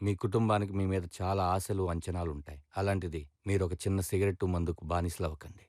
మీ కుటుంబానికి మీ మీద చాలా ఆశలు, అంచనాలుంటాయి. అలాంటిది మీరొక చిన్న సిగరెట్టు, మందుకు బానిసలవ్వకండి.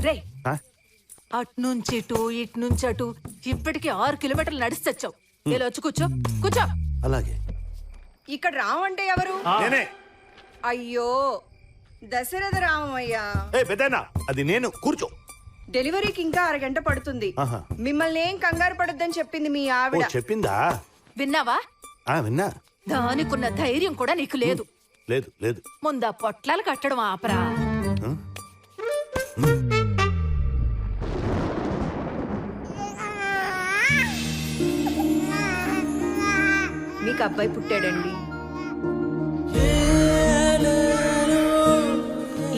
రే అట్నుంచి ఇటు ఇట్నుంచి అటు ఇప్పటికి 6 కిలోమీటర్లు నడిచొచ్చావు. ఇలా వచ్చి కూర్చో కూర్చో. అలాగే. ఇక్కడ రాము అంటే ఎవరు? నేనే. అయ్యో దశరథ రామయ్య. పెద్దనా అది నేను. కూర్చో. డెలివరీకి ఇంకా 1 గంట పడుతుంది. మిమ్మల్ని ఏం కంగారు పడొద్దని చెప్పింది మీ ఆవిడ. చెప్పిందా? విన్నావా? విన్నా. దానికున్న ధైర్యం కూడా నీకు లేదు. లేదు లేదు. ముందా పొట్లాలు కట్టడం ఆపరా. మీకు అబ్బాయి పుట్టాడండి.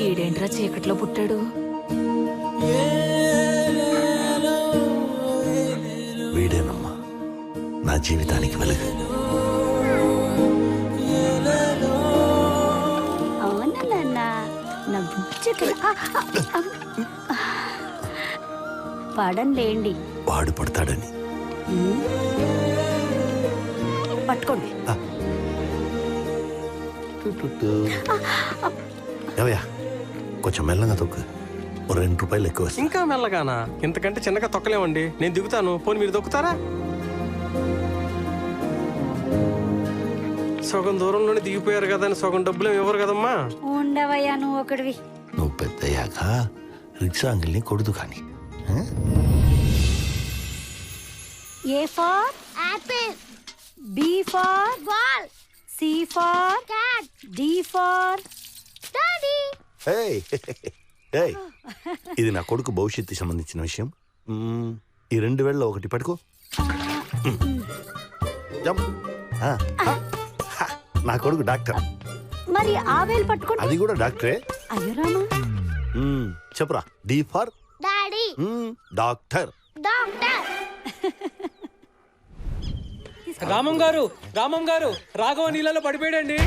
ఈడేంట్రా చీకట్లో పుట్టాడు? వీడేనమ్మా నా జీవితానికి వెలుగు. పడంలేండి. వాడు పడతాడని పట్టుకోండి. ఏవయ్యా కొంచెం మెల్లగా తొక్కు. 2 రూపాయలు ఎక్కువ. ఇంకా మెల్లగానా? ఇంతకంటే చిన్నగా తొక్కలేమండి. నేను దిగుతాను, పోనీ మీరు దొక్కుతారా? సగం దూరంలోనే దిగిపోయారు కదా అని సగం డబ్బులు ఇవ్వరు కదమ్మా. ఉండవయ్యా నువ్వు ఒకటివి. నువ్వు పెద్దయ్యాక రిక్షా అంగిల్ని కొడుదు కానీ. A for apple, B for ball, C for cat, D for daddy. ఇది నా కొడుకు భవిష్యత్తుకి సంబంధించిన విషయం. ఈ 2 వేళ్ళలో ఒకటి పట్టుకో. నా కొడుకు డాక్టర్. మరి ఆ వేలు పట్టుకోండి. అది కూడా డాక్టరే. అయ్యో రామా. చెప్పురా. D for daddy. Doctor. Doctor. Ramam గారు రాఘవ నీళ్ళలో పడిపోయాడండి.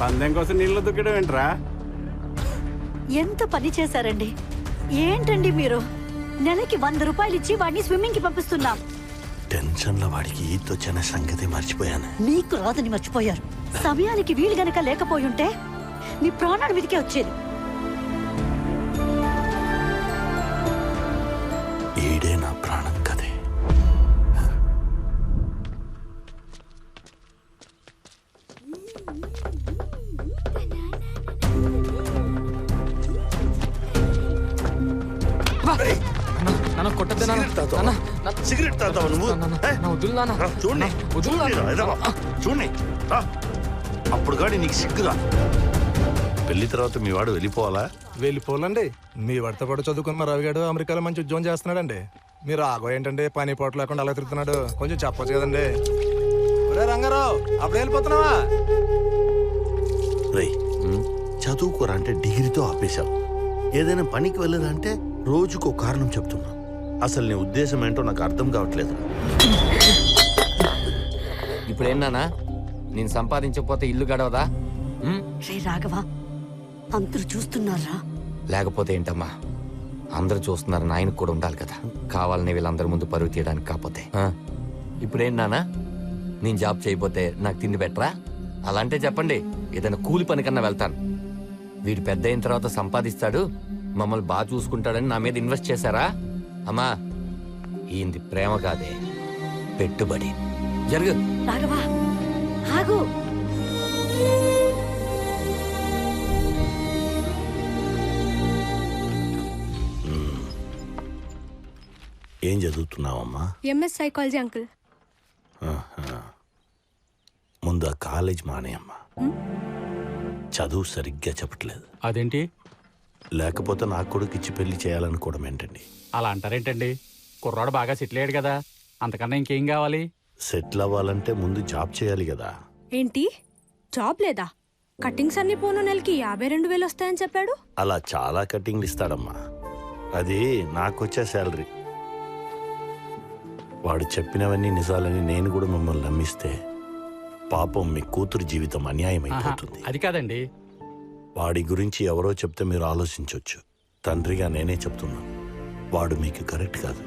పందెం కోసం నీళ్ళు దుక్కడం ఏంట్రా? ఎంత పని చేశారండి. ఏంటండి మీరు? నెలకి 100 రూపాయలు ఇచ్చి వాడిని స్విమ్మింగ్ కి పంపిస్తున్నాం. టెన్షన్ లో వాడికి ఈతొచ్చిన సంగతి మర్చిపోయాను. మీకు రాదని మర్చిపోయారు. సమయానికి వీలు గనక లేకపోయి ఉంటే మీ ప్రాణాల మీదకే వచ్చేది. ఈడే నా ప్రాణం కదే. సిగరెట్ తాగుతావా నువ్వు? చూడండి అప్పుడు కానీ నీకు సిగ్గురా. పెళ్లి తర్వాత మీ వాడు వెళ్ళిపోవాలా? వెళ్ళిపోవాలండి. మీ వాడితో పాటు చదువుకున్న రవిగాడు అమెరికాలో మంచి ఉద్యోగం చేస్తున్నాడండి. మీరు ఆగో ఏంటంటే పని పోటు లేకుండా అలా తిరుగుతున్నాడు. కొంచెం చెప్పొచ్చు కదండి. రంగారావు అప్పుడు వెళ్ళిపోతున్నావా? రేయ్ చదువుకోరా అంటే డిగ్రీతో ఆపేశావు. ఏదైనా పనికి వెళ్ళరా అంటే రోజుకో కారణం చెప్తున్నా. అసలు నీ ఉద్దేశం ఏంటో నాకు అర్థం కావట్లేదు. ఇప్పుడేనానా నేను సంపాదించకపోతే ఇల్లు గడవదా? రే రాఘవ, అందరూ చూస్తున్నారా? లేకపోతే ఏంటమ్మా, అందరూ చూస్తున్నారు, ఆయనకు కూడా ఉండాలి కదా. కావాలని వీళ్ళందరి ముందు పరువు తీయడానికి కాకపోతే. ఇప్పుడేంటన్నా నేను జాబ్ చేయకపోతే నాకు తిండి పెట్టరా? అలా అంటే చెప్పండి, ఏదైనా కూలి పని కన్నా వెళ్తాను. వీడు పెద్ద అయిన తర్వాత సంపాదిస్తాడు, మమ్మల్ని బాగా చూసుకుంటాడని నా మీద ఇన్వెస్ట్ చేశారా? అమ్మా, ఈయనది ప్రేమ కాదే, పెట్టుబడి. జరుగు. రాఘవ ఆగు. ఏం చదువుతున్నావమ్మా? MS psychology uncle. ముందు ఆ కాలేజ్ మానేయమ్మా. చదువు సరిగ్గా చెప్పట్లేదు. అదేంటి? లేకపోతే నా కొడుకు ఇచ్చి పెళ్లి చేయాలనుకోవడం ఏంటండి? అలా అంటారేంటండి? కుర్రాడు బాగా సెటిల్ అయ్యాడు కదా, అంతకన్నా ఇంకేం కావాలి? సెటిల్ అవ్వాలంటే ముందు జాబ్ చేయాలి కదా. ఏంటి జాబ్ లేదా? కటింగ్స్ అన్ని పోను నెలకి 52,000 వస్తాయని చెప్పాడు. అలా చాలా కటింగ్లు ఇస్తాడమ్మా, అది నాకొచ్చే శాలరీ. వాడు చెప్పినవన్నీ నిజాలని నేను కూడా మిమ్మల్ని నమ్మిస్తే పాపం మీ కూతురు జీవితం అన్యాయం అయిపోతుంది. అది కాదండి, వాడి గురించి ఎవరో చెప్తే మీరు ఆలోచించవచ్చు. తండ్రిగా నేనే చెప్తున్నాను, వాడు మీకు కరెక్ట్ కాదు.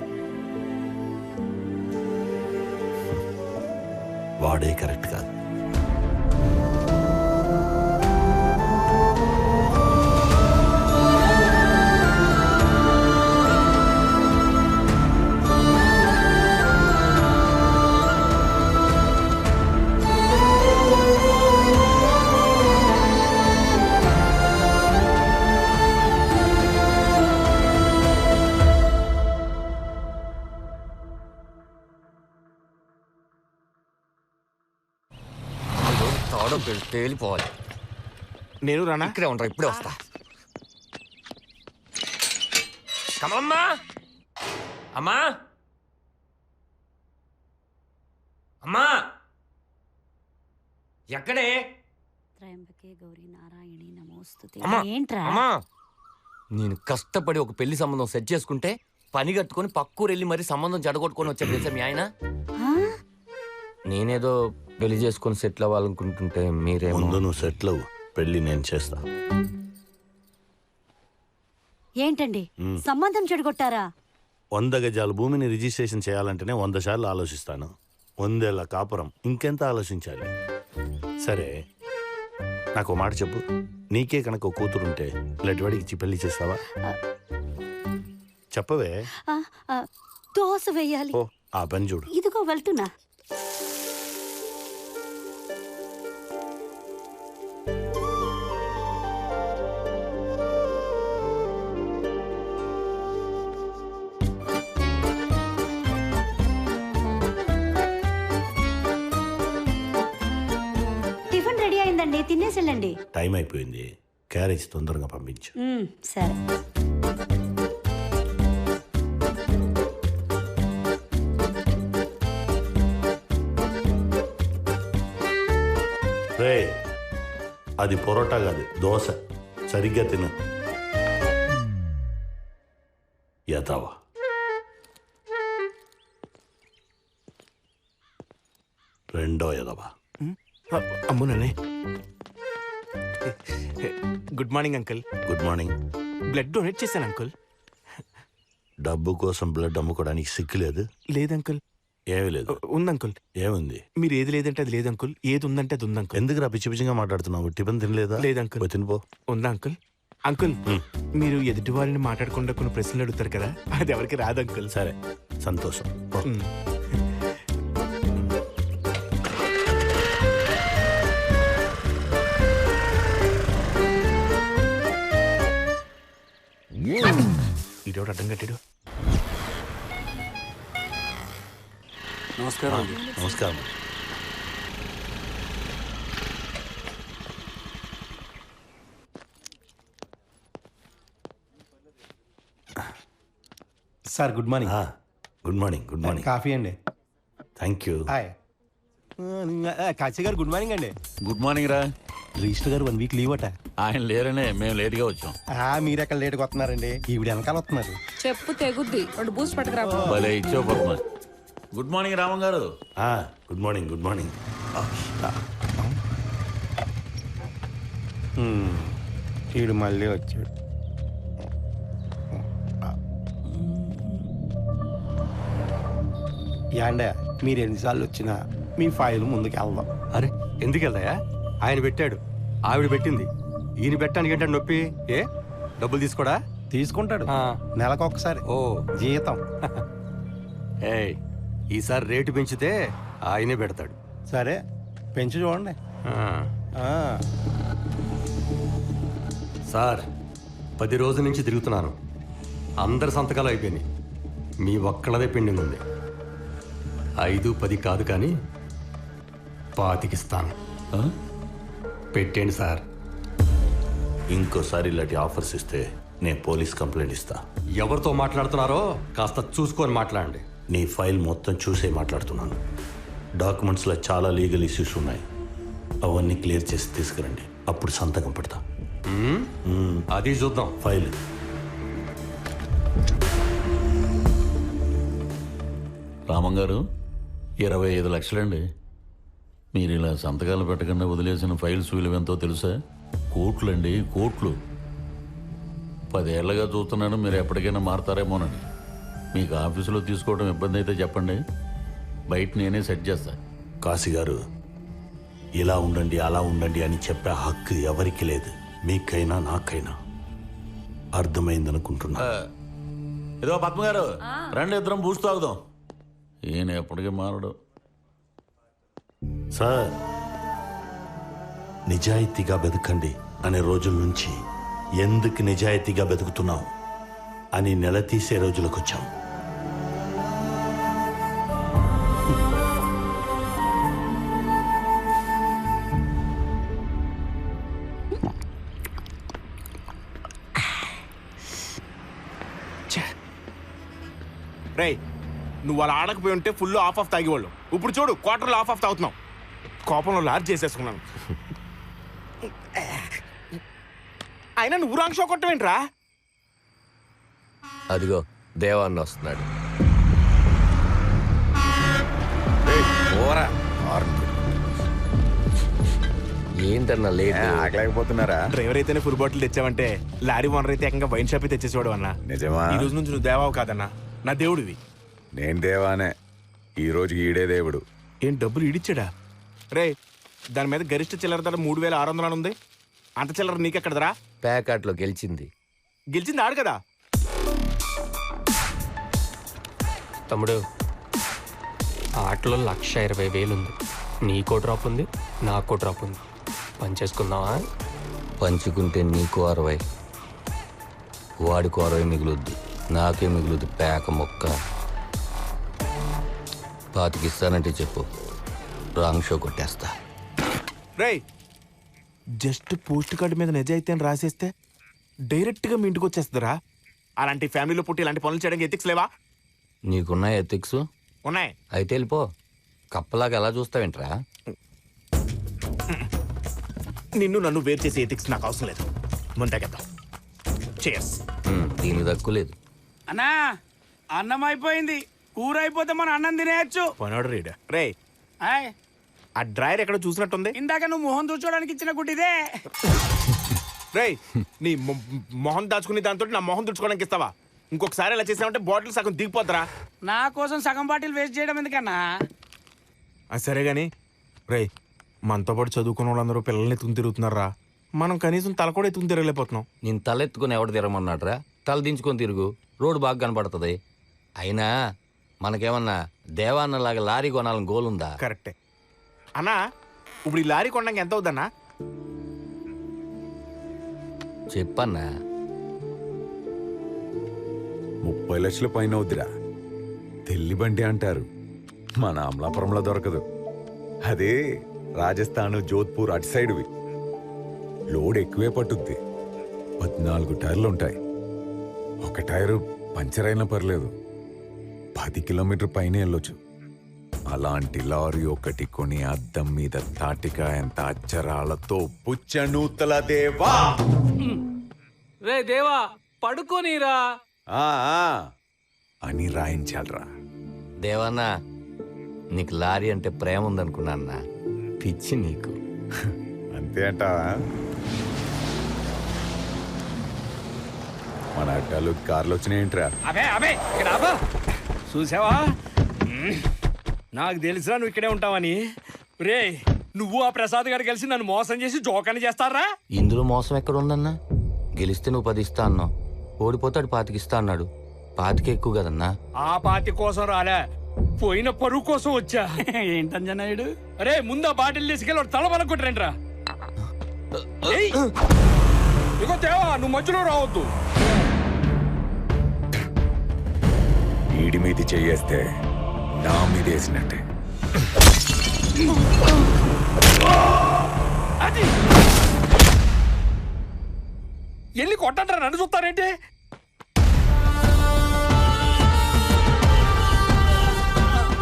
వాడే కరెక్ట్ కాదు. తేలిపోవాలి. నేను రానా? ఇక్కడే ఉంటా, ఇప్పుడే వస్తా. కమలమ్మా, అమ్మా, అమ్మా, ఎక్కడే? త్రయంబకే గౌరీ నారాయణి నమోస్తుతే. అమ్మా, ఏంట్రా? అమ్మా, నేను కష్టపడి ఒక పెళ్లి సంబంధం సెట్ చేసుకుంటే పని కట్టుకొని పక్కూరు వెళ్ళి మరి సంబంధం జడగొట్టుకొని వచ్చే తెలుసా మీ ఆయన? నేనేదో పెళ్లి చేసుకొని సెటిల్ అవ్వాలనుకుంటుంటే మీరే. ముందు నువ్వు సెటిల్ అవ్వు, పెళ్లి నేను చేస్తా. ఏంటండి సంబంధం చెడగొట్టారా? 100 గజాల భూమిని రిజిస్ట్రేషన్ చేయాలంటేనే 100 సార్లు ఆలోచిస్తాను. 100 ఏళ్ల కాపురం ఇంకెంత ఆలోచించాలి? సరే, నాకు ఒక మాట చెప్పు, నీకే కనుక కూతురుంటే ఇలాంటివాడికి ఇచ్చి పెళ్లి చేస్తావా? చెప్పవే. దోశ వేయాలి. ఓ, ఆ పని చూడు. ఇదిగో వెళ్తున్నా. టిఫిన్ రెడీ అయిందండి, తినేసి వెళ్ళండి. టైం అయిపోయింది, క్యారేజ్ తొందరగా పంపించు. సరే. రే, అది పొరోటా కాదు, దోశ. సరిగ్గా తిను. యథావా. రెండో యథవా. అమ్ముననే. Good morning uncle. Good morning. Blood donate చేశాను అంకుల్. డబ్బు కోసం బ్లడ్ అమ్ముకోవడానికి సిగ్గులేదు? లేదు అంకుల్. ఏమీ లేదు. ఉంది అంకుల్. ఏముంది? మీరు ఏది లేదంటే అది లేదు అంకుల్, ఏది ఉందంటే అది ఉంది అంకుల్. ఎందుకు పిచ్చి పిచ్చిగా మాట్లాడుతున్నావు? టిఫిన్ తినలేదా? లేదు అంకుల్. తినిపో. ఉందా అంకుల్? అంకుల్, మీరు ఎదుటి వారిని మాట్లాడకుండా కొన్ని ప్రశ్నలు అడుగుతారు కదా, అది ఎవరికి రాదు అంకుల్. సరే, సంతోషం. ఇదొకటి అడ్డం కట్టాడు. నమస్కారం. నమస్కారం. Sir good morning. Good morning. Good morning. Coffee అండి. Thank you. హాయ్. కాశీ గారు గుడ్ మార్నింగ్ అండి. గుడ్ మార్నింగ్ రా. రిజిస్టర్ గారు 1 వీక్ లీవ్ అట. ఆయన లేరనే మేము లేట్గా వచ్చాం. మీరు ఎక్కడ లేట్గా వస్తున్నారండి? ఈవిడ వెనకాల వస్తున్నారు. చెప్పు తెగుద్ది, 2 బూస్ట్ పట్టుకురా. భలే ఇచ్చో పద్మ. గుడ్ మార్నింగ్ రామన్ గారు. Good morning. Good morning. వీడు మళ్ళీ వచ్చాడు. యాండే మీరు ఎన్నిసార్లు వచ్చినా మీ ఫైల్ ముందుకు వెళ్దాం. అరే ఎందుకు వెళ్దాయా? ఆయన పెట్టాడు, ఆవిడ పెట్టింది. ఈయన పెట్టడానికి ఏంటంటే నొప్పి? ఏ డబ్బులు తీసుకోడా? తీసుకుంటాడు ఆ. నెలకు ఒక్కసారి. ఓ జీతం. ఏయ్ ఈసారి రేటు పెంచితే ఆయనే పెడతాడు. సరే పెంచి చూడండి. ఆ. సార్ 10 రోజుల నుంచి తిరుగుతున్నాను. అందరి సంతకాలు అయిపోయినాయి. మీ ఒక్కళ్ళదే పెండింగ్ ఉంది. 5, 10 కాదు కానీ 25 ఇస్తాను. పెట్టండి సార్. ఇంకోసారి ఇలాంటి ఆఫర్స్ ఇస్తే నేను పోలీస్ కంప్లైంట్ ఇస్తా. ఎవరితో మాట్లాడుతున్నారో కాస్త చూసుకొని మాట్లాడండి. నీ ఫైల్ మొత్తం చూసే మాట్లాడుతున్నాను. డాక్యుమెంట్స్లో చాలా లీగల్ ఇష్యూస్ ఉన్నాయి. అవన్నీ క్లియర్ చేసి తీసుకురండి, అప్పుడు సంతకం పెడతా. అది చూద్దాం. ఫైల్ రామంగారు 25 లక్షలండి. మీరు ఇలా సంతకాలు పెట్టకుండా వదిలేసిన ఫైల్స్ విలువ ఎంతో తెలుసా? కోట్లండి, కోట్లు. 10 ఏళ్లుగా చూస్తున్నాను, మీరు ఎప్పటికైనా మారతారేమోనని. మీకు ఆఫీసులో తీసుకోవడం ఇబ్బంది అయితే చెప్పండి, బయట నేనే సెట్ చేస్తా. కాశీ గారు, ఇలా ఉండండి అలా ఉండండి అని చెప్పే హక్కు ఎవరికి లేదు, మీకైనా నాకైనా. అర్థమైందనుకుంటున్నా. ఏదో పద్మగారు రండి, ఇద్దరం బూస్ట్ తాగుదాం. ఈయన ఎప్పటికీ మారడు. సార్, నిజాయితీగా బతకండి అనే రోజుల నుంచి ఎందుకు నిజాయితీగా బతుకుతున్నాం అని నిలదీసే రోజులకు వచ్చాం. రేయ్ నువ్వు అలా ఆడకపోయి ఉంటే ఫుల్ ఆఫ్ తాగేవాళ్ళు. ఇప్పుడు చూడు క్వార్టర్లో ఆఫ్ తాగుతున్నావు. కోపంలో లార్జ్ చేసేసుకున్నాను. అయినా నువ్వు రాంగ్ షో కొట్టవేంట్రా? అదిగో దేవాన్ని వస్తున్నాడు. ఏంటన్నా లేట్? ఆగలేకపోతున్నారా? డ్రైవర్ అయితేనే ఫుల్ బాటిల్ తెచ్చావంటే లారీ ఓనర్ అయితే ఏకంగా వైన్ షాప్ తెచ్చేసేవాడు అన్న. నిజమా? ఈ రోజు నుంచి నువ్వు దేవావు కాదన్నా, నా దేవుడివి. నేను దేవానే. ఈ రోజు ఈడే దేవుడు. ఏం డబ్బులు ఈడిచ్చాడా? రే దాని మీద గరిష్ట చిల్లర ధర 3600 ఉంది. అంత చిల్లర నీకెక్కడదరా? ప్యాకెట్లో గెలిచింది. గెలిచింది ఆడు కదా. తమ్ముడు, ఆటలో 1,20,000 ఉంది. నీకో డ్రాప్ ఉంది, నాకో డ్రాప్ ఉంది. పని చేసుకుందామా? పంచుకుంటే నీకు 60, వాడికి 60 మిగులుద్ది, నాకే మిగులుద్ది పేక మొక్క. 25 ఇస్తానంటే చెప్పు, రాంగ్ షో కొట్టేస్తా. రేయ్ జస్ట్ పోస్ట్ కార్డు మీద నిజాయితీ అని రాసేస్తే డైరెక్ట్గా మీ ఇంటికి వచ్చేస్తుందిరా. అలాంటి ఫ్యామిలీలో పుట్టి ఇలాంటి పనులు చేయడానికి ఎథిక్స్ లేవా? నీకున్నాయి ఎథిక్స్? ఉన్నాయి. అయితే వెళ్ళిపో. కప్పలాగా ఎలా చూస్తావేంట్రా? నిన్ను నన్ను వేరు చేసే ఎథిక్స్ నాకు అవసరం లేదు. ముందుకెళ్దాం. చేర్స్. దీనికి దక్కులేదు. అన్నా అన్నం అయిపోయింది, కూర అయిపోతే మన అన్నం తినేయచ్చు. పనాడు రీడా. రే ఆ డ్రైవర్ ఎక్కడ చూసినట్టుంది. ఇందాక నువ్వు మొహం చూసుకోవడానికి ఇచ్చిన గుడ్డిదే. రే నీ మొహం దాచుకుని దాంతో నా మొహం తుడుచుకోవడానికి ఇస్తావా? ఇంకొకసారి ఇలా చేసామంటే బాటిల్ సగం దిగిపోతారా? నా కోసం సగం బాటిల్ వేస్ట్ చేయడం ఎందుకన్నా? సరే గాని రే, మనతో పాటు చదువుకున్న వాళ్ళందరూ పిల్లల్ని ఎత్తుకుని తిరుగుతున్నారా? మనం కనీసం తల కూడా ఎత్తుకుని తిరగలేకపోతున్నాం. నేను తల ఎత్తుకుని ఎవడు తిరగమన్నాడ్రా? తల దించుకొని తిరుగు, రోడ్డు బాగా కనపడుతుంది. అయినా మనకేమన్నా దేవాన్నలాగా లారీ కొనాలని గోల్ ఉందా? కరెక్టే అన్నా. ఇప్పుడు ఈ లారీ కొనడానికి ఎంత అవుద్దన్నా? చెప్పన్నా. 30 లక్షల పైన అవుద్దిరా. తెల్లి బండి అంటారు, మన అమలాపురంలో దొరకదు. అదే రాజస్థాన్, జోధ్పూర్ అటు సైడ్వి. లోడ్ ఎక్కువే పట్టుద్ది. 14 టైర్లు ఉంటాయి. ఒక టైరు పంచర్ అయినా పర్లేదు, 10 కిలోమీటర్ పైన వెళ్ళొచ్చు. అలాంటి లారీ ఒకటి కొని అద్దం మీద తాటికాయంత అచ్చరాలతో పుచ్చనూతల దేవా రే దేవా పడుకోనీరా అని రాయించాలరా. దేవన్నా, నీకు లారీ అంటే ప్రేమ ఉందనుకున్నా. పిచ్చి నీకు. అంతే అంటావా? మన అడ్డాలు కార్లు వచ్చినాయేంట్రా? అబే అబే ఇక్కడ ఆబా. చూసావా, నాకు తెలిసినా నువ్వు ఇక్కడే ఉంటావని. రే, నువ్వు ఆ ప్రసాద్ గారు కలిసి నన్ను మోసం చేసి జోకాన్ని చేస్తారా? ఇందులో మోసం ఎక్కడ ఉందన్నా? గెలిస్తే నువ్వు 10 ఇస్తా అన్నావు, ఓడిపోతే 25 ఇస్తా అన్నాడు. 25 ఎక్కువ కదన్నా. ఆ పార్టీ కోసం రాలే, పోయిన పరువు కోసం వచ్చా. ఏంటంజనాయుడు? అరే, ముందు ఆ బాటిల్ తీసుకెళ్ళి తల పలకొట్టరంట్రా. ఇగో దేవా, నువ్వు మధ్యలో రావద్దు. ఈడి మీద చెయ్యేస్తే నా మీద వేసినట్టే. అది ఎల్లి కొట్టంటారా, నన్ను చూస్తారేంటి?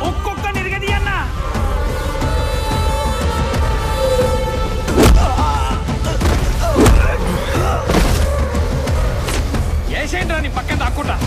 ఒక్కొక్క నిరగది అన్నా. ఏసేంట్రా నీ పక్కన దాక్కుంటా.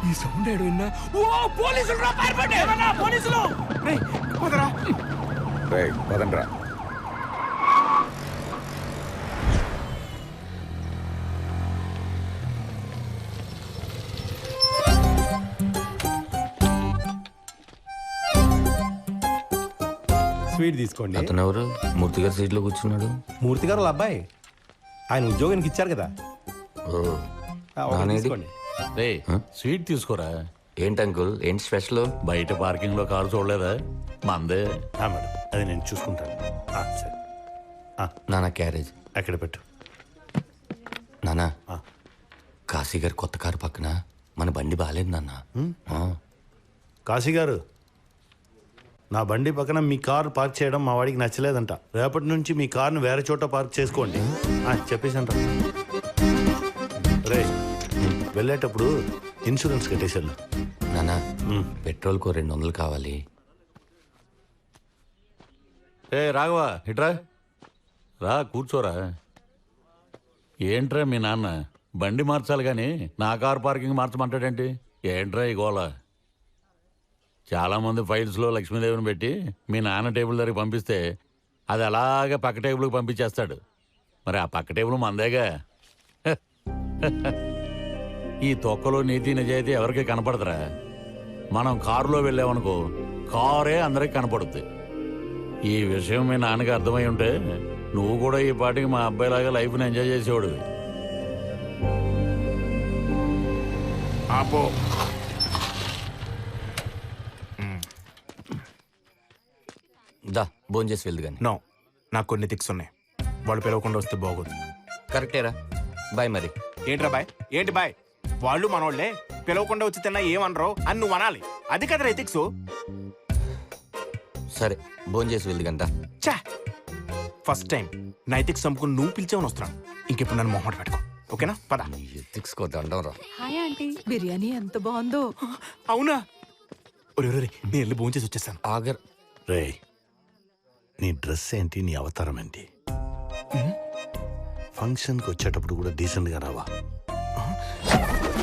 ఈ సౌండ్ ఏడు విన్నా. ఓ పోలీసులు రా, పారిపోండి. పోలీసులు. రేయ్, పదరా. రేయ్, పదండ్రా. స్వీట్ తీసుకోండి. అతను ఎవరు? మూర్తి గారి సీట్లో కూర్చున్నాడు. మూర్తి గారు వాళ్ళ అబ్బాయి, ఆయన ఉద్యోగానికి ఇచ్చారు కదా. ఒకటి తీసుకోండి. రే, స్వీట్ తీసుకోరా. ఏంటి అంకుల్, ఏంటి స్పెషల్? బయట పార్కింగ్ లో కారు చూడలేదా? మందే. మేడం, అది నేను చూసుకుంటాను. సరే. నానా క్యారేజ్ ఎక్కడ పెట్టు. నానా, కాశీ గారి కొత్త కారు పక్కన మన బండి బాగాలేదు నాన్న. కాశీ గారు, నా బండి పక్కన మీ కారు పార్క్ చేయడం మా వాడికి నచ్చలేదంట. రేపటి నుంచి మీ కార్ను వేరే చోట పార్క్ చేసుకోండి చెప్పేసంట. రే, వెళ్ళేటప్పుడు ఇన్సూరెన్స్ కట్టేశాను. నానా, పెట్రోల్కు 200 కావాలి. ఏ రాఘవ, ఇట్రా రా, కూర్చోరా. ఏంట్రా మీ నాన్న బండి మార్చాలి కానీ నా కారు పార్కింగ్ మార్చమంటాడేంటి? ఏంట్రా ఈ గోళ? చాలామంది ఫైల్స్లో లక్ష్మీదేవిని పెట్టి మీ నాన్న టేబుల్ దగ్గరికి పంపిస్తే అది అలాగే పక్క టేబుల్కి పంపించేస్తాడు. మరి ఆ పక్క టేబుల్ మందేగా. ఈ తొక్కలో నీతి నిజాయితీ ఎవరికి కనపడదురా. మనం కారులో వెళ్ళామనుకో, కారే అందరికి కనపడుద్ది. ఈ విషయం మీ నాన్నకి అర్థమై ఉంటే నువ్వు కూడా ఈ పాటికి మా అబ్బాయిలాగా లైఫ్ని ఎంజాయ్ చేసేవాడు. ఆపో. దా, భోంచేసి వెళ్దు కానీ. నో, నాకు కొన్ని థిక్స్ ఉన్నాయి, వాళ్ళు పిలవకుండా వస్తే బాగోదు. కరెక్టేరా, బాయ్. మరి ఏంట్రా బాయ్? ఏంటి బాయ్? వాళ్ళు మనోళ్లే, పిలవకుండా వచ్చి తిన్నా ఏమనరు అని నువ్వు అనాలి. అది కదరా ఎథిక్స్. సరే, భోంచేసి వెళ్దు గంట. చా, ఫస్ట్ టైం నా ఎథిక్స్ చంపుకుని నువ్వు పిలిచావని వస్తున్నాను. ఇంకెప్పుడు నన్ను మొహమాట పెట్టుకో, ఓకేనా? పద. ఎథిక్స్ కోదండరా. హాయ్ ఆంటీ, బిర్యానీ ఎంత బాగుందో. అవునా? ఒరే నేను వెళ్ళి భోంచేసి వచ్చేస్తాను. ఆగర్. రే, నీ డ్రెస్ ఏంటి, నీ అవతారం ఏంటి? ఫంక్షన్కి వచ్చేటప్పుడు కూడా డీసెంట్గా రావా?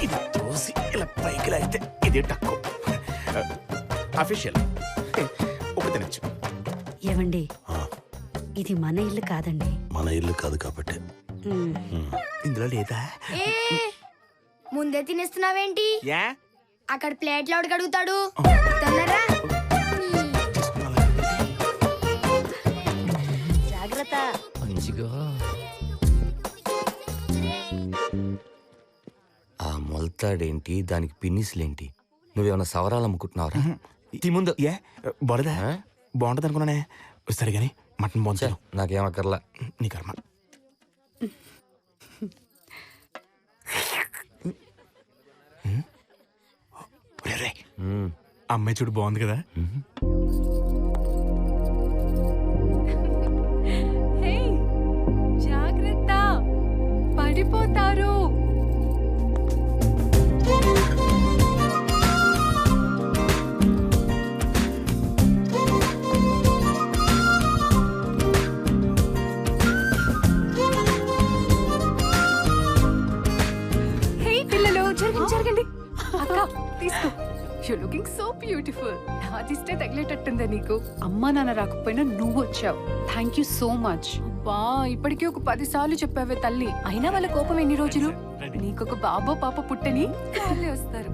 ఇది తోసి ఇలా పైకి లాగితే ఇదే టక్కు. అఫీషియల్ ఒక తినచ్చు. ఏమండి, ఇది మన ఇల్లు కాదండి. మన ఇల్లు కాదు కాబట్టి ఇందులో లేదా? ముందే తినేస్తున్నావేంటి? యా, అక్కడ ప్లేట్లు ఎవడు కడుగుతాడు? తొందరరా. జాగ్రత్త. మంచిగా ఆ మొలతాడేంటి, దానికి పిన్నిస్లేంటి? నువ్వేమన్నా సవరాలు అమ్ముకుంటున్నావురా? ముందు ఏ బొరదా బాగుంటది అనుకున్నానే. సరే గాని మటన్ బాగుంది. నాకేమక్కర్లా. నీ కర్మ. అమ్మాయి చూడు బాగుంది కదా. జాగ్రత్త, పడిపోతారు. హే పిల్లలు, జరగండి జరగండి. అక్క తీసుకో. You looking so beautiful. నా దిష్టే తగిలేటట్టుందా నీకు? అమ్మా నాన్న రాకపోయినా నువ్వు వచ్చావు. Thank you so much. బా ఇప్పటికీ ఒక 10 సార్లు చెప్పావే తల్లి. అయినా వాళ్ళ కోపం ఎన్ని రోజులు? నీకొక బాబో పాప పుట్టని వాళ్ళే వస్తారు.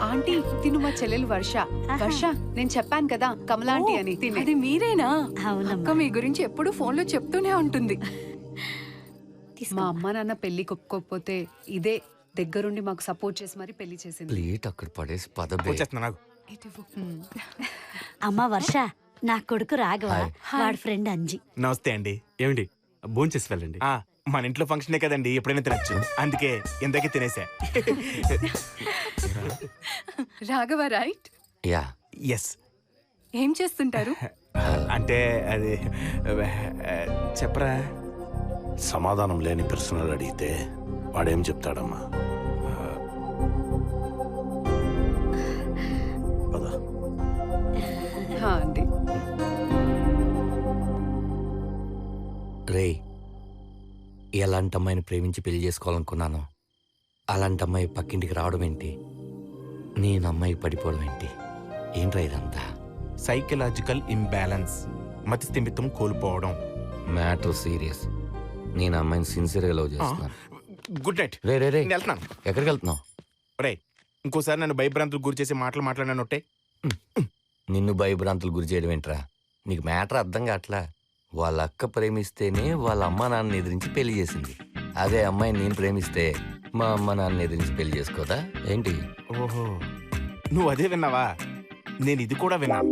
ఆంటీ తిను మా చెల్లెలు వర్ష. వర్ష, నేను చెప్పాను కదా కమలా ఆంటీ అని. అది మీరేనా? అక్క మీ గురించి ఎప్పుడు ఫోన్ లో చెప్తూనే ఉంటుంది. మా అమ్మ నాన్న పెళ్లి ఒప్పుకోకపోతే ఇదే దగ్గరుండి మాకు సపోర్ట్ చేసి మరి పెళ్లి చేసింది. ప్లేట్ అక్కడ పడేసి అమ్మా వర్ష, నా కొడుకు రాఘవ, వాడి ఫ్రెండ్ అంజి. నమస్తే అండి. ఏమిటి భోంచేసి వెళ్ళండి. మన ఇంట్లో ఫంక్షనే కదండి, ఎప్పుడైనా తినచ్చు. అందుకే ఇందాకే తినేసా. రాఘవ రైట్? యా. ఎస్. ఏం చేస్తుంటారు? అంటే అది చెప్పరా. సమాధానం లేని ప్రశ్నలు అడిగితే వాడేం చెప్తాడమ్మా? అండి రే, ఎలాంటి అమ్మాయిని ప్రేమించి పెళ్లి చేసుకోవాలనుకున్నాను, అలాంటి అమ్మాయి పక్కింటికి రావడం ఏంటి, నేను అమ్మాయి పడిపోవడం ఏంటి? ఏంట్రా ఇదంతా? సైకలాజికల్ ఇంబ్యాలెన్స్, మతి స్థిమితం కోల్పోవడం. Matter serious. నేను అమ్మాయిని సిన్సియర్గా లవ్ చేస్తున్నాను. Good night. రే రే రే, వెళ్తున్నాను. ఎక్కడికి వెళ్తున్నావు? రే, ఇంకోసారి నన్ను భయభ్రాంతులకు గురి చేసే మాటలు మాట్లాడినట్టే. నిన్ను భయభ్రాంతులు గురి చేయడం ఏంట్రా? నీకు మ్యాటర్ అర్థం కావట్లా. వాళ్ళ అక్క ప్రేమిస్తేనే వాళ్ళ అమ్మ నాన్నని ఎదిరించి పెళ్లి చేసింది. అదే అమ్మాయిని నేను ప్రేమిస్తే మా అమ్మ నాన్నని ఎదిరించి పెళ్లి చేసుకోదా ఏంటి? ఓహో, నువ్వు అదే విన్నావా? నేను ఇది కూడా విన్నాను.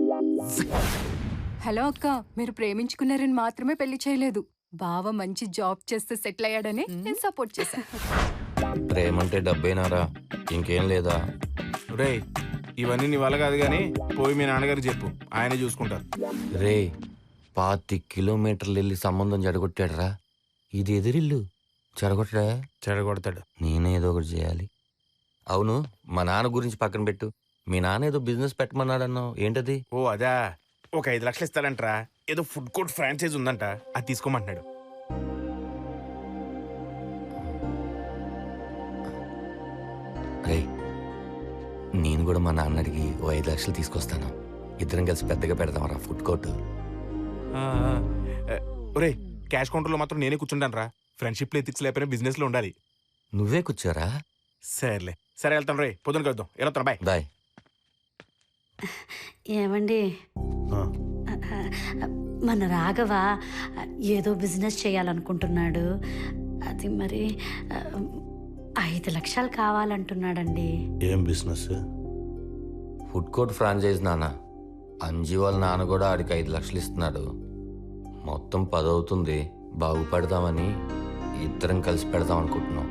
హలో అక్క, మీరు ప్రేమించుకున్నారని మాత్రమే పెళ్లి చేయలేదు. బావ మంచి జాబ్ చేస్తే సెటిల్ అయ్యాడని నేను సపోర్ట్ చేశాను. ప్రేమంటే డబ్బేనారా, ఇంకేం లేదా? రే, ఇవన్నీ నీ వల్ల కాదు కానీ పోయి మీ నాన్నగారు చెప్పు, ఆయనే చూసుకుంటారు. రే, 25 కిలోమీటర్లు వెళ్ళి సంబంధం చెడగొట్టాడరా. ఇది ఎదురిల్లు, చెడగొడతాడు. నేనే ఏదో ఒకటి చేయాలి. అవును, మా నాన్న గురించి పక్కన పెట్టు. మీ నాన్న ఏదో బిజినెస్ పెట్టమన్నాడన్నావు, ఏంటది? ఓ అదా, ఒక 5 లక్షలు ఇస్తాడంటరా. ఏదో ఫుడ్ కోర్ట్ ఫ్రాంచైజ్ ఉందంట, అది తీసుకోమంటున్నాడు. రే, నేను కూడా మా నాన్న అడిగి ఓ 5 లక్షలు తీసుకొస్తాను. ఇద్దరం కలిసి పెద్దగా పెడదాం రా ఫుడ్ కోర్టు. ఒరే, క్యాష్ కౌంటర్లో మాత్రం నేనే కూర్చుంటాను రా. ఫ్రెండ్షిప్ ఎథిక్స్ లేకపోయినా బిజినెస్ లో ఉండాలి. నువ్వే కూర్చోరా? సరేలే, సరే వెళ్తాను రే, పొద్దున కలుద్దాం. వెళ్తాను, బాయ్ బాయ్. ఏమండి, మన రాఘవ ఏదో బిజినెస్ చేయాలనుకుంటున్నాడు. అది మరి 5 లక్షలు కావాలంటున్నాడండి. ఏం బిజినెస్? ఫుడ్ కోర్ట్ ఫ్రాంచైజ్ నాన్న. అంజీ వాళ్ళ నాన్న కూడా ఆడికి 5 లక్షలు ఇస్తున్నాడు. మొత్తం 10 అవుతుంది. బాగుపడదామని ఇద్దరం కలిసి పెడదాం అనుకుంటున్నాం.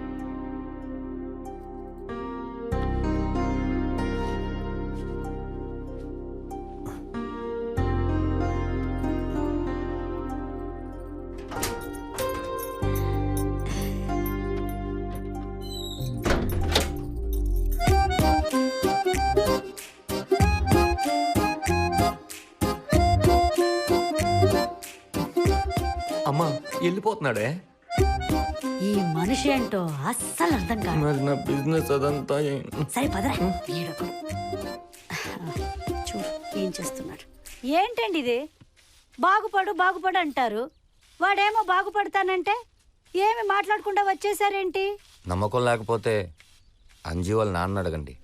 అమ్మా, వెళ్ళిపోతున్నాడే. ఈ మనిషి ఏంటో అస్సలు అర్థం కాదు. మరి నా బిజినెస్ అదంతా సరే పదరా. చూడు ఏం చేస్తున్నాడు. ఏంటండి ఇది? బాగుపడు బాగుపడు అంటారు, వాడేమో బాగుపడతానంటే ఏమి మాట్లాడకుండా వచ్చేసారేంటి? నమ్మకం లేకపోతే అంజీ వాళ్ళ నాన్న అడగండి.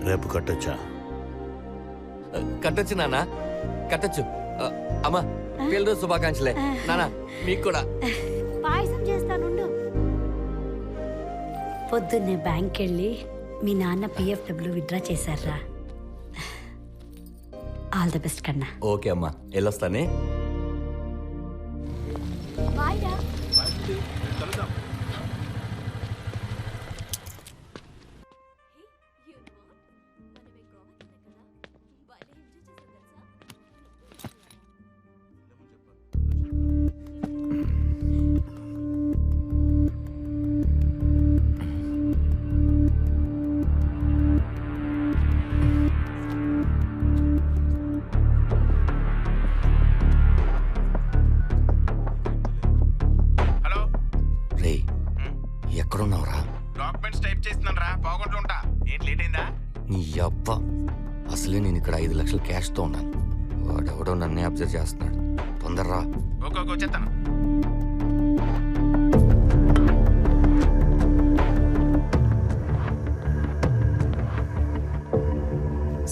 రేపు కట్టొచ్చా? కట్టొచ్చు నాన్న, కట్టొచ్చు. అమ్మా పిల్లలు శుభాకాంక్షలే. నాన్న మీకు కూడా. పాయసం చేస్తానుండు. పొద్దున్నే బ్యాంక్ వెళ్ళి మీ నాన్న PFW విత్డ్రా చేశారా? ఆల్ ది బెస్ట్ కన్నా. ఓకే అమ్మా, వెళ్ళొస్తానే. ఎక్కడున్నావురా? డాక్యుమెంట్స్ టైప్ చేస్తున్నాను రా, బాగుంటూ ఉంటా. ఏంటి లేట్ అయిందా? నీ అబ్బా, అసలే నేను ఇక్కడ 5 లక్షలు క్యాష్తో ఉన్నాను. వాడెవడో నన్నే అబ్జర్వ్ చేస్తున్నాడు. తొందరరా. ఓకే వచ్చేస్తాను.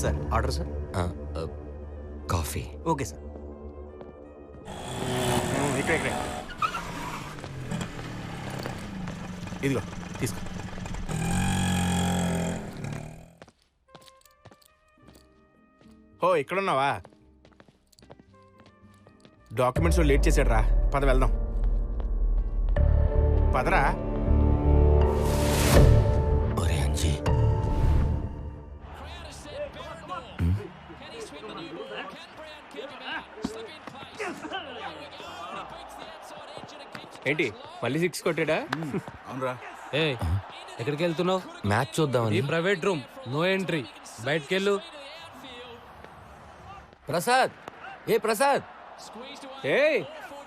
Sir order sir. Coffee. Okay sir. ఇక్కడ ఇదిగో తీసుకో. ఓ ఇక్కడున్నావా? డాక్యుమెంట్స్ లేట్ చేశాడు రా, పద వెళ్దాం. పదరా. ఒరే అంజీ, ఏంటి మళ్ళీ 6 కొట్టాడా? అవునరా. ఏ ఎక్కడికి వెళ్తున్నావు? మ్యాచ్ చూద్దామని. Private room, no entry. బయటకెళ్ళు. ప్రసాద్, ఏ ప్రసాద్. ఏ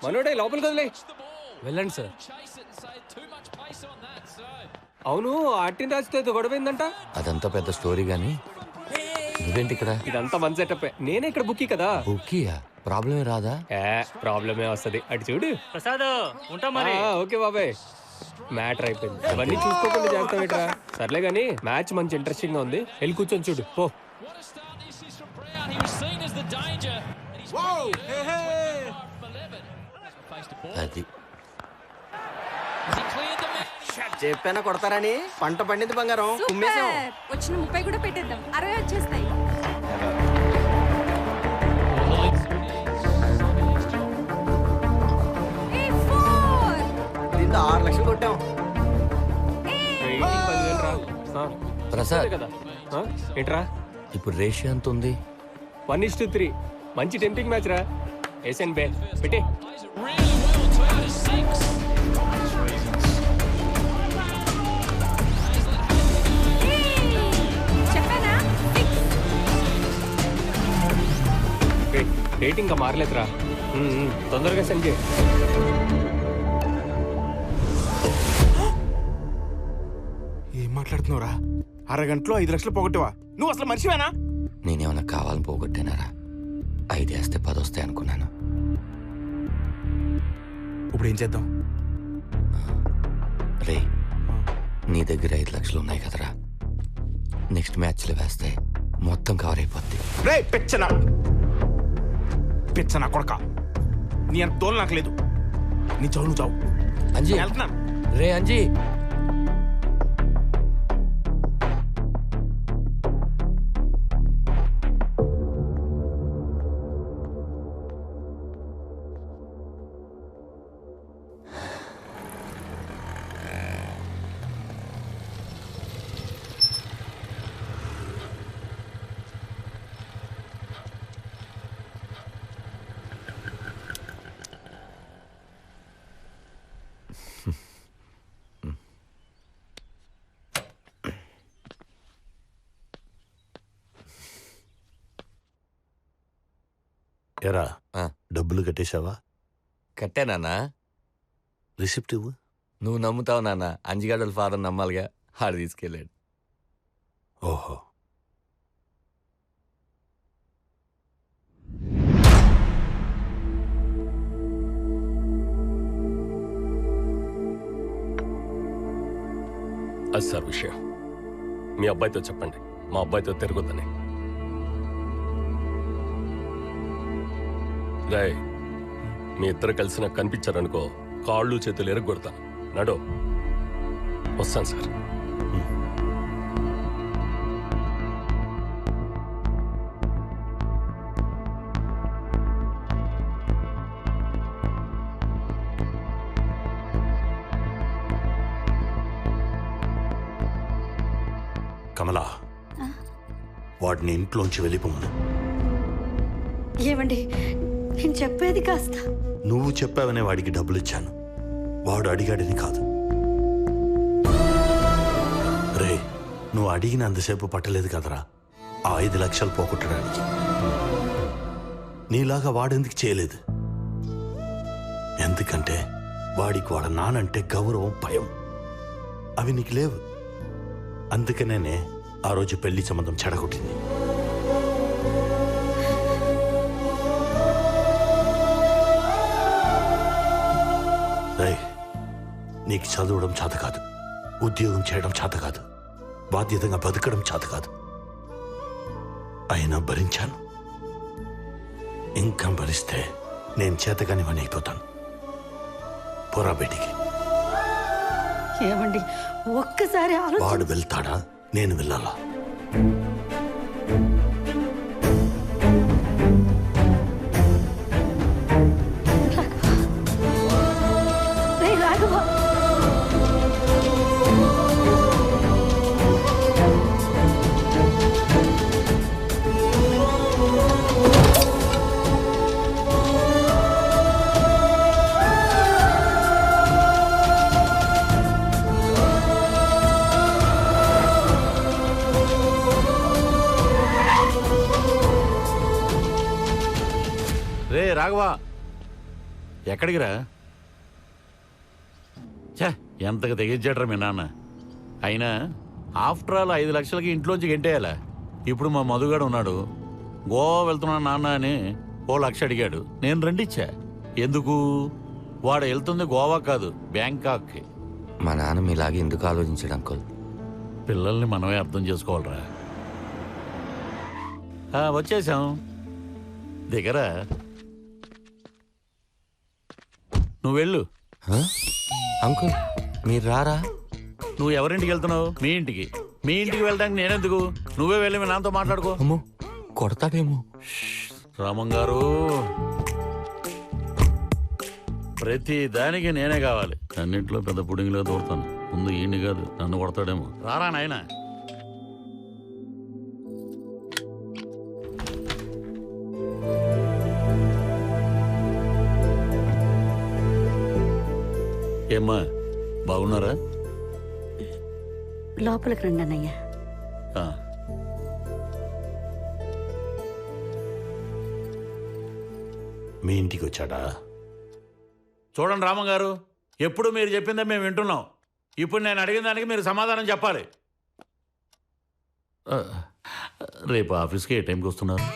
మనోడే లోపలికి వదిలే. వెళ్ళండి సార్. అవును, ఆర్టిన్ రాజుతో గొడవైందంట. అదంతా పెద్ద స్టోరీ గానీ నువ్వేంటి ఇక్కడ? ఇదంతా వన్ సెటప్. నేనే ఇక్కడ బుక్కీ కదా. బుక్కీయా? ప్రాబ్లమే రాదా? ప్రాబ్లమే వస్తుంది. అటు చూడు. ప్రసాద్ ఉంటా మరి. ఓకే బాబాయ్, మ్యాటర్ అయిపోయింది. ఇవన్నీ చూసుకోకుండా చేస్తాం ఇట్రా. సర్లే గానీ మ్యాచ్ మంచి ఇంట్రెస్టింగ్ గా ఉంది. వెళ్ళి కూర్చొని చూడు పో. అది చెప్పానా కొడతారని. పంట పండింది బంగారం. కుమ్మేసాం. వచ్చిన 30 కూడా పెట్టేద్దాం. 60 వచ్చేస్తాయి. దీంతో 6 లక్షలు కొట్టాం. ప్రసాద్ కదా ఏంట్రా? ఇప్పుడు రేషియో ఎంత ఉంది? 1:3. మంచి టెంపింగ్ మ్యాచ్ రా. ఏసన్ బే పెట్టి. రేటింగ్ ఇంకా మారలేదురా. తొందరగా సెండ్ చేయి. ఏం మాట్లాడుతున్నావురా? అరగంటలో 5 లక్షలు పోగొట్టావా? నువ్వు అసలు మనిషివేనా? నేనేమన్నా కావాలని పోగొట్టానారా? 5 వేస్తే 10 వస్తాయి అనుకున్నాను. ఇప్పుడు ఏం చేద్దాం? రే, నీ దగ్గర 5 లక్షలు ఉన్నాయి కదరా. నెక్స్ట్ మ్యాచ్లో వేస్తే మొత్తం కవర్ అయిపోద్ది. రే పెచ్చనా కొడక, నీ అంత తోలు నాకు లేదు. నీ చావు నువ్వు చావు. అంజీ వెళ్తున్నాను. రే అంజీ. ఎరా డబ్బులు కట్టేశావా? కట్టానా? రిసిప్ట్ ఇవ్వు. నువ్వు నమ్ముతావు నాన్న. అంజిగాడుల ఫాదర్ నమ్మాలిగా, ఆడు తీసుకెళ్ళాడు. ఓహో. అది సార్ విషయం. మీ అబ్బాయితో చెప్పండి. మా అబ్బాయితో తిరగొద్దని. రాయ్, మీ ఇద్దరు కలిసి నాకు కనిపించారనుకో, కాళ్ళు చేతులు ఎరగొడతాను. నడో. వస్తాను సార్. కమలా, వాడిని ఇంట్లోంచి వెళ్ళిపోమను. ఏమండి, నేను చెప్పేది కాస్త. నువ్వు చెప్పావనే వాడికి డబ్బులు ఇచ్చాను, వాడు అడిగాడని కాదు. రే, నువ్వు అడిగినంతసేపు పట్టలేదు కదరా ఆ 5 లక్షలు పోగొట్టడానికి. నీలాగా వాడెందుకు చేయలేదు? ఎందుకంటే వాడికి వాడు నానంటే గౌరవం, భయం అవి నీకు లేవు. అందుకనే ఆ రోజు పెళ్లి సంబంధం చెడగొట్టింది. నీకు చదవడం చేత కాదు, ఉద్యోగం చేయడం చేత కాదు, బాధ్యతగా బతకడం చేత కాదు. అయినా భరించాను. ఇంకా భరిస్తే నేను చేతగాని పని అయిపోతాను. పోరా బయటికి. ఏమండి, ఒక్కసారి వాడు వెళ్తాడా, నేను వెళ్ళాలా? రాఘవా, ఎక్కడికి రా? చా, ఎంతగా తెగించాడరా మీ నాన్న. అయినా ఆఫ్టర్ ఆల్ 5 లక్షలకి ఇంట్లోంచి గెంటేయాలా? ఇప్పుడు మా మధుగాడు ఉన్నాడు, గోవా వెళ్తున్నా నాన్న అని 1 లక్ష అడిగాడు. నేను 2 ఇచ్చా. ఎందుకు? వాడు వెళ్తుంది గోవా కాదు, బ్యాంకాక్కి. మా నాన్న మీలాగే ఎందుకు ఆలోచించాడు అంకుల్? పిల్లల్ని మనమే అర్థం చేసుకోవాలరా. వచ్చేసాం, దిగరా. నువ్వు వెళ్ళు. అంకుల్ మీరు రారా? నువ్వు ఎవరింటికి వెళ్తున్నావు? మీ ఇంటికి. మీ ఇంటికి వెళ్ళడానికి నేనెందుకు? నువ్వే వెళ్ళి మీ నాన్నతో మాట్లాడుకో. కొడతాడేమో. రామం గారు, ప్రతి దానికి నేనే కావాలి. అన్నింటిలో పెద్ద పుడింగిలో దూరుతాను. ముందు ఈయన్ని కాదు, నన్ను కొడతాడేమో. రారా నాయనా. ఏమ్మా, బాగున్నారా? లోపలికి రండి అన్నయ్య. మీ ఇంటికి వచ్చాడా? చూడండి రామం గారు, ఎప్పుడు మీరు చెప్పిందే మేము వింటున్నాం. ఇప్పుడు నేను అడిగిన దానికి మీరు సమాధానం చెప్పాలి. రేపు ఆఫీస్కి ఏ టైంకి వస్తున్నారు?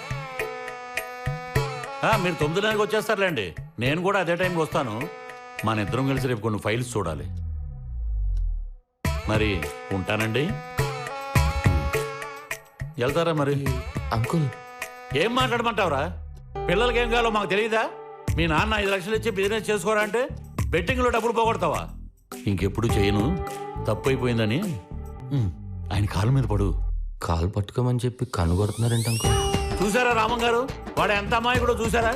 మీరు 9 వచ్చేస్తారులేండి. నేను కూడా అదే టైంకి వస్తాను. మన ఇద్దరం కలిసి రేపు కొన్ని ఫైల్స్ చూడాలి. మరి ఉంటానండి. వెళ్తారా మరి? అంకుల్ ఏం మాట్లాడమంటావురా? పిల్లలకి ఏం కావాలో మాకు తెలియదా? మీ నాన్న 5 లక్షలు ఇచ్చి బిజినెస్ చేసుకోరా అంటే బెట్టింగ్లో డబ్బులు పోగొడతావా? ఇంకెప్పుడు చేయను, తప్పు అయిపోయిందని ఆయన కాళ్ళ మీద పడు. కాలు పట్టుకోమని చెప్పి కనుగొడుతున్నారంట అంకుల్. చూసారా రామం గారు, వాడు ఎంత అమాయకుడో చూసారా?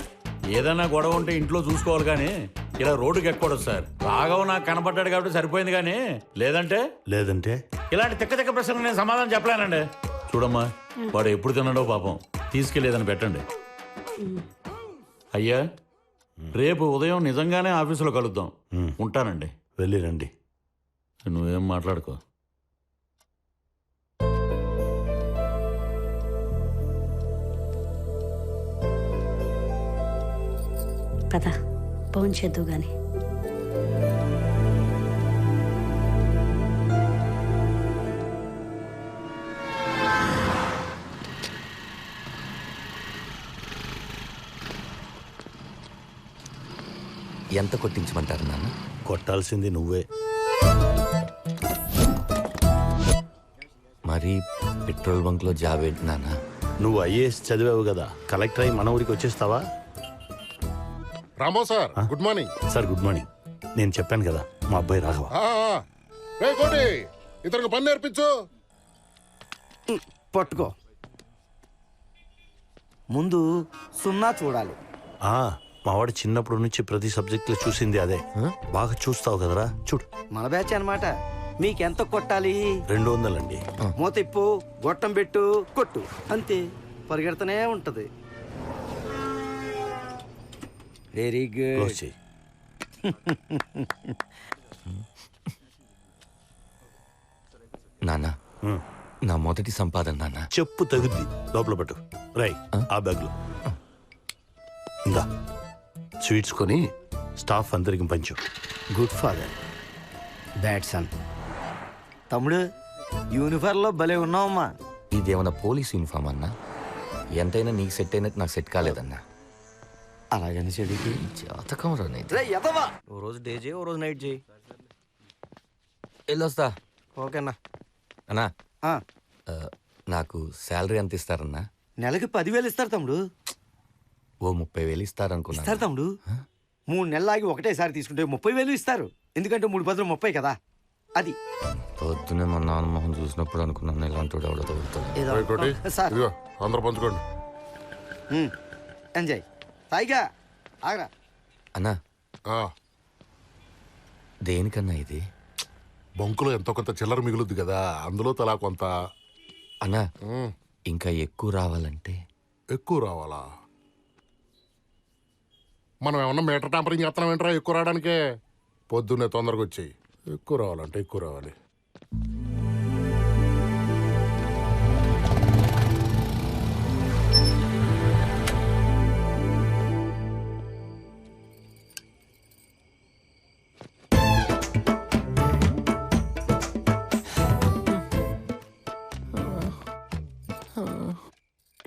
ఏదన్నా గొడవ ఉంటే ఇంట్లో చూసుకోవాలి కానీ ఇలా రోడ్డుకి ఎక్కకూడదు సార్. రాఘవ నాకు కనపడ్డాడు కాబట్టి సరిపోయింది, కానీ లేదంటే ఇలాంటి తిక్క తిక్క ప్రశ్నలు నేను సమాధానం చెప్పలేనండి. చూడమ్మా, వాడు ఎప్పుడు తిన్నాడో పాపం, తీసుకెళ్ళేదని పెట్టండి. అయ్యా, రేపు ఉదయం నిజంగానే ఆఫీసులో కలుద్దాం. ఉంటానండి. వెళ్ళిరండి. నువ్వేం మాట్లాడుకో. పద, ఫోన్ చేద్దు గాని. ఎంత కొట్టించమంటారు నాన్న? కొట్టాల్సింది నువ్వే. మరి పెట్రోల్ బంక్ లో జాబ్ ఏంటి నాన్న? నువ్వు ఐఏఎస్ చదివావు కదా, కలెక్టర్ అయి మన ఊరికి వచ్చేస్తావా? రామో sir, good morning. Sir good morning. నేను చెప్పాను కదా మా అబ్బాయి రాఘవ. రే కోటి, ఇతనికి పని నేర్పించు. పట్టుకో. ముందు సున్నా చూడాలి. మావాడు చిన్నప్పటి నుంచి ప్రతి సబ్జెక్ట్ లో చూసింది అదే. బాగా చూస్తావు కదరా, చూడు. మన బ్యాచ్ అన్నమాట. మీకెంత కొట్టాలి? 200 అండి. మూతిప్పు, గొట్టం పెట్టు, కొట్టు, అంతే. పరిగెడుతూనే ఉంటది. Very good. నాన్న, నా మొదటి సంపాదన నాన్న. చెప్పు తగుద్ది, లోపల పట్టు. రై ఆ బ్యాగ్లో ఇందా స్వీట్స్ కొని స్టాఫ్ అందరికి పంచు. Good father, bad son. తమ్ముడు, యూనిఫామ్ లో భలే ఉన్నావమ్మా. ఇదేమన్నా పోలీస్ యూనిఫామ్ అన్నా? ఎంతైనా నీకు సెట్ అయినట్టు నాకు సెట్ కాలేదన్నా. అలాగని చెడికి జాతకం ఓ రోజు డే చేయి, ఓ రోజు నైట్ చేయి. వెళ్ళొస్తా. ఓకేనా అన్నా? నాకు శాలరీ ఎంత ఇస్తారన్నా? నెలకి 10,000 ఇస్తారు తమ్ముడు. ఓ 30,000 ఇస్తారనుకున్నా. ఇస్తారు తమ్ముడు. 3 నెలలాగి ఒకటేసారి తీసుకుంటే 30,000 ఇస్తారు. ఎందుకంటే 3 బదులు 30 కదా. అది పొద్దునే మా నాన్న మొహం చూసినప్పుడు అనుకున్నాను ఇలాంటి ఎవడో తగులుతాడు. అందరూ పంచుకోండి. ఎంజాయ్. తాయిగా ఆగరా అన్నా. దేనికన్నా ఇది? బంకులో ఎంతో కొంత చిల్లర మిగులుద్ది కదా, అందులో తలా కొంత. అన్నా, ఇంకా ఎక్కువ రావాలంటే? ఎక్కువ రావాలా? మనం ఏమన్నా మీటర్ ట్యాంపరింగ్ చేస్తున్నాం ఏంట్రా ఎక్కువ రావడానికే? పొద్దున్నే తొందరగా వచ్చాయి. ఎక్కువ రావాలంటే ఎక్కువ రావాలి.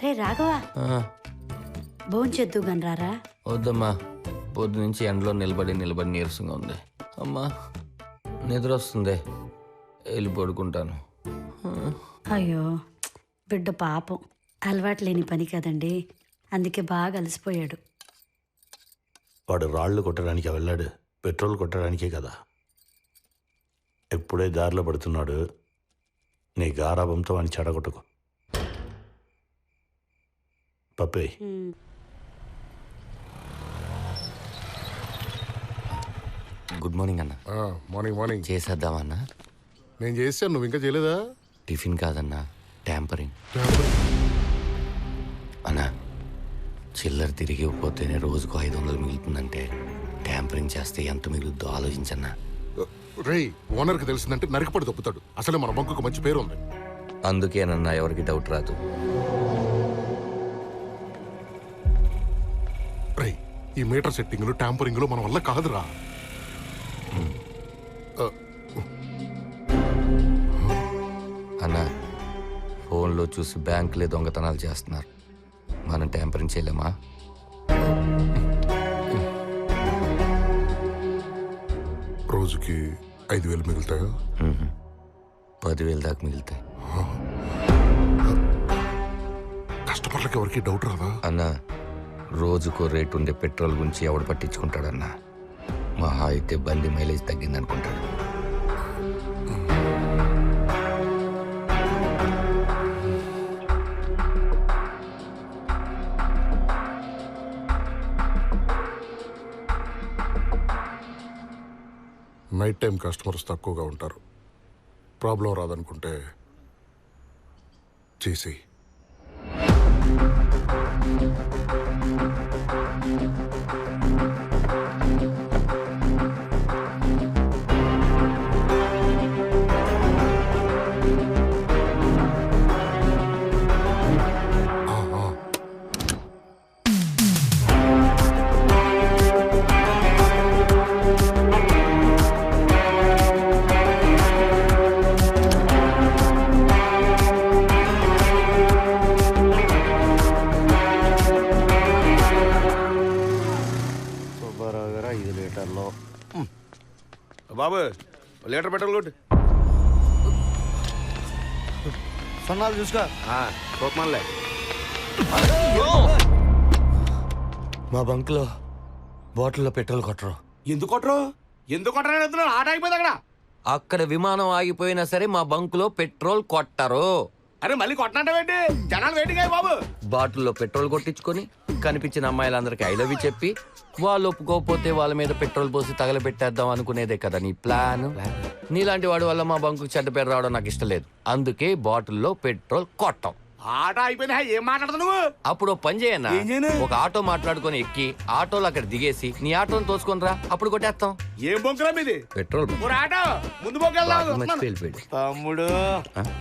రే రాఘవ, భోంచేద్దు గన్ రారా. వద్దమ్మా, పొద్దు నుంచి ఎండలో నిలబడి నీరసంగా ఉంది. అమ్మా నిద్ర వస్తుంది, వెళ్ళి పడుకుంటాను. అయ్యో బిడ్డ పాపం, అలవాటు లేని పని కదండి, అందుకే బాగా అలసిపోయాడు. వాడు రాళ్ళు కొట్టడానికి వెళ్ళాడు, పెట్రోల్ కొట్టడానికే కదా. ఎప్పుడే దారిలో పడుతున్నాడు. నీ గారాబంతో వాడిని చెడగొట్టుకో. పప్పే గుడ్ మార్నింగ్ అన్న. Morning morning. చేసేద్దామా అన్న? నేను చేశాను, నువ్వు ఇంకా చేయలేదా? టిఫిన్ కాదన్నా, ట్యాంపరింగ్. అన్నా, చిల్లర తిరిగి పోతేనే రోజుకు 500 మిగులుతుందంటే ట్యాంపరింగ్ చేస్తే ఎంత మిగులుద్దో ఆలోచించన్నా. రే, ఓనర్కి తెలిసిందంటే నరికిపడి తప్పుతాడు. అసలు మన బంకుకు మంచి పేరు ఉంది. అందుకేనన్నా ఎవరికి డౌట్ రాదు. రే, ఈ మీటర్ సెట్టింగ్లు ట్యాంపరింగ్లు మన వల్ల కాదురా. అన్నా, ఫోన్లో చూసి బ్యాంకులే దొంగతనాలు చేస్తున్నారు, మనం ట్యాంపరింగ్ చేయలేమా? రోజుకి 5,000 మిగులుతాయా? 10,000 దాకా మిగులుతాయి. కస్టమర్లకి ఎవరికి డౌట్ రాదా? అన్నా, రోజుకో రేటు ఉండే పెట్రోల్ గురించి ఎవడు పట్టించుకుంటాడన్నా? మహా అయితే బండి మైలేజ్ తగ్గిందనుకుంటాడు. నైట్ టైం కస్టమర్స్ తక్కువగా ఉంటారు. ప్రాబ్లం రాదనుకుంటే చేసి బాబు లీటర్ పెట్రోల్ కొట్టు. సున్నాలు చూసుకో. కోపమల్లే మా బంక్లో బాటిల్లో పెట్రోల్ కొట్టరు. ఎందుకు కొట్టరు? ఎందుకు కొట్టరు? ఆట అయిపోయింది అక్కడ. అక్కడ విమానం ఆగిపోయినా సరే మా బంకులో పెట్రోల్ కొట్టరు. అరే మళ్ళీ కొట్టనంటావేంటి? జనాలు వెయిటింగ్ అయ్యి బాబు. బాటిల్లో పెట్రోల్ కొట్టించుకొని కనిపించిన అమ్మాయిలందరికీ ఐ లవ్ యూ చెప్పి వాళ్ళు ఒప్పుకోకపోతే వాళ్ళ మీద పెట్రోల్ పోసి తగలబెట్టేద్దాం అనుకునేదే కదా నీ ప్లాన్. నీలాంటి వాడి వల్ల మా బంకు చెడ్డ పేరు రావడం నాకు ఇష్టం లేదు. అందుకే బాటిల్లో పెట్రోల్ కొట్టం. ఆట అయిపోయింది. ఏం మాట్లాడుతావు నువ్వు? అప్పుడు ఓ పని చేయన్నా, ఏం చేయను? ఒక ఆటో మాట్లాడుకొని ఎక్కి ఆటోలో అక్కడ దిగేసి నీ ఆటోని తోసుకొని రా, అప్పుడు కొట్టేస్తాం. ఏం బొంకురా మీది? పెట్రోల్ ఓ ఆటో ముందు బొంకెళ్దాం. వెళ్ళిపోయాడు. తమ్ముడు,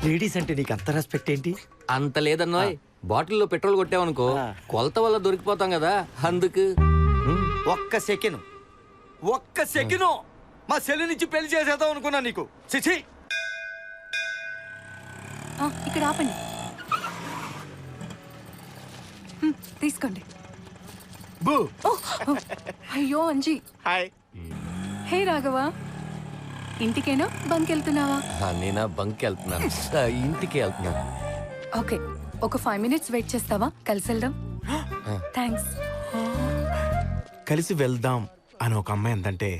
లేడీస్ అంటే నీకు అంత రెస్పెక్ట్ ఏంటి? అంత లేదన్నా, బాటిల్లో పెట్రోల్ కొట్టామనుకో కొలత వల్ల దొరికిపోతాం కదా, అందుకు. ఒక్క సెకండ్ మా సెల్లి నుంచి పెళ్లి చేసేద్దాం అనుకున్నా నీకు. చిచి, ఇక్కడ ఆపండి. తీసుకోండి. అయ్యో అంజీ. హాయ్. హే రాఘవ, ఇంటికేనా బంక్ వెళ్తున్నావా? నేనా బంక్ వెళ్తున్నాను, ఇంటికి వెళ్తున్నాను. ఓకే, ఒక 5 minutes వెయిట్ చేస్తావా? కలిసి వెళ్దాం. థ్యాంక్స్. కలిసి వెళ్దాం అని ఒక అమ్మాయి ఎంతంటే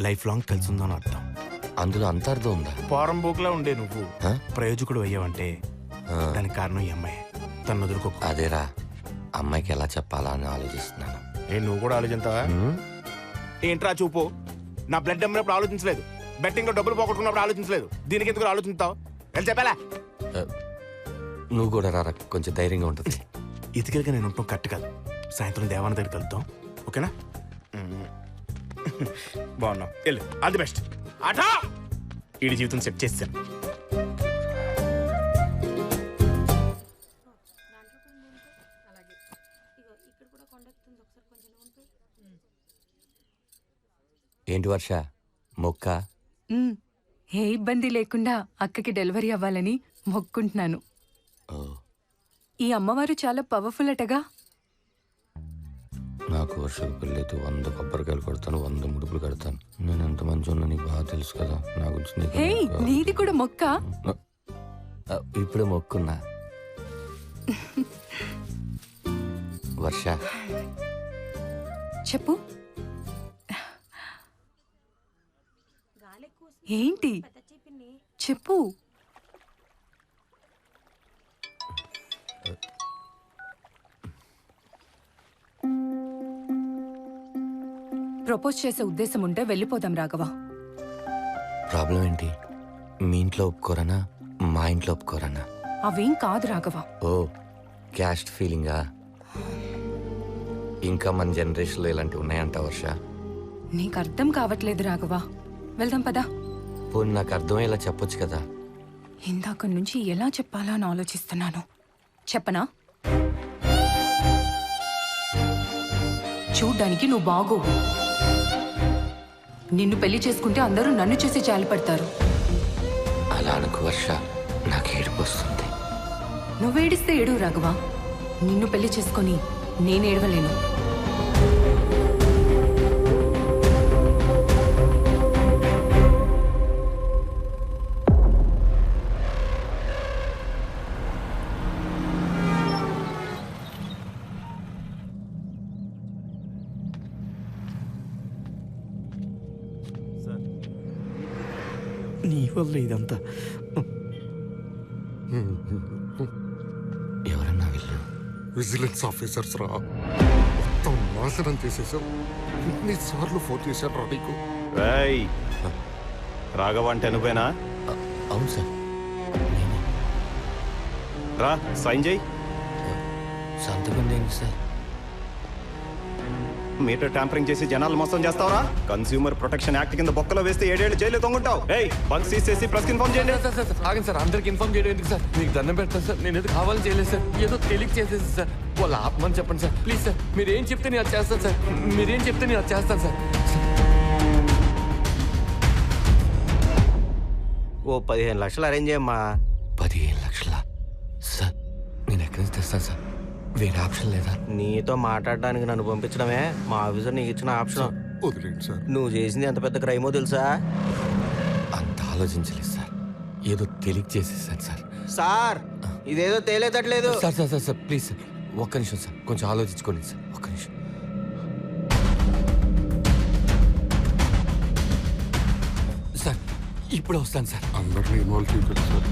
లైఫ్ లాంగ్ కలిసి ఉందని అర్థం. అందులో అంత అర్థం ఉందా? పోరం బుక్లా ఉండే నువ్వు ప్రయోజకుడు అయ్యావంటే దానికి కారణం ఈ అమ్మాయి. తను వదులుకో. అదేరా, అమ్మాయికి ఎలా చెప్పాలా అని ఆలోచిస్తున్నాను. నువ్వు కూడా ఆలోచించావా? ఏంట్రా చూపు, నా బ్లడ్ అమ్మినప్పుడు ఆలోచించలేదు, బెట్టింగ్ లో డబ్బులు పోగొట్టుకున్నప్పుడు ఆలోచించలేదు, దీనికి ఎందుకు ఆలోచిస్తావు? వెళ్ళి చెప్పాలా? నువ్వు కూడా రారా, కొంచెం ధైర్యంగా ఉంటుంది. ఇతికలుగా నేను ఉంటాం కరెక్ట్ కాదు. సాయంత్రం దేవాన దగ్గరికి వెళ్తాం, ఓకేనా? బాగున్నావు, వెళ్ళు. All the best. ఆటో ఈడి జీవితం సెట్ చేస్తాను. ఏంటి వర్ష, మొక్క? ఏ ఇబ్బంది లేకుండా అక్కకి డెలివరీ అవ్వాలని మొక్కుంటున్నాను. ఈ అమ్మవారు చాలా పవర్ఫుల్ అటగా. నాకు వర్షకు పెళ్ళైతే 100 కొబ్బరికాయలు కొడతాను, 100 ముడుపులు కడతాను. నేను ఎంత మంచి ఉన్నా నీకు బాగా తెలుసు కదా, నా గురించి హే, నీది కూడా మొక్క. ఇప్పుడే మొక్కున్నా. వర్ష చెప్పు. ఏంటి చెప్పు. ప్రపోజ్ చేసే ఉద్దేశం ఉంటే వెళ్ళిపోదాం రాఘవ. ప్రాబ్లం ఏంటి? మీ ఇంట్లో ఒప్పుకోరనా, మా ఇంట్లో ఒప్పుకోరనా? అవేం కాదు రాఘవ. ఓ, క్యాస్ట్ ఫీలింగా? ఇంకా మన జనరేషన్లో ఇలాంటివి ఉన్నాయంట వర్ష? నీకు అర్థం కావట్లేదు రాఘవ. వెళ్దాం పదా. పోనీ నాకు అర్థమయ్యేలా చెప్పొచ్చు కదా. ఇందాక నుంచి ఎలా చెప్పాలా అని ఆలోచిస్తున్నాను. చెప్పనా? చూడ్డానికి నువ్వు బాగో. నిన్ను పెళ్లి చేసుకుంటే అందరూ నన్ను చూసి జాలిపడతారు. అలా అనుకు వర్ష, నాకు ఏడుపు వస్తుంది. నువ్వేడిస్తే ఏడు రాఘవ. నిన్ను పెళ్లి చేసుకొని నేను ఏడవలేను. నీ వల్ల ఇదంతా. ఎవరన్నా వీళ్ళు? విజిలెన్స్ ఆఫీసర్స్ రా, మొత్తం నాశనం చేసేసావు. ఎన్నిసార్లు ఫోన్ చేశాను రా నీకు? రాఘవ అంటే నువ్వేనా? అవును సార్. రా, సైన్ చేయి. సంతకం దేనికి సార్? మీటర్ ట్యాంపరింగ్ చేసి జనాలు మోసం చేస్తావరా? కన్స్యూమర్ ప్రొటెక్షన్ యాక్ట్ కింద బొక్కలో వేస్తే 7 ఏళ్ళు జైలు తొంగుంటావు. బంక్ సీజ్ చేసి ప్రెస్ ఇన్ఫార్మ్ చేయండి. ఆగండి సార్, అందరికి ఇన్ఫార్మ్ చేయడం ఎందుకు సార్? మీకు దండం పెడతాను సార్, నేను ఏదో కావాలని చేయలేదు సార్, ఏదో తెలియక చేసేసి సార్. వాళ్ళు ఆపమని చెప్పండి సార్, ప్లీజ్ సార్. మీరేం చెప్తే నేను అది చేస్తాను సార్, మీరేం చెప్తే నేను అది చేస్తాను సార్. ఓ 15 లక్షలు అరేంజ్ చేయమ్మా. 15 లక్షలా సార్? నేను ఎక్కడి నుంచి తెస్తాను సార్? వేరే ఆప్షన్ లేదా? నీతో మాట్లాడడానికి నన్ను పంపించడమే మా ఆఫీసర్ నీకు ఇచ్చిన ఆప్షన్. వదిలేండి సార్. నువ్వు చేసింది ఎంత పెద్ద క్రైమో తెలుసా? అంత ఆలోచించలేదు సార్, ఏదో తెలియక చేసేసాను సార్. సార్ ఇదేదో తేలేదట్లేదు. Sir sir sir sir please sir ఒక్క నిమిషం సార్, కొంచెం ఆలోచించుకోండి సార్, ఒక్క నిమిషం. సార్ ఇప్పుడు వస్తాను సార్. అందరినీ ఇన్వాల్వ్ చేయకండి సార్.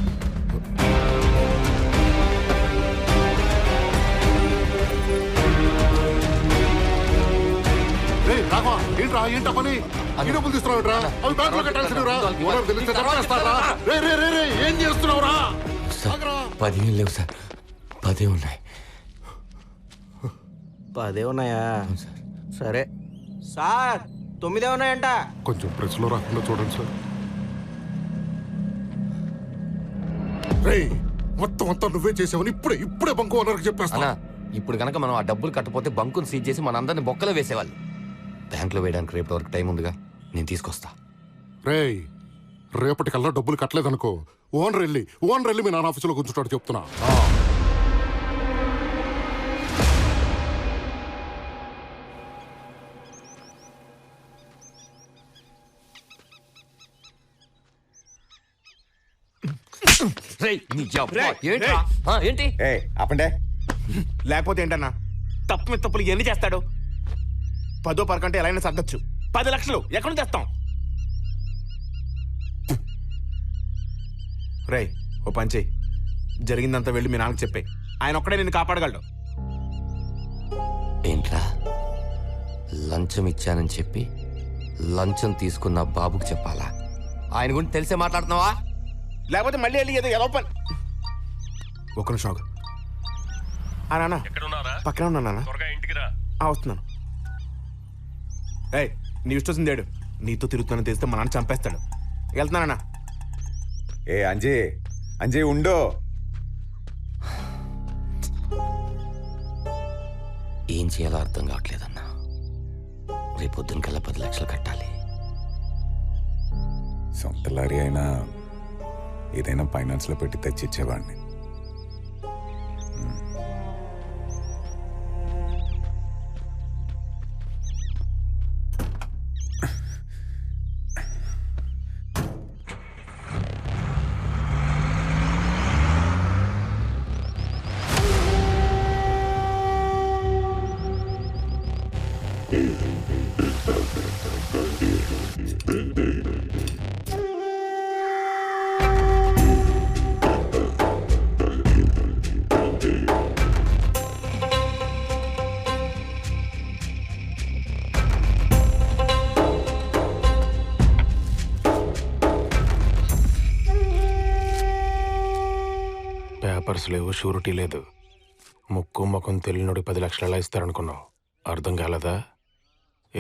రాఘవా, ఏంట్రా ఏంటా పని? ఈ డబ్బులు తీసుకున్నావుట్రా? అవి బ్యాంకులో కట్టాల్సినవిరా. ఓనర్ తెలిస్తే చంపేస్తారా? రే రే రే రే, ఏం చేస్తున్నావురా? సార్ 10 లేవు సార్, 10 ఉన్నాయి. 10 ఉన్నాయా? సరే సార్ 9 ఉన్నాయంట. కొంచెం ప్రెస్ లో రాకుండా చూడండి సార్. రేయ్, మొత్తం అంతా నువ్వే చేసావని ఇప్పుడే ఇప్పుడే బంకు ఓనర్కి చెప్పేస్తా. ఇప్పుడు కనుక మనం ఆ డబ్బులు కట్టపోతే బంకును సీజ్ చేసి మన అందరిని బొక్కలో వేసేవాళ్ళు. బ్యాంకులో వేయడానికి రేపటి వరకు టైం ఉందిగా, నేను తీసుకొస్తా. రేయ్, రేపటికల్లా డబ్బులు కట్టలేదనుకో, ఓనర్ వెళ్ళి మీ నాన్న ఆఫీసులో కూర్చుంటాడు చెప్తున్నా. ఏంటి ఆపండే. లేకపోతే ఏంటన్నా, తప్పు మీద తప్పులు ఎన్ని చేస్తాడు? 10 పరకంటే ఎలా అయినా సర్దచ్చు. 10 లక్షలు ఎక్కడి నుంచి తెస్తాం? రేయ్, ఓ పని చెయ్యి, జరిగిందంతా వెళ్ళి మీ నాన్నకి చెప్పే. ఆయన ఒక్కడే నిన్ను కాపాడగలడు. ఏంట్రా, లంచం ఇచ్చానని చెప్పి లంచం తీసుకున్న బాబుకి చెప్పాలా? ఆయన గురించి తెలిసే మాట్లాడుతున్నావా? లేకపోతే మళ్ళీ వెళ్ళి ఏదో ఎలా పని. ఒక్క నిమిషం ఆగు. నాన్న పక్కన ఉన్నా నాన్న. వస్తున్నాను. ఏయ్, నీ ఇష్టం వచ్చిందేడు. నీతో తిరుగుతున్నా తెలిస్తే మా నాన్న చంపేస్తాడు. వెళ్తున్నానన్నా. ఏ అంజీ ఉండో. ఏం చేయాలో అర్థం కావట్లేదన్నా. రేపు పొద్దునకల్లా 10 లక్షలు కట్టాలి. సొంత లారీ అయినా ఏదైనా ఫైనాన్స్ లో పెట్టి తెచ్చిచ్చేవాడిని. పేపర్స్ లేవు, షూరిటీ లేదు. ముక్కు ముఖం తెలియనుడికి 10 లక్షలు ఎలా ఇస్తారనుకున్నావు? అర్థం కాలేదా?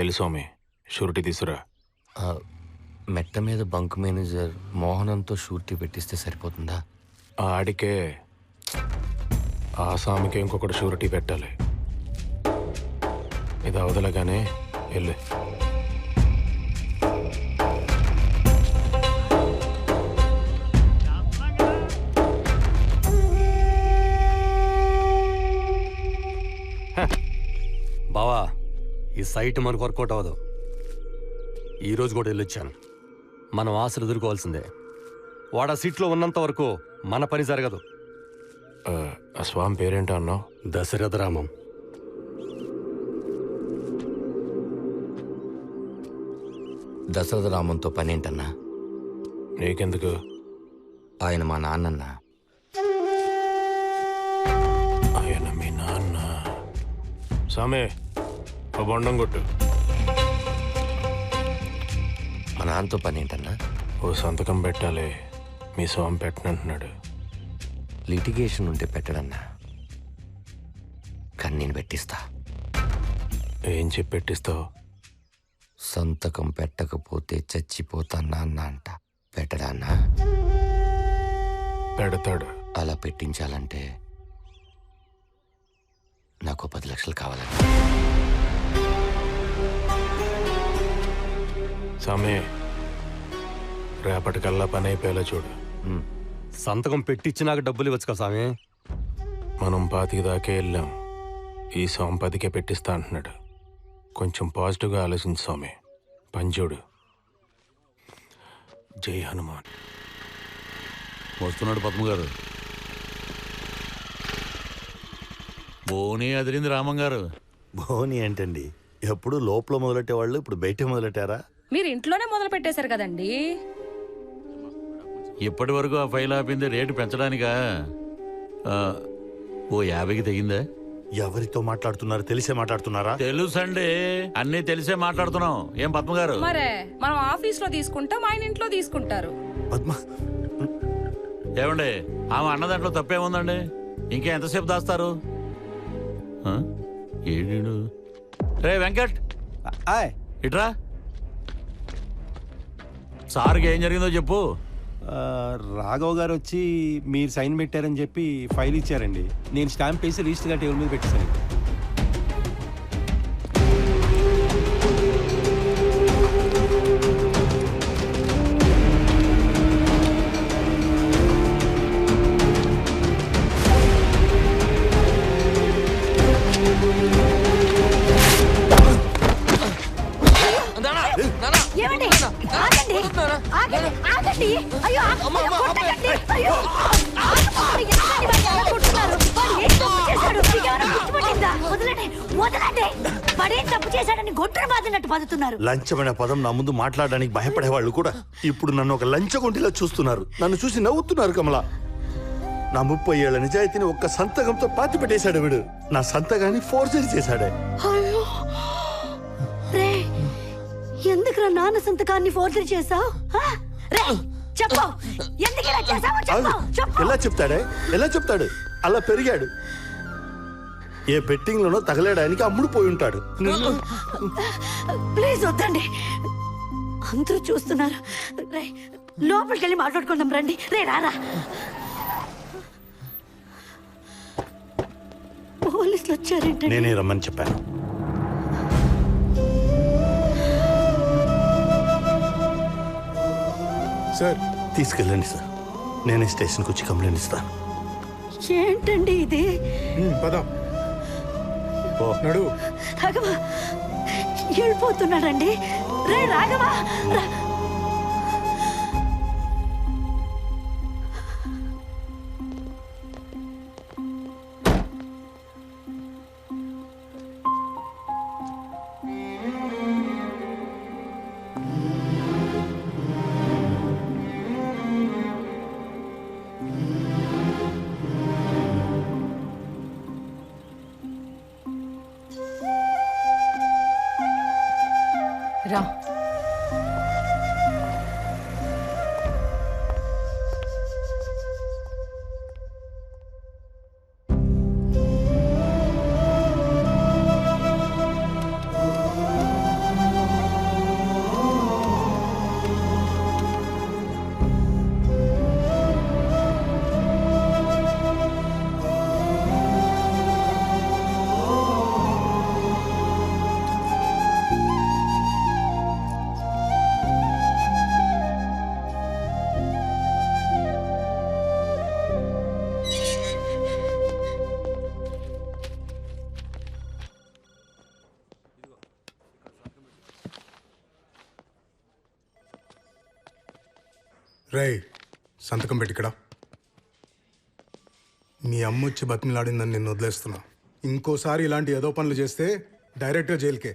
ఎల్లు స్వామి, షూరిటీ తీసురా. మెట్ట మీద బంక్ మేనేజర్ మోహనంతో షూరిటీ పెట్టిస్తే సరిపోతుందా? ఆడికే, ఆ స్వామికి ఇంకొకటి షూరిటీ పెట్టాలి. ఇది అవదలగానే వెళ్ళు. బావా, ఈ సైట్ మనకు వర్కౌట్ అవ్వదు. ఈరోజు కూడా వెళ్ళొచ్చాను. మనం ఆశలు ఎదుర్కోవాల్సిందే. వాడు ఆ సీట్లో ఉన్నంత వరకు మన పని జరగదు. ఆ స్వామి పేరేంటో అన్నావు? దశరథరామం. దశరథరామంతో పనేంటన్నా? నీకెందుకు? ఆయన మా నాన్నన్నా. ఆయన మీ నాన్న? స్వామి, ఓ బొండం కొట్టు. మా నాన్నతో పనేంటన్నా? ఓ సంతకం పెట్టాలి. మీ స్వామి పెట్టనంటున్నాడు. లిటిగేషన్ ఉంటే పెట్టడన్నా, కానీ నేను పెట్టిస్తా. ఏం చెప్పి పెట్టిస్తావు? సంతకం పెట్టకపోతే చచ్చిపోతా నాన్న అంట. పెట్టడాన్నా? పెడతాడు. అలా పెట్టించాలంటే నాకు 10 లక్షలు కావాలండి. స్వామి, రేపటికల్లా పని అయిపోయేలా చూడు. సంతకం పెట్టించినాక డబ్బులు ఇవ్వచ్చు కదా స్వామి. మనం 25 దాకే వెళ్ళాం. ఈ స్వామి 10కే పెట్టిస్తా అంటున్నాడు. కొంచెం పాజిటివ్గా ఆలోచించు స్వామి. పంజోడు. జై హనుమాన్. వస్తున్నాడు పద్మ గారు. బోని అదిరింది రామంగారు. బోని ఏంటండి, ఎప్పుడు లోపల మొదలెట్టే వాళ్ళు ఇప్పుడు బయట మొదలెట్టారా? మీరు ఇంట్లోనే మొదలు పెట్టేశారు కదండి. ఇప్పటి వరకు ఆ ఫైల్ ఆపింది రేటు పెంచడానికా? ఓ 50కి తెగిందా? ఎవరితో మాట్లాడుతున్నారు? తెలిసే మాట్లాడుతున్నారా? తెలుసండి, అన్నీ తెలిసే మాట్లాడుతున్నాం. ఏం పద్మగారు? మరే మనం ఆఫీస్ లో తీసుకుంటాం, ఆయన ఇంట్లో తీసుకుంటారు. ఏమండి, ఆమె అన్న దాంట్లో తప్పేముందండి? ఇంకా ఎంతసేపు దాస్తారు? ఏడు రే వెంకట్, ఇట్రా. సార్కి ఏం జరిగిందో చెప్పు. రాఘవ్ గారు వచ్చి మీరు సైన్ పెట్టారని చెప్పి ఫైల్ ఇచ్చారండి. నేను స్టాంప్ వేసి రిజిస్టర్గా టేబుల్ మీద పెట్టేశాను. ఏమండి? ఆగండి, ఆగండి, ఆగండి. అయ్యో, కొట్టకండి. అయ్యో, ఆగండి, ఎందుకండి వాడిని అలా కొడుతున్నారు? వాడు ఏం తప్పు చేశాడు? మీకేమైనా గుర్తుపట్టిందా? వదలండి, వదలండి. వాడేం తప్పు చేశాడని గొడ్డును బాధినట్టు బాదుతున్నారు. లంచమైన పదం నా ముందు మాట్లాడడానికి భయపడే వాళ్ళు కూడా ఇప్పుడు నన్ను ఒక లంచగొంటిలా చూస్తున్నారు. నన్ను చూసి నవ్వుతున్నారు. కమలా, నా 30 ఏళ్ల నిజాయితీని ఒక్క సంతకంతో పాతి పెట్టేశాడు వీడు. నా సంతకాన్ని ఫోర్జరీ చేశాడే. అయ్యో రే, ఎందుకురా నాన్న సంతకాన్ని ఫోర్జరీ చేశావు? చెప్పు, ఎందుకు ఇలా చేశావు? చెప్పు. ఎలా చెప్తాడే? ఎలా చెప్తాడు? అలా పెరిగాడు. ఏ బెట్టింగ్ లోనో తగలేడానికి అమ్ముడు పోయి ఉంటాడు. ప్లీజ్ వద్దండి, అందరూ చూస్తున్నారు. రే, లోపలికి వెళ్ళి మాట్లాడుకుందాం రండి. రే రారా. పోలీసులు వచ్చారేంటండి? నేనే రమ్మని చెప్పాను. సార్ తీసుకెళ్ళండి సార్, నేనే స్టేషన్కి వచ్చి కంప్లైంట్ ఇస్తాను. ఏంటండి ఇది? పద నడు. రాఘవ వెళ్ళిపోతున్నాడండి. రే రాఘవ, రా. రేయ్, సంతకం పెట్టి ఇక్కడ. మీ అమ్మ వచ్చి బతిమలాడిందని నేను వదిలేస్తున్నా. ఇంకోసారి ఇలాంటి ఏదో పనులు చేస్తే డైరెక్ట్గా జైలుకే.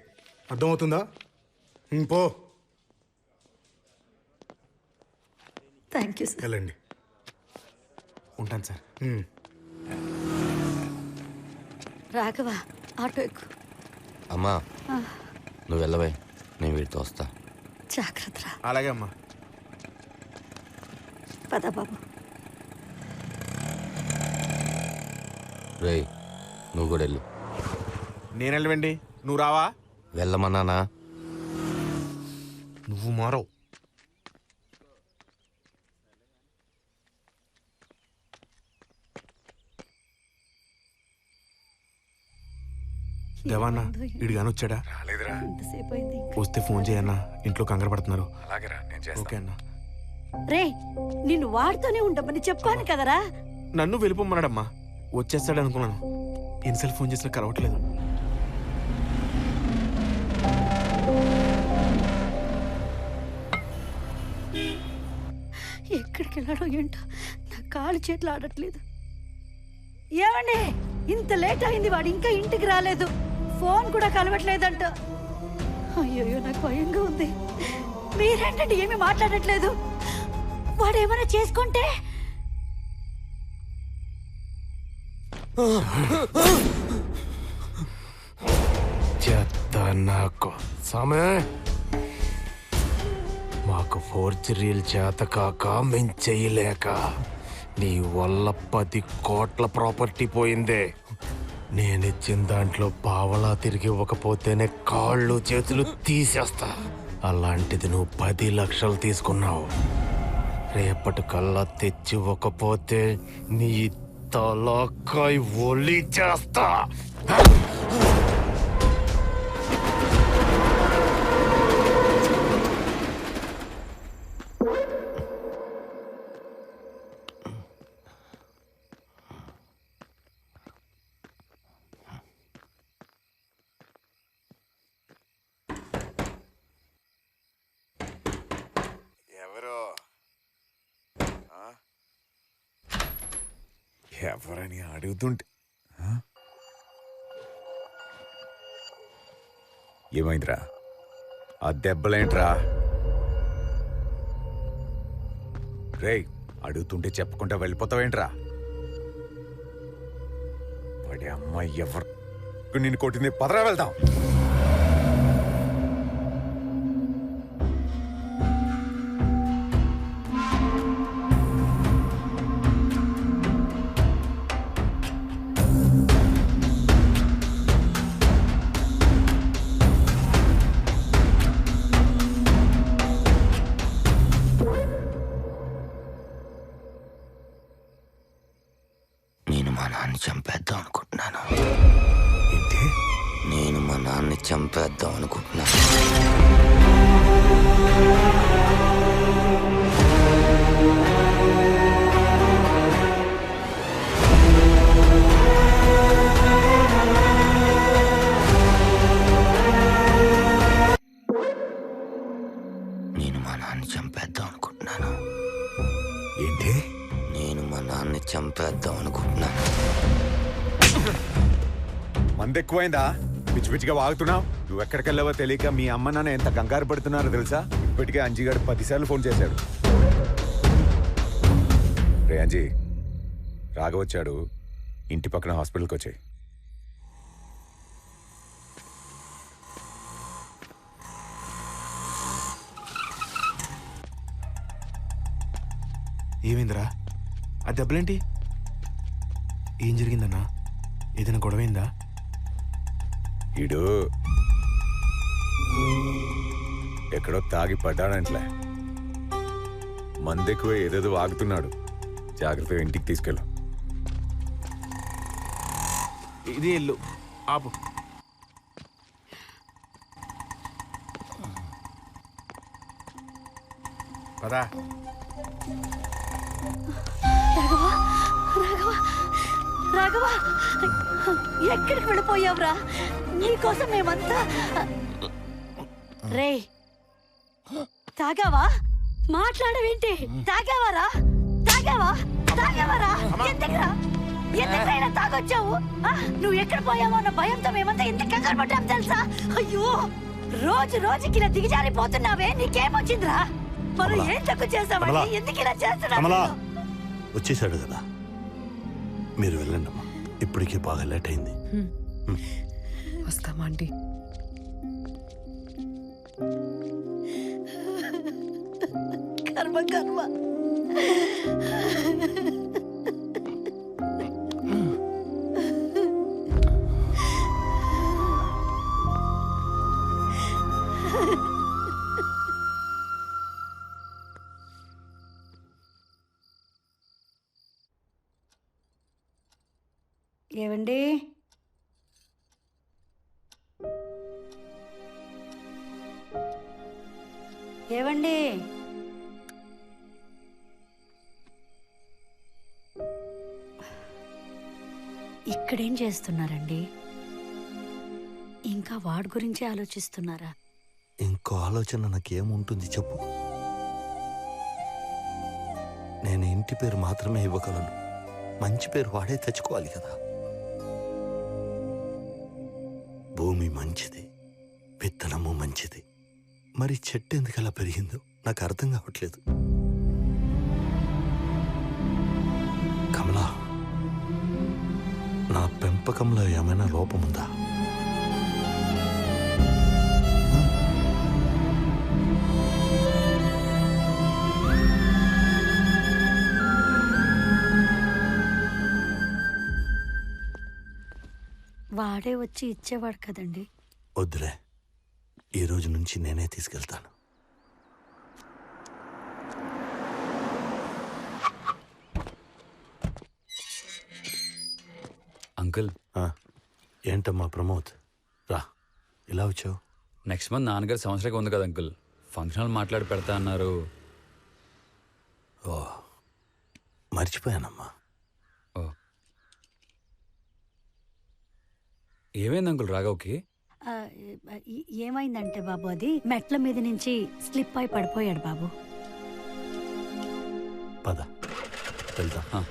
అర్థమవుతుందా? పో. Thank you sir. వెళ్ళండి. ఉంటాను సార్. రాఘవ, ఆటో ఎక్కు. అమ్మా, నువ్వు వెళ్ళవే, నేను వీడితో వస్తా. జాగ్రత్త. అలాగే అమ్మా. పద బాబు. రేయ్, నువ్వు కూడా వెళ్ళు. నేను వెళ్ళవండి, నువ్వు రావా? వెళ్ళమన్నానా? నువ్వు మారవు. దేవాన్న, ఇడు గాని వచ్చాడా? వస్తే ఫోన్ చేయన్నా, ఇంట్లో కంగారు పడుతున్నారు. ఓకే అన్న. రే, నిన్ను వాడుతూనే ఉండమని చెప్పాను కదరా. నన్ను వెళ్ళిపోమన్నాడమ్మా. వచ్చేస్తాడు అనుకున్నాను. ఎన్నిసార్లు ఫోన్ చేసినా కలవట్లేదు. ఎక్కడికి వెళ్ళాడో ఏంటో, నా కాళ్ళు చేతులు ఆడట్లేదు. ఏమండి, ఇంత లేట్ అయింది, వాడు ఇంకా ఇంటికి రాలేదు, ఫోన్ కూడా కలవట్లేదంట. అయ్యో నాకు భయంగా ఉంది. మీరేంటండి ఏమీ మాట్లాడట్లేదు? వాడు ఏమైనా చేసుకుంటే? నాకు సమయ మాకు ఫోర్జరీలు చేత కాక మేము చెయ్యలేక నీ వల్ల 10 కోట్ల ప్రాపర్టీ పోయిందే. నేనిచ్చిన దాంట్లో పావలా తిరిగి ఇవ్వకపోతేనే కాళ్ళు చేతులు తీసేస్తా. అలాంటిది నువ్వు 10 లక్షలు తీసుకున్నావు. రేపటికల్లా తెచ్చి ఇవ్వకపోతే నీ తలకాయ ఒలి చేస్తా. ఎవరని అడుగుతుంటే ఏమైందిరా? ఆ దెబ్బలేంట్రా? రేయ్, అడుగుతుంటే చెప్పకుండా వెళ్ళిపోతావేంట్రా? వాడి అమ్మాయి ఎవరు నిన్ను కొట్టింది? పదరా వెళ్దాం. నేను మా నాన్ని చంపేద్దాం అనుకుంటున్నాను. నేను మా నాన్ని చంపేద్దాం అనుకుంటున్నాను. నేను మా నాన్ని చంపేద్దాం అనుకుంటున్నాను. ఏంటి? నేను మా నాన్ని చంపేద్దాం అనుకుంటున్నాను. మంది ఎక్కువైందా? పిచ్చి పిచ్చిగా వాగుతున్నావు. నువ్వు ఎక్కడికెళ్ళావో తెలియక మీ అమ్మ నాన్న ఎంత కంగారు పడుతున్నారో తెలుసా? ఇప్పటికే అంజీగాడు 10 సార్లు ఫోన్ చేశాడు. రే అంజీ, రాఘవచ్చాడు, ఇంటి పక్కన హాస్పిటల్కి వచ్చాయి. ఏమైందిరా? ఆ దెబ్బలేంటి? ఏం జరిగిందన్నా? ఏదైనా గొడవైందా? ఈడు ఎక్కడో తాగి పడ్డాడంట్లే. మందెక్కువ ఏదేదో వాగుతున్నాడు. జాగ్రత్తగా ఇంటికి తీసుకెళ్ళు. ఇది ఇల్లు ఆపు. పదా. రాఘవ, ఎక్కడికి వెళ్ళిపోయావురా? నీకోసం మేమంతా. రే, తాగావా? మాట్లాడవేంటి? తాగావారా? తాగావారా? ఎందుకైనా తాగొచ్చావు? నువ్వు ఎక్కడ పోయావో అన్న భయంతో మేమంతా ఎంత కంగారు పడ్డాం తెలుసా? అయ్యో, రోజుకి ఇలా దిగజారిపోతున్నావే, నీకేమొచ్చిందిరా? మనం ఏం తక్కువ చేస్తామని ఎందుకు ఇలా చేస్తున్నావు? వచ్చేసాడు కదా, మీరు వెళ్ళండి అమ్మా. ఇప్పటికే బాగా లేట్ అయింది. వస్తామా ఆంటీ? కర్మ. ఏవండి, ఇక్కడేం చేస్తున్నారండి? ఇంకా వాడి గురించి ఆలోచిస్తున్నారా? ఇంకో ఆలోచన నాకేముంటుంది చెప్పు. నేను ఇంటి పేరు మాత్రమే ఇవ్వగలను. మంచి పేరు వాడే తెచ్చుకోవాలి కదా. భూమి మంచిది, విత్తనము మంచిది. మరి చెట్టు ఎందుకు అలా పెరిగిందో నాకు అర్థం కావట్లేదు. కమలా, నా పెంపకంలో ఏమైనా లోపముందా? వాడే వచ్చి ఇచ్చేవాడు కదండి. వద్దులే, ఈ రోజు నుంచి నేనే తీసుకెళ్తాను. అంకుల్. ఏంటమ్మా ప్రమోద్, రా, ఇలా వచ్చావు? నెక్స్ట్ మంత్ నాన్నగారు సంవత్సరానికి ఉంది కదా అంకుల్, ఫంక్షన్ హాల్ మాట్లాడి పెడతా అన్నారు. ఓ, మర్చిపోయానమ్మా. ఓ, ఏమైంది అంకుల్ రాఘవ్కి? ఏమైందంటే బాబు, అది మెట్ల మీద నుంచి స్లిప్ అయి పడిపోయాడు బాబు. పద వెళ్దాం.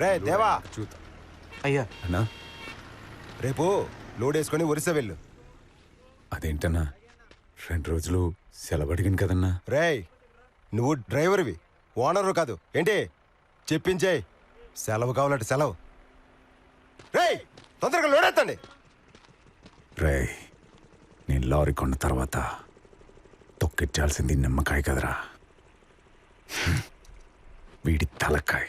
రే దేవా, అయ్యా అన్నా, రేపు లోడ్ వేసుకొని ఒరిస్సా వెళ్ళు. అదేంటన్నా 2 రోజులు సెలవు అడిగింది కదన్నా. రే, నువ్వు డ్రైవర్వి, ఓనరు కాదు ఏంటి? చెప్పించేయి, సెలవు కావాలంటే సెలవు. రే, తొందరగా లోడ్ ఎత్తండి. రే, నేను లారీ కొన్న తర్వాత తొక్కిచ్చాల్సింది నిమ్మకాయ కదరా, వీడి తలకాయ.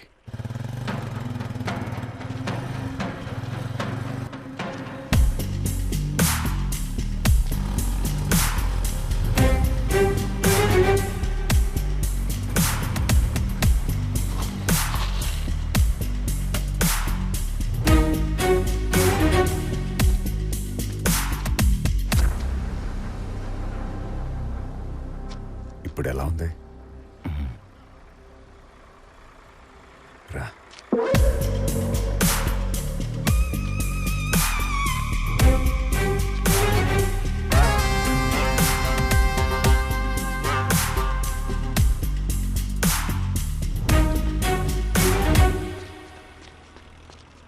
ఇప్పుడు ఎలా ఉంది రా?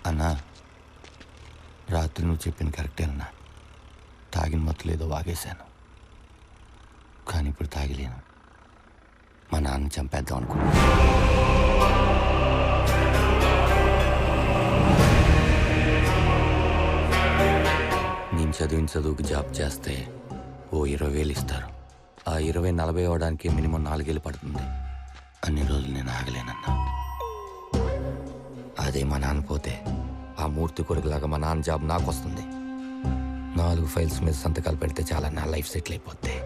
అన్నా, రాత్రి నువ్వు చెప్పిన కరెక్టే అన్నా. తాగిన మొత్తం ఏదో వాగేశాను, కానీ ఇప్పుడు తాగిలేను. మా నాన్న చంపేద్దాం అనుకున్నా. నేను చదివిన చదువుకి జాబ్ చేస్తే ఓ 20,000 ఇస్తారు. ఆ 20 40 అవ్వడానికి మినిమం 4 ఏళ్ళు పడుతుంది. అన్ని రోజులు నేను ఆగలేనన్నా. అదే మా నాన్న పోతే ఆ మూర్తి కొడుకులాగా మా నాన్న జాబ్ నాకు వస్తుంది. 4 ఫైల్స్ మీద సంతకాలు పెడితే చాలా నా లైఫ్ సెటిల్ అయిపోద్ది.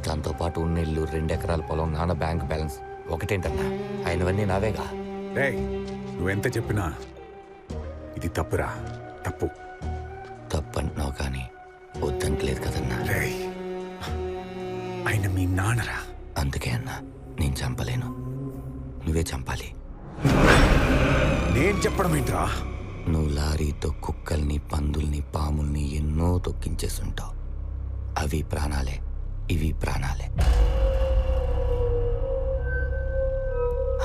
దాంతోపాటు ఉన్న ఇల్లు, 2 ఎకరాల పొలం, నాన్న బ్యాంక్ బ్యాలెన్స్. ఒకటేంటన్నా, ఆయనవన్నీ నావేగా. రే, నువ్వెంత చెప్పినా ఇది తప్పురా, తప్పు. తప్పంటున్నావు కానీ వద్దంటలేదు కదన్నా. ఆయన మీ నాన్నరా. అందుకే అన్నా, నేను చంపలేను, నువ్వే చంపాలి. నేను చెప్పడం ఏంట్రా? నువ్వు లారీతో కుక్కల్ని, పందుల్ని, పాముల్ని ఎన్నో తొక్కించేస్తుంటావు. అవి ప్రాణాలే, ఇవి ప్రాణాలే.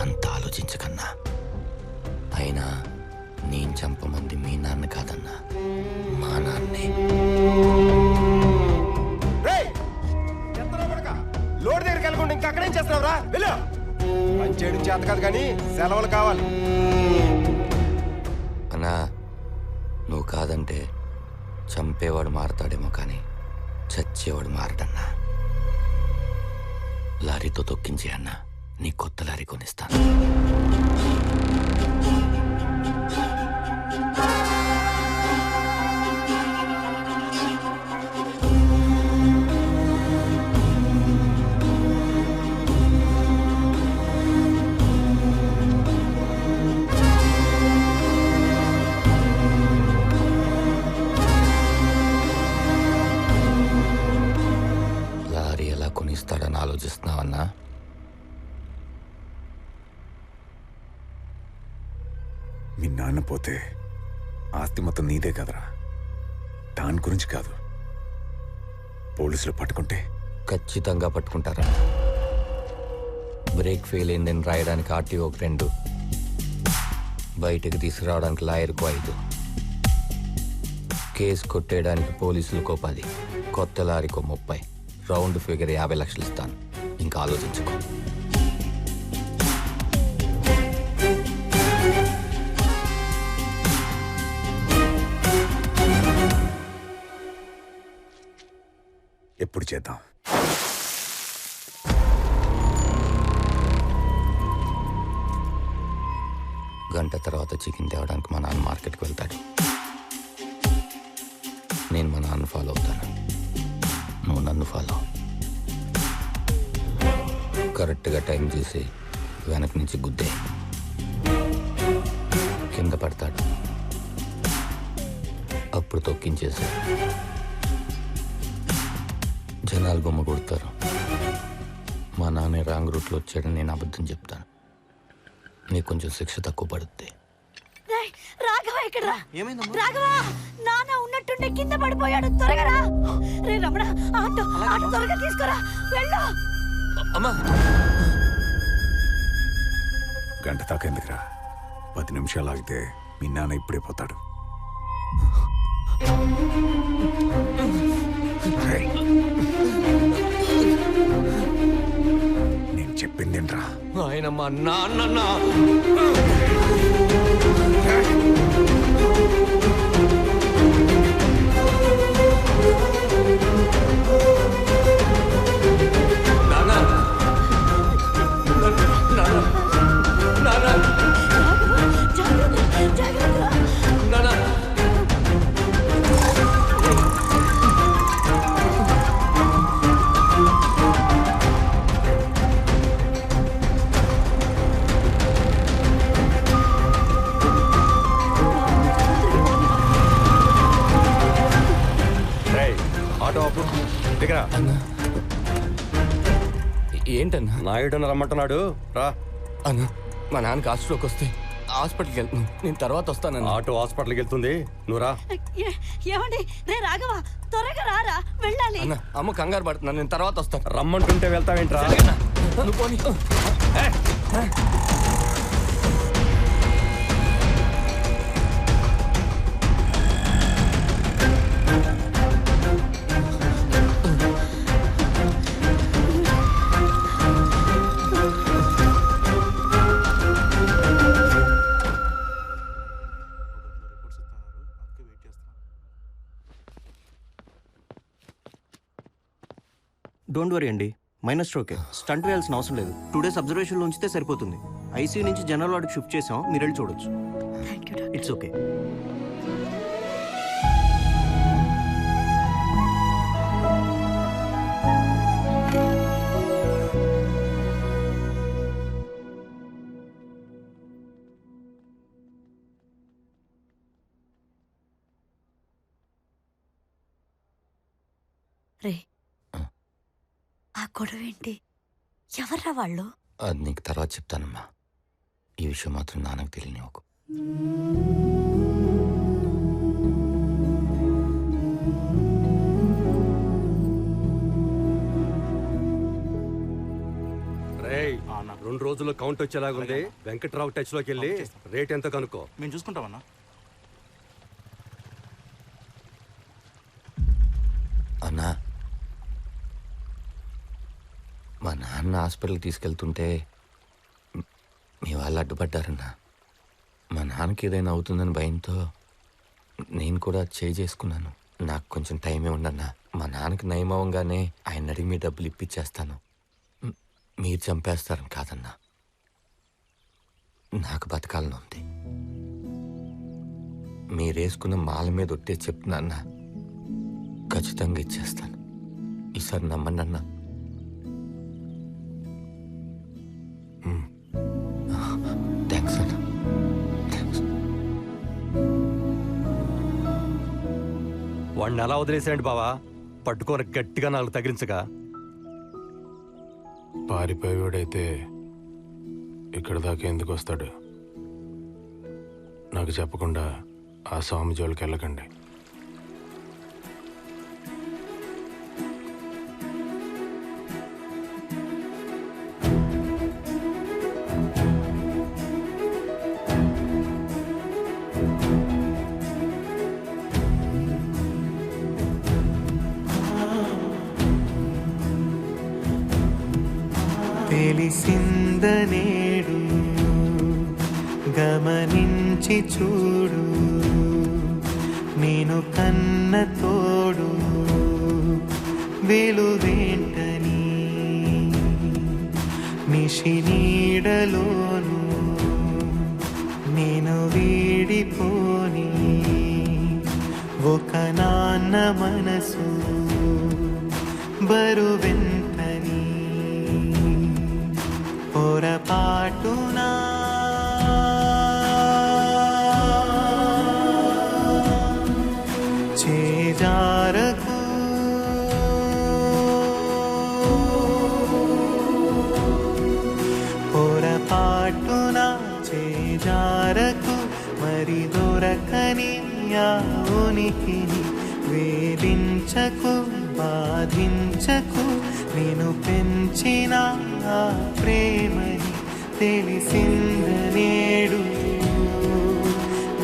అంత ఆలోచించకన్నా. అయినా నేను చంపమంది మీ నాన్న కాదన్నా, మా నాన్నే. లోడ్ దగ్గరికి వెళ్ళకుండా ఇంకా అక్కడేం చేస్తున్నావురా? వెళ్ళు. పని చేయడం చేత కాదు కానీ సెలవులు కావాలి. అన్నా, నువ్వు కాదంటే చంపేవాడు మారతాడేమో కానీ చచ్చేవాడు మారడన్నా. లారీతో తొక్కించే అన్నా, నీ కొత్త లారీ కొనిస్తాను. లారీ ఎలా కొనిస్తాడని ఆలోచిస్తున్నావన్నా? మీ నాన్న పోతే ఆస్తి మొత్తం నీదే కదరా. దాని గురించి కాదు, పోలీసులు పట్టుకుంటే ఖచ్చితంగా పట్టుకుంటారా? బ్రేక్ ఫెయిల్ అయిందని రాయడానికి ఆర్టీఓకి 2, బయటకు తీసుకురావడానికి లాయర్కు 5, కేసు కొట్టేయడానికి పోలీసులకు 10, కొత్త లారీకో 30, రౌండ్ ఫిగర్ 50 లక్షలు ఇస్తాను. ఇంకా ఆలోచించుకో. ఎప్పుడు చేద్దాం? గంట తర్వాత చికెన్ తేవడానికి మా నాన్న మార్కెట్కి వెళ్తాడు. నేను మా నాన్న ఫాలో అవుతాను, నువ్వు నన్ను ఫాలో. కరెక్ట్గా టైం చూసి వెనక నుంచి గుద్దే, కింద పడతాడు. అప్పుడు తొక్కించేసి జనాలు బొమ్మ కొడతారు. మా నాన్న రాంగ్ రూట్లో వచ్చాడని నేను అబద్ధం చెప్తాను. నీకు కొంచెం శిక్ష తక్కువ పడుద్ది. రాఘవ ఇక్కడ రాఘవ, నాన్న ఉన్నట్టుండే కింద పడిపోయాడు. త్వరగా రా. రే రమణ, ఆటో త్వరగా తీసుకురా. వెళ్ళు. అమ్మా, గంట దాకా ఎందుకురా? 10 నిమిషాలు ఆగితే మీ నాన్న ఇప్పుడే పోతాడు. నేను చెప్పిందేంట్రా? ఆయన మా నాన్న. ఏంటన్నా? నాయుడు రమ్మంటున్నాడు, రా. అన్నా, మా నాన్నకి హాస్పిటల్కి వస్తే హాస్పిటల్కి వెళ్తున్నాను, నేను తర్వాత వస్తానన్నా. ఆటో హాస్పిటల్కి వెళ్తుంది, నువ్వు రా. ఏమండి? రే రాఘవ, త్వరగా రారా, వెళ్ళాలి. అన్న, అమ్మ కంగారు పడుతున్నాను, నేను తర్వాత వస్తాను. రమ్మంటుంటే వెళ్తావేంట్రా? నువ్వు పోనీ. డోంట్ వరీ అండి, మైనర్ స్ట్రోకే. స్టంట్ వేయాల్సిన అవసరం లేదు. 2 days అబ్జర్వేషన్లో ఉంచితే సరిపోతుంది. ఐసీయూ నుంచి జనరల్ వార్డుకి షిఫ్ట్ చేసాం, మీరు వెళ్ళి చూడొచ్చు. It's okay. రే, ఆ గొడవ ఏంటి? ఎవర్రా వాళ్ళు? అది నీకు తర్వాత చెప్తానమ్మా. ఈ విషయం మాత్రం నాన్నకు తెలియనివ్వకు. రేయ్, 2 రోజుల్లో కౌంట్ వచ్చేలాగుంది. వెంకట్రావు టచ్ లోకి వెళ్ళి రేట్ ఎంతో కనుక్కో. మేము చూసుకుంటామన్నా. అన్నా, మా నాన్న హాస్పిటల్కి తీసుకెళ్తుంటే మీ వాళ్ళు అడ్డుపడ్డారన్నా. మా నాన్నకి ఏదైనా అవుతుందని భయంతో నేను కూడా చేసుకున్నాను. నాకు కొంచెం టైమే ఉండన్నా. మా నాన్నకి నయమవంగానే ఆయన అడిగి మీ డబ్బులు ఇప్పించేస్తాను. మీరు చంపేస్తారని కాదన్నా, నాకు బతకాలని ఉంది. మీరేసుకున్న మాల మీద ఒట్టే చెప్తున్నా, ఖచ్చితంగా ఇచ్చేస్తాను. ఈసారి నమ్మండి అన్నా. థ్యాంక్స్ అన్నా. వాడిని ఎలా వదిలేసాయండి బావా? పట్టుకొని గట్టిగా 4 తగిలించగా. పారిపోయేవాడైతే ఇక్కడ దాకా ఎందుకు వస్తాడు? నాకు చెప్పకుండా ఆ స్వామి జోలికి వెళ్ళకండి. తెలిసిందనేడు గమనించి చూడు నేను కన్న తోడు వెలువేంటని నిశి నీడలోను నేను వీడిపోని ఒక నాన్న మనసు బరువెంతని పొరపాటునా చేజారకు పొరపాటున చేజారకు మరి దొరకని ఆ ఉనికిని వేధించకు బాధించకు నేను పెంచిన ఆ ప్రేమని తెలిసిందనేడు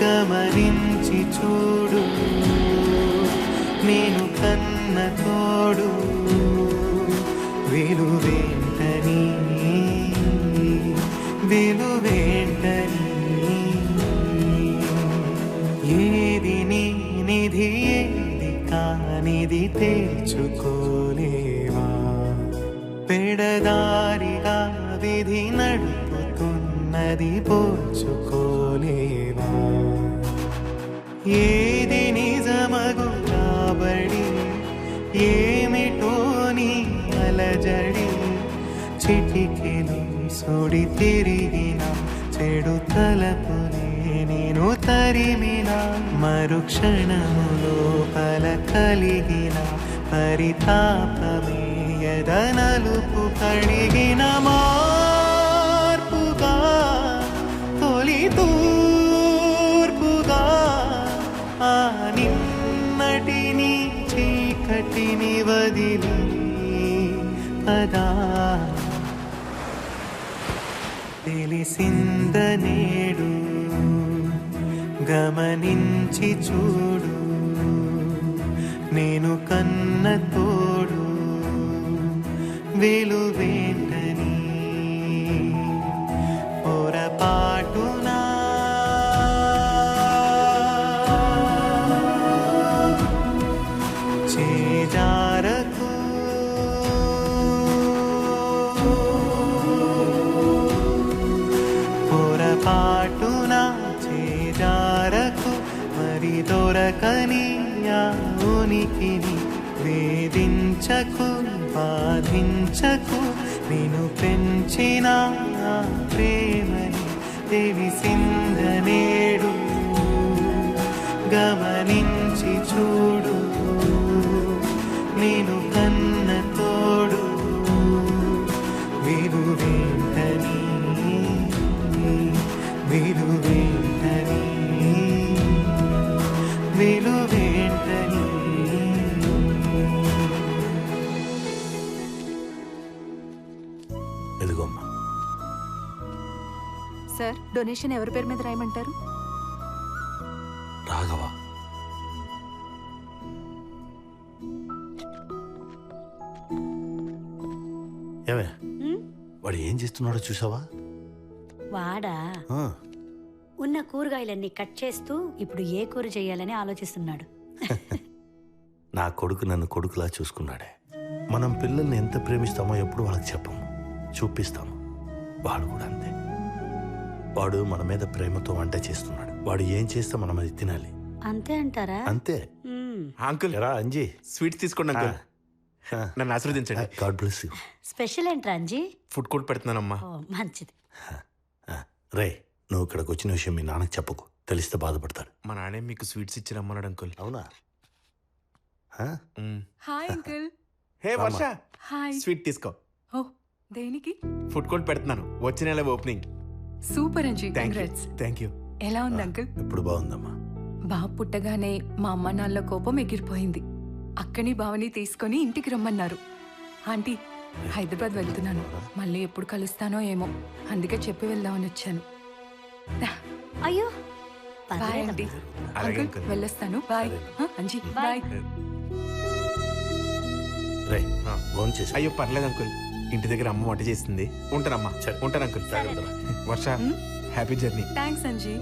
గమనించి చూడు నేను కన్న తోడు వెలువేంటని వెలువేంటని ఏది నీ నిధి ఏది కానిది తేల్చుకోలేవా పెడదారిగా విధి నడుపుతున్నది పోల్చుకోలేవా ఏది నిజమగు కాబడి ఏమిటో నీ అలజడి చిటికెలు సుడి తిరిగిన చెడు తలపునే నేను తరిమిన మరుక్షణము లోపల కలిగిన పరితాపమే ఎదనలుపు కడిగిన మార్పుగా తొలి తూర్పుగా ఆ నిన్నటిని చీకటిని వదిలి పదా తెలిసిందనేడు గమనించి చూడు నేను కన్న తోడు వెలువేంటని పొరపాటునా చేజారకు పొరపాటున చేజారకు మరి దొరకని ఆ ఉనికిని వేధించకు బాధించకు నేను పెంచిన ఆ ప్రేమని తెలిసిందనేడు గమనించి చూడు నేను కన్న తోడు వెలువేంటని వెలువేంటని వెలువేంటని ఎదుగోమ్మా సార్ డొనేషన్ ఎవరి పేరు మీద రాయమంటారు? రాఘవ ఏమే వాడు ఏం చేస్తున్నాడో చూసావా? వాడా ఆ, ఉన్న కూరగాయలన్నీ కట్ చేస్తూ ఇప్పుడు ఏ కూర చేయాలని ఆలోచిస్తున్నాడు. నా కొడుకు నన్ను కొడుకులా చూసుకున్నాడే. మనం పిల్లల్ని ఎంత ప్రేమిస్తామో ఎప్పుడు వాళ్ళకి చెప్పము, చూపిస్తాము. వాడు కూడా అంతే. వాడు మన మీద ప్రేమతో వంట చేస్తున్నాడు. వాడు ఏం చేస్తే మనం అది తినాలి. అంతే అంటారా? అంతే. అంకుల్ ఎరా అంజీ, స్వీట్స్ తీసుకోండి అంకుల్. నన్ను ఆశీర్వదించండి. God bless you. స్పెషల్ ఏంట్రా అంజీ? Food court పెడుతున్నానమ్మా. మంచిది. రే, నువ్వు ఇక్కడికి వచ్చిన విషయం మీ నాన్నకి చెప్పకు, తెలిస్తే బాధపడతాడు. మా నాన్నే మీకు స్వీట్స్ ఇచ్చి రమ్మన్నాడు అంకుల్. అవునా? Hi uncle. Hey Varsha, hi. Sweet తీసుకో. ఓ దేనికి? ఫుడ్ కోర్ట్ పెడుతున్నాను, వచ్చే నెల opening. Super Anji, thank you congrats. Thank you. ఎలా ఉంది అంకుల్? ఇప్పుడు బాగుందమ్మా. బాబు పుట్టగానే మా అమ్మ నాన్నల కోపం ఎగిరిపోయింది. అక్కని బావని తీసుకొని ఇంటికి రమ్మన్నారు. ఆంటీ, హైదరాబాద్ వెళ్తున్నాను, మళ్ళీ ఎప్పుడు కలుస్తానో ఏమో, అందుకే చెప్పి వెళ్దామని వచ్చాను. అయ్యో బాయ్ ఆంటీ. అలాగే అంకుల్ వెళ్ళొస్తాను. బాయ్ అంజీ. బాయ్. రే, భోంచేసి. అయ్యో పర్లేదు అంకుల్, ఇంటి దగ్గర అమ్మ వంట చేస్తుంది. ఉంటానమ్మా. ఉంటాను అంకుల్. వర్ష హ్యాపీ జర్నీ. థ్యాంక్స్ అంజీ.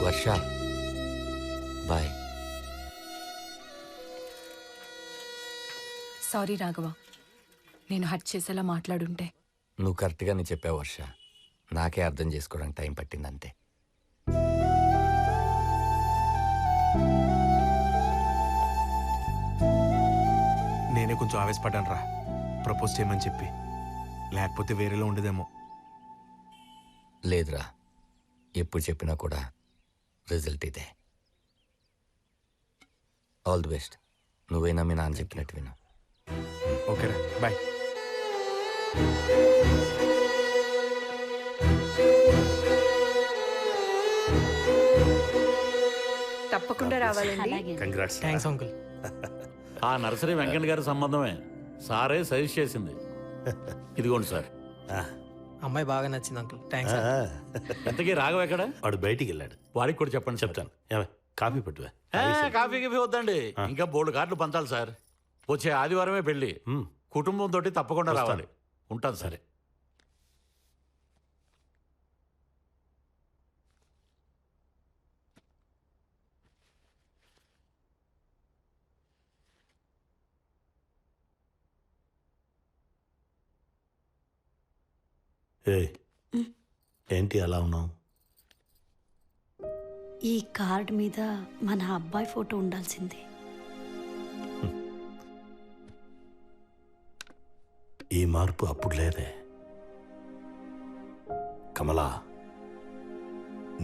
వర్ష బాయ్. సారీ రాఘవ, నేను హర్ట్ చేసేలా మాట్లాడుంటే. నువ్వు కరెక్ట్గానే చెప్పావు వర్ష. నాకే అర్థం చేసుకోవడానికి టైం పట్టిందంతే. నేనే కొంచెం ఆవేశపడ్డాను రా ప్రపోజ్ చేయమని చెప్పి. లేకపోతే వేరేలో ఉండేదేమో. లేదురా, ఎప్పుడు చెప్పినా కూడా రిజల్ట్ ఇదే. All the best. నువ్వైనా మీ నాన్న చెప్పినట్టు విను. ఓకేరా, బాయ్. తప్పకుండా రావాలండి. కంగ్రాట్స్. Thanks uncle. ఆ నర్సరీ వెంకన్న గారి సంబంధమే సారే సజెస్ట్ చేసింది. ఇదిగోండి సార్. అమ్మాయి బాగా నచ్చింది అంకుల్. థ్యాంక్స్. ఎంతకీ రాఘవ ఎక్కడ? వాడు బయటికి వెళ్ళాడు. వాడికి కూడా చెప్పండి. చెప్తాను. కాఫీ పట్టువా. కాఫీ గిఫీ వద్దండి, ఇంకా బోల్డ్ కార్డులు పంచాలి సార్. వచ్చే ఆదివారమే పెళ్ళి. కుటుంబంతో తప్పకుండా రావాలి. ఉంటాను సరే. ఏంటి అలా ఉన్నావు? ఈ కార్డ్ మీద మన అబ్బాయి ఫోటో ఉండాల్సింది. ఈ మార్పు అప్పుడు లేదే కమలా.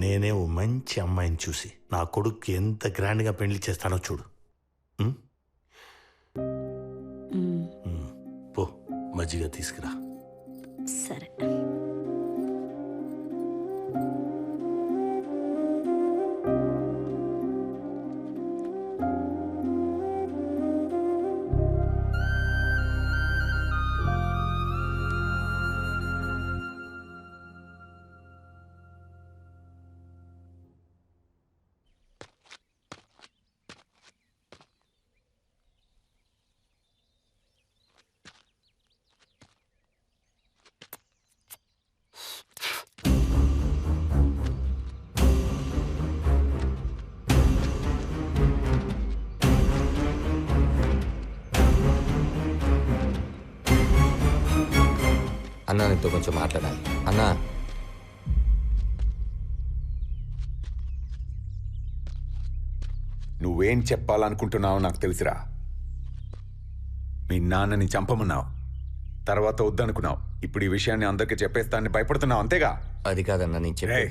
నేనే ఓ మంచి అమ్మాయిని చూసి నా కొడుకు ఎంత గ్రాండ్గా పెళ్లి చేస్తానో చూడు. పో, మజ్జిగ తీసుకురా. సరే. అన్నా, నీతో కొంచెం మాట్లాడాలి. అన్నా, నువ్వేం చెప్పాలనుకుంటున్నావో నాకు తెలుసురా. మీ నాన్నని చంపమన్నావు, తర్వాత వద్దనుకున్నావు. ఇప్పుడు ఈ విషయాన్ని అందరికీ చెప్పేస్తానని భయపడుతున్నావు, అంతేగా? అది కాదన్నా నేను చెప్పే.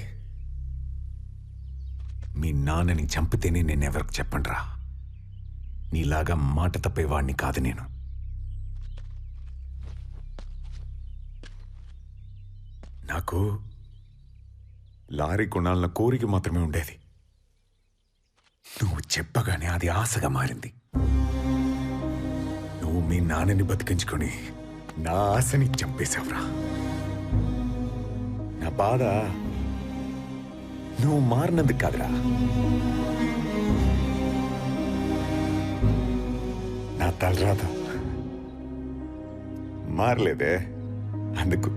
మీ నాన్నని చంపితేనే నేను ఎవరికి చెప్పండిరా. నీలాగా మాట తప్పేవాడిని కాదు నేను. నాకు లారీ కొనాలన్న కోరిక మాత్రమే ఉండేది. నువ్వు చెప్పగానే అది ఆశగా మారింది. నువ్వు మీ నాన్నని బతికించుకొని నా ఆశని చంపేశావురా. నా బాధ నువ్వు మారినందుకు కాదురా, నా తలరాత మారలేదే అందుకు.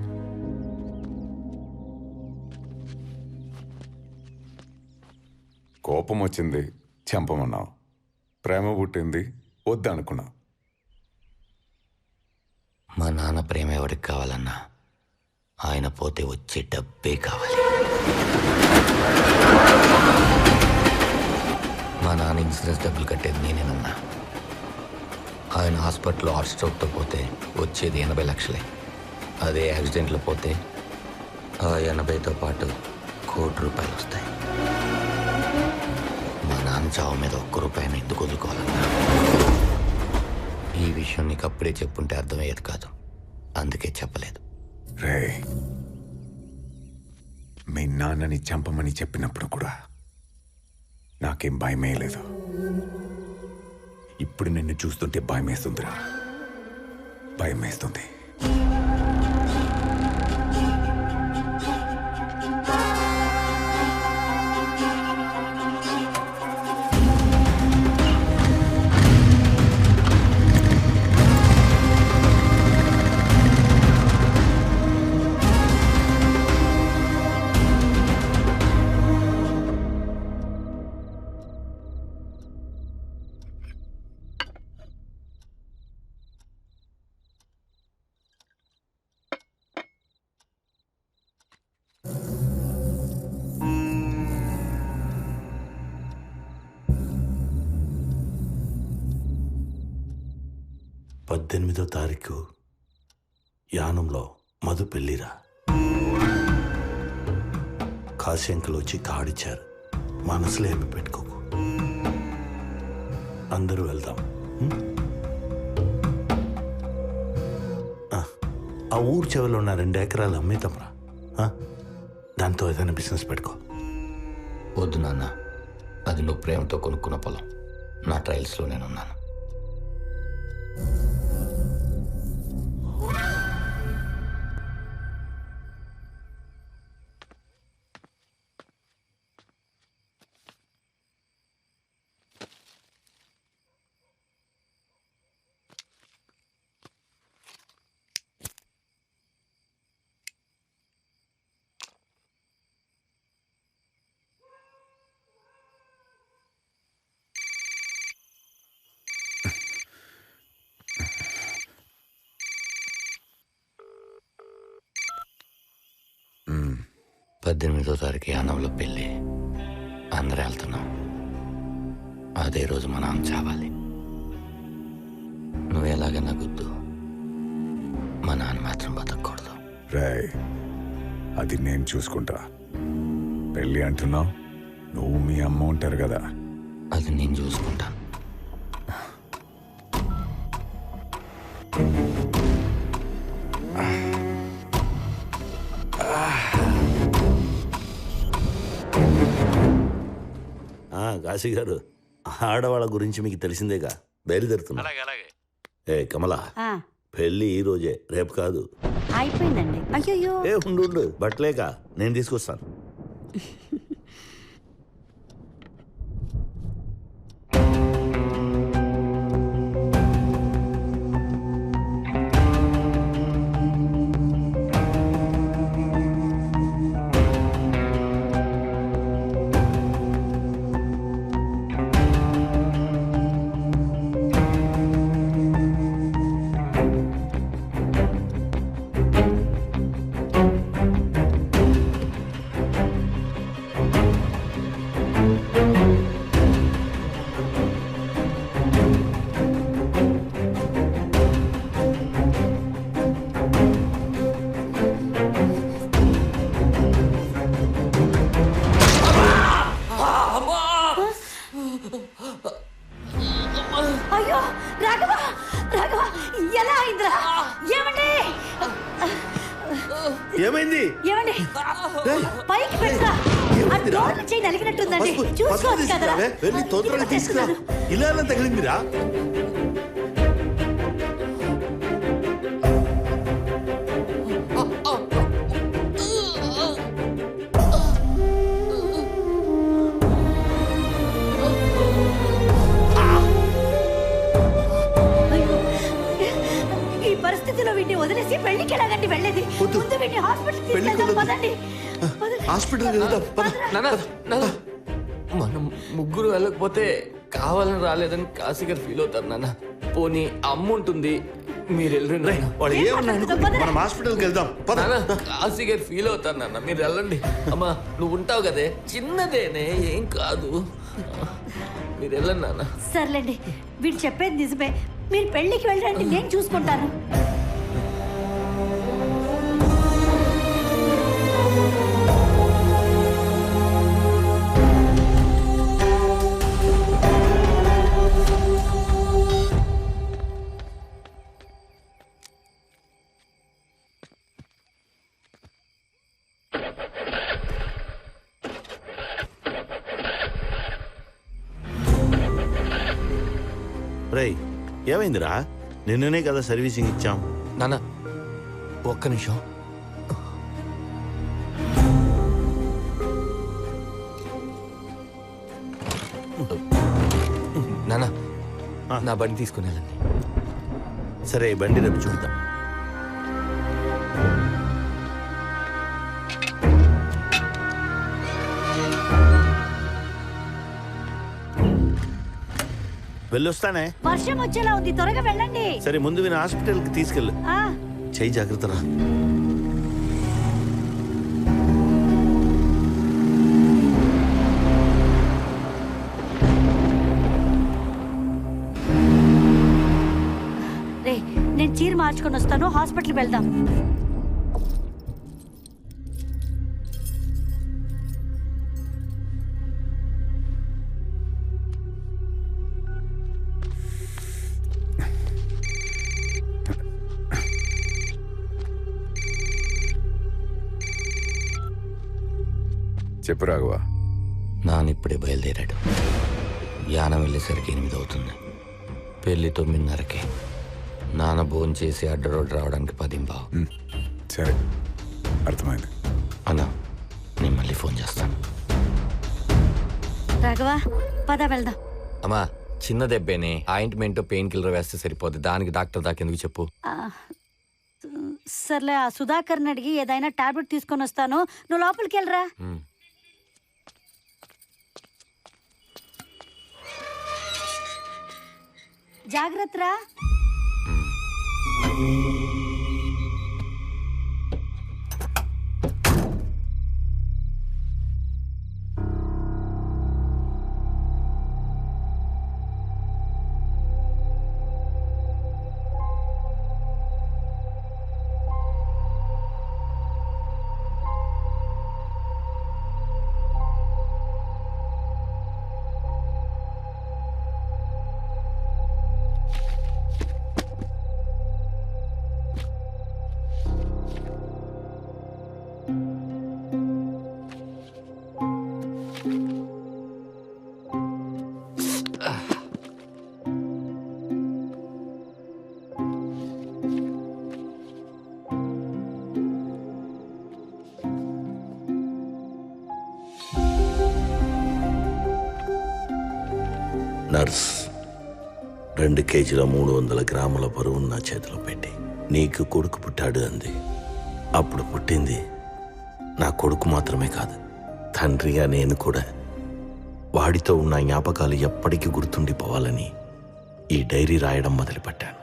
కోపం వచ్చింది, చంపమన్నావు. ప్రేమ పుట్టింది, వద్దనుకున్నావు. మా నాన్న ప్రేమ ఎవరికి కావాలన్నా ఆయన పోతే వచ్చే డబ్బే కావాలి. మా నాన్న ఇన్సూరెన్స్ డబ్బులు కట్టేది నేనేనన్నా. ఆయన హాస్పిటల్లో హార్ట్ స్ట్రోక్తో పోతే వచ్చేది 80 లక్షలే. అదే యాక్సిడెంట్లో పోతే ఆ 80తో పాటు ₹1 కోటి వస్తాయి. మా నాన్న చావు మీద ₹1 ఎందుకు వదులుకోవాలన్నా? ఈ విషయం నీకు అప్పుడే చెప్పుంటే అర్థమయ్యేది కాదు, అందుకే చెప్పలేదు. రే, మీ నాన్నని చంపమని చెప్పినప్పుడు కూడా నాకేం భయమే లేదు. ఇప్పుడు నిన్ను చూస్తుంటే భయమేస్తుందిరా, భయమేస్తుంది. 18వ తారీఖు యానంలో మధు పెళ్ళిరా. కాశంకలు వచ్చి కాడిచ్చారు. మనసులో ఏమి పెట్టుకోకు, అందరూ వెళ్దాం. ఆ ఊరు చివరిలో ఉన్న 2 ఎకరాలు అమ్మేతాంరా. దాంతో ఏదైనా బిజినెస్ పెట్టుకో. వద్దు నాన్న, అది నువ్వు ప్రేమతో కొనుక్కున్న పొలం. నా ట్రయల్స్లో నేనున్నాను. మ్మ్. 18వ తారీఖు యానంలో పెళ్ళి. అందరూ వెళ్తున్నాం. అదే రోజు మా నాన్న చావాలి. నువ్వు ఎలాగైనా గుద్దు, మా నాన్న మాత్రం బతకూడదు. రాయ్, అది నేను చూసుకుంటా. పెళ్ళి అంటున్నావు, నువ్వు మీ అమ్మ ఉంటారు కదా. అది నేను చూసుకుంటాను. కాశీ గారు, ఆడవాళ్ళ గురించి మీకు తెలిసిందేగా. బయలుదేరుతున్నా. ఏ కమలా, పెళ్ళి ఈ రోజే, రేపు కాదు. అయిపోయిందండి. అయ్యో ఏ ఉండు, బట్టలేక నేను తీసుకొస్తాను. అయ్యో రాఘవ, రాఘవ ఎలా అయిందిరా? ఏమండి? ఏమైంది? ఏమండి? పైకి పెట్టరా. ఆ డోర్లు చేయి నలిగినట్టుందండి. చూసుకోవచ్చు కదరా. వెళ్ళి తొందరగా తీసుకురా. ఇలా ఎలా తగిలిందిరా? ఈ పరిస్థితిలో వీడిని వదిలేసి పెళ్లికి ఎలాగండి వెళ్ళేది? ముందు వీడిని హాస్పిటల్ తీసుకెళ్దాం పదండి. హాస్పిటల్కి వెళ్దాం. మనం ముగ్గురు వెళ్ళకపోతే కావాలని రాలేదని కాశీ గారు ఫీల్ అవుతారు నాన్న. పోనీ అమ్మ ఉంటుంది, మీరు వెళ్ళండి. వాడు ఏమన్నా మనం హాస్పిటల్కి వెళ్దాం. కాశీ గారు ఫీల్ అవుతారు నాన్న, మీరు వెళ్ళండి. అమ్మా నువ్వు ఉంటావు కదే, చిన్నదేనే, ఏం కాదు. మీరు వెళ్ళండి నాన్న. సర్లేండి, వీడు చెప్పేది నిజమే. మీరు పెళ్లికి వెళ్ళండి, నేను చూసుకుంటాను. రేయ్, ఏమైందిరా? నిన్ననే కదా సర్వీసింగ్ ఇచ్చాం. నాన్న ఒక్క నిమిషం. నాన్న నా బండి తీసుకుని వెళ్ళండి. సరే, బండి రేపు చూద్దాం. వెళ్ళొస్తానే. వర్షం వచ్చేలా ఉంది, త్వరగా వెళ్ళండి. సరే, ముందు విని హాస్పిటల్కి తీసుకెళ్ళు. చెయ్యి జాగ్రత్తరా. రే మార్చుకొని వస్తాను, హాస్పిటల్కి వెళ్దాం. చెప్పు రాఘవ. నానిప్పుడే బయలుదేరాడు. యానం వెళ్ళేసరికి 8 అవుతుంది. పెళ్లి 9:30కి. నాన్న భోజనం చేసి అడ్డ రోడ్డు రావడానికి 10:15. సరే, అర్థమైంది అన్నా. నేను మళ్ళీ ఫోన్ చేస్తాను. రాఘవా, పద వెళ్దాం. అమ్మా, చిన్న దెబ్బేనే. ఆయింట్మెంట్ పెయిన్ కిల్లర్ వేస్తే సరిపోద్ది. దానికి డాక్టర్ దాకా ఎందుకు చెప్పు. సర్లే, ఆ సుధాకర్ని అడిగి ఏదైనా టాబ్లెట్ తీసుకొని వస్తాను, నువ్వు లోపలికి వెళ్ళరా. జాగ్రత్తరా. నర్స్ 2 కేజీల 300 గ్రాముల బరువు నా చేతిలో పెట్టి నీకు కొడుకు పుట్టాడు అంది. అప్పుడు పుట్టింది నా కొడుకు మాత్రమే కాదు, తండ్రిగా నేను కూడా. వాడితో ఉన్న జ్ఞాపకాలు ఎప్పటికీ గుర్తుండిపోవాలని ఈ డైరీ రాయడం మొదలుపెట్టాను.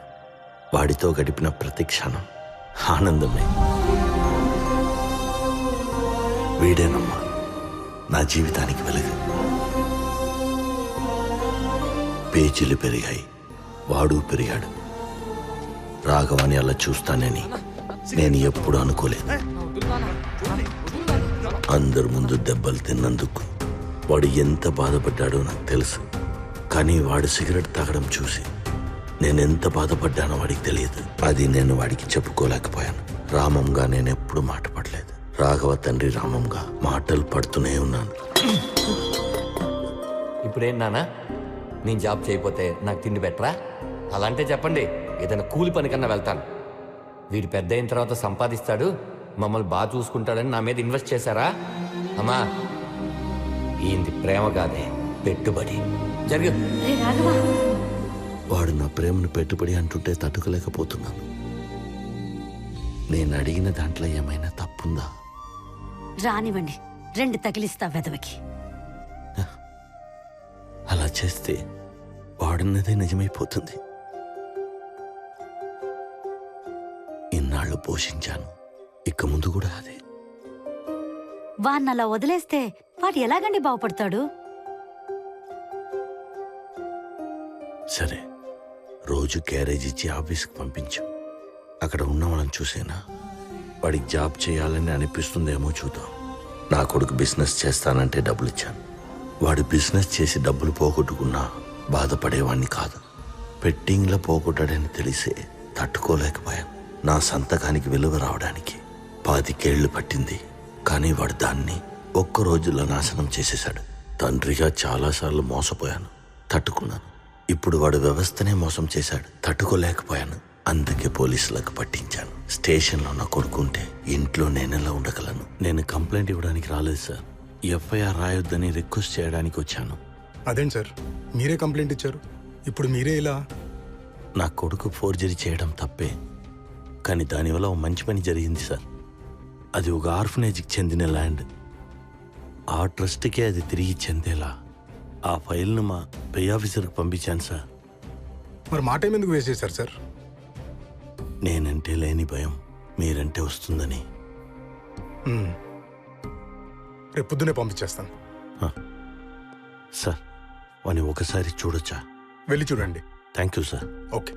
వాడితో గడిపిన ప్రతి క్షణం ఆనందమే. వీడేనమ్మా నా జీవితానికి వెలుగు. పేచీలు పెరిగాయి, వాడు పెరిగాడు. రాఘవాన్ని అలా చూస్తానని నేను ఎప్పుడు అనుకోలేదు. అందరి ముందు దెబ్బలు తిన్నందుకు వాడు ఎంత బాధపడ్డాడో నాకు తెలుసు. కానీ వాడు సిగరెట్ తాగడం చూసి నేనెంత బాధపడ్డానో వాడికి తెలియదు. అది నేను వాడికి చెప్పుకోలేకపోయాను. రామంగా నేను ఎప్పుడు మాట పడలేదు. రాఘవ తండ్రి రామంగా మాటలు పడుతూనే ఉన్నాను. ఇప్పుడేం నాన్న, నేను జాబ్ చేయకపోతే నాకు తిండి పెట్టరా? అలాంటే చెప్పండి, ఏదైనా కూలి పని కన్నా వెళ్తాను. వీడు పెద్ద అయిన తర్వాత సంపాదిస్తాడు, మమ్మల్ని బాగా చూసుకుంటాడని నా మీద ఇన్వెస్ట్ చేశారా? అమ్మా, ఈయనది ప్రేమ కాదే, పెట్టుబడి. జరుగు. వాడు నా ప్రేమను పెట్టుబడి అంటుంటే తట్టుకోలేకపోతున్నాను. నేను అడిగిన దాంట్లో ఏమైనా తప్పుందా? రానివ్వండి, 2 తగిలిస్తా వెదవకి. అలా చేస్తే వాడున్నదే నిజమైపోతుంది. ఇన్నాళ్ళు పోషించాను, ఇక ముందు కూడా అదే. వాణ్ణి అలా వదిలేస్తే వాడు ఎలాగండి బాగుపడతాడు? సరే, రోజు క్యారేజ్ ఇచ్చి ఆఫీస్కి పంపించు. అక్కడ ఉన్న వాళ్ళని చూసేనా వాడికి జాబ్ చేయాలని అనిపిస్తుందేమో చూద్దాం. నా కొడుకు బిజినెస్ చేస్తానంటే డబ్బులు ఇచ్చాను. వాడు బిజినెస్ చేసి డబ్బులు పోగొట్టుకున్నా బాధపడేవాణ్ణి కాదు. పెట్టింగ్లో పోగొట్టాడని తెలిసే తట్టుకోలేకపోయాను. నా సంతకానికి విలువ రావడానికి 25 ఏళ్లు పట్టింది. కానీ వాడు దాన్ని ఒక్క రోజులో నాశనం చేసేశాడు. తండ్రిగా చాలాసార్లు మోసపోయాను, తట్టుకున్నాను. ఇప్పుడు వాడు వ్యవస్థనే మోసం చేశాడు, తట్టుకోలేకపోయాను. అందుకే పోలీసులకు పట్టించాను. స్టేషన్లో నా కొడుకుంటే ఇంట్లో నేనెలా ఉండగలను? నేను కంప్లైంట్ ఇవ్వడానికి రాలేదు సార్, ఎఫ్ఐఆర్ రాయొద్దని రిక్వెస్ట్ చేయడానికి వచ్చాను. అదేంటి సార్, మీరే కంప్లైంట్ ఇచ్చారు, ఇప్పుడు మీరే ఇలా? నా కొడుకు ఫోర్జరీ చేయడం తప్పే, కానీ దానివల్ల ఒక మంచి పని జరిగింది సార్. అది ఒక ఆర్ఫనేజ్కి చెందిన ల్యాండ్. ఆ ట్రస్ట్కే అది తిరిగి చెందేలా ఆ ఫైల్ను మా పే ఆఫీసర్కి పంపించాను సార్. మరి మాట ఎందుకు వేసేశారు సార్? నేనంటే లేని భయం మీరంటే వస్తుందని. రేపు పొద్దునే పంపించేస్తాను సార్. వాని ఒకసారి చూడొచ్చా? వెళ్ళి చూడండి. Thank you sir. Okay.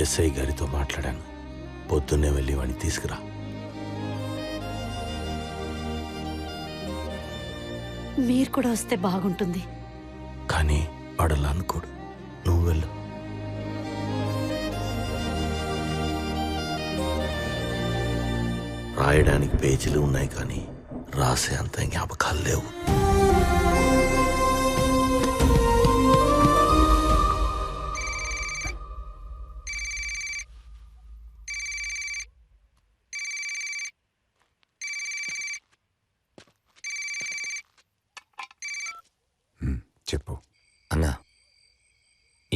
SI గారితో మాట్లాడాను. పొద్దున్నే వెళ్ళి వాడిని తీసుకురా. మీరు కూడా వస్తే బాగుంటుంది. కానీ వాడలా అనుకోడు. నువ్వు వెళ్ళు. రాయడానికి పేజీలు ఉన్నాయి కానీ రాసే అంత జ్ఞాపకాలు లేవు. చెప్పు అన్నా,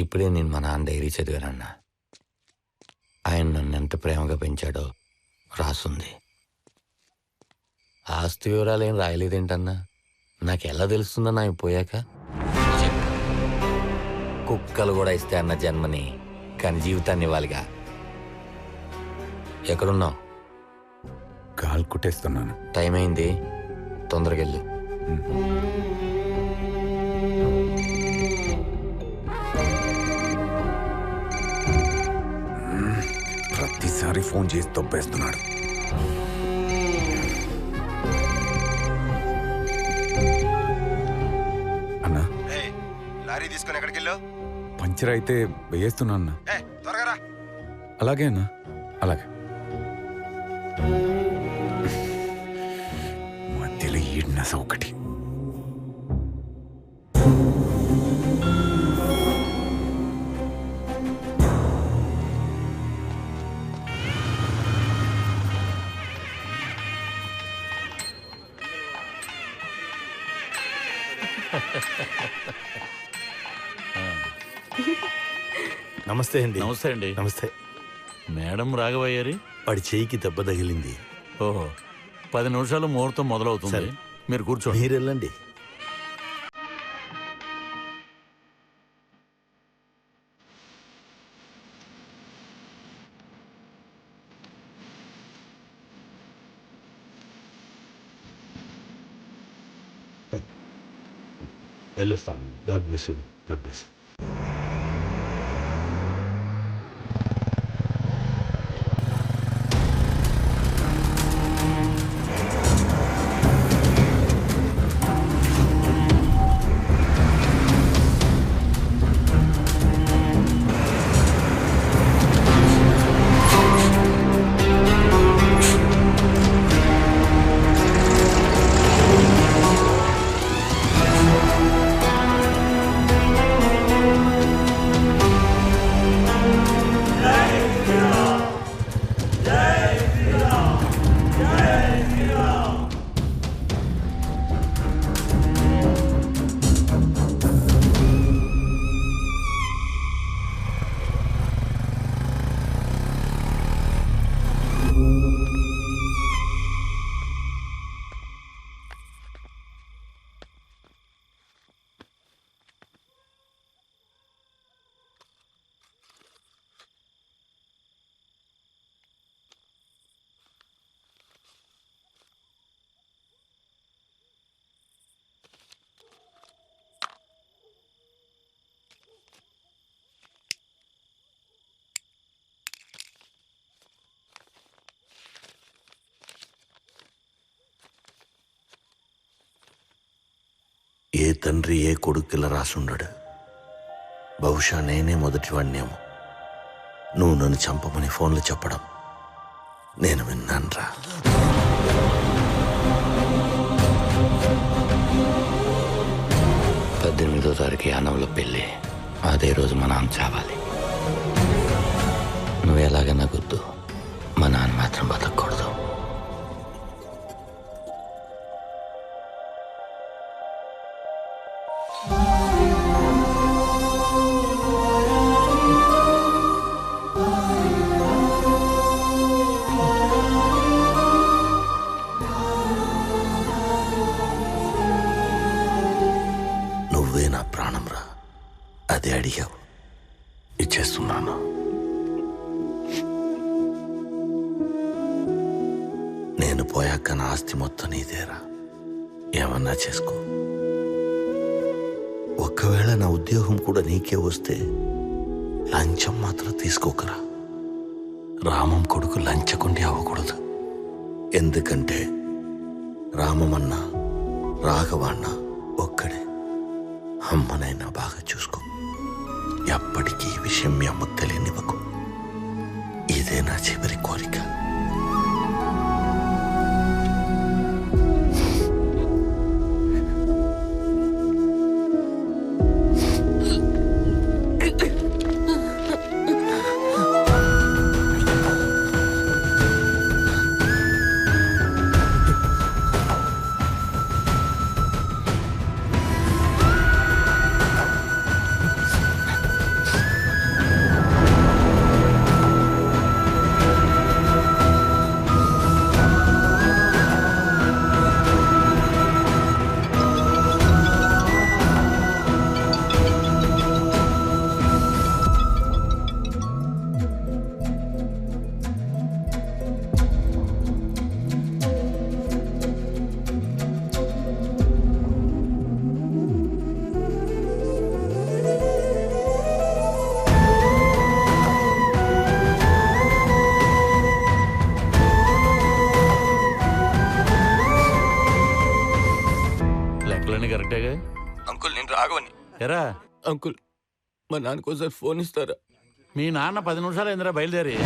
ఇప్పుడే నేను మా నాన్న డైరీ చదివానన్నా. ఆయన నన్ను ఎంత ప్రేమగా పెంచాడో రాసుంది. ఆస్తి వివరాలు ఏం రాయలేదేంటన్నా? నాకు ఎలా తెలుస్తుందన్నా ఆయన పోయాక? కుక్కలు కూడా ఇస్తే అన్న జన్మని, కానీ జీవితాన్ని ఇవ్వాలిగా. ఎక్కడున్నావు? గాలి కుట్టేస్తున్నాను. టైం అయింది, తొందరగా వెళ్ళు. ప్రతిసారి ఫోన్ చేసి తొప్పేస్తున్నాడు. అన్నా, లారీ తీసుకుని ఎక్కడికి వెళ్ళావు? పంచర్ అయితే వేయేస్తున్నా అన్నా. త్వరగా రా. అలాగే అన్నా, అలాగే. మధ్యలో ఈడినస ఒకటి. నమస్తే అండి. నమస్తే అండి. నమస్తే. మేడం రాఘవయ్యారి? వాడి చేయికి దెబ్బ తగిలింది. ఓహో, 10 నిమిషాలు ముహూర్తం మొదలవుతుంది. సరే. మీరు కూర్చోండి. మీరు వెళ్ళండి. వెళ్ళొస్తాను. God bless you. God bless you. ఏ తండ్రి ఏ కొడుకులా రాసుండడు. బహుశా నేనే మొదటివాడినేమో. నువ్వు నన్ను చంపమని ఫోన్లో చెప్పడం నేను విన్నానురా. పద్దెనిమిదో తారీఖు యానంలో పెళ్ళి. అదే రోజు మా నాన్న చావాలి. నువ్వు ఎలాగైనా గుద్దు, మా నాన్న మాత్రం బతకూడదు. నువ్వే నా ప్రాణం రా. అదే అడిగావు, ఇచ్చేస్తున్నాను. నేను పోయాక నా ఆస్తి మొత్తం నీదేరా. ఏమన్నా చేసుకో. ఒకవేళ నా ఉద్యోగం కూడా నీకే వస్తే లంచం మాత్రం తీసుకోకరా. రామం కొడుకు లంచకుండి అవ్వకూడదు. ఎందుకంటే రామమన్న రాఘవన్న ఒక్కడే. అమ్మనైనా బాగా చూసుకో. ఎప్పటికీ ఈ విషయం మీ అమ్మకు తెలియనివ్వకు. ఇదే నా చివరి కోరిక. కరెక్టేగా అంకుల్ నేను రాఘవని. ఎరా అంకుల్ మా నాన్నకోసారి ఫోన్ ఇస్తారా? మీ నాన్న 10 నిమిషాలు ఏందిరా బయలుదేరి.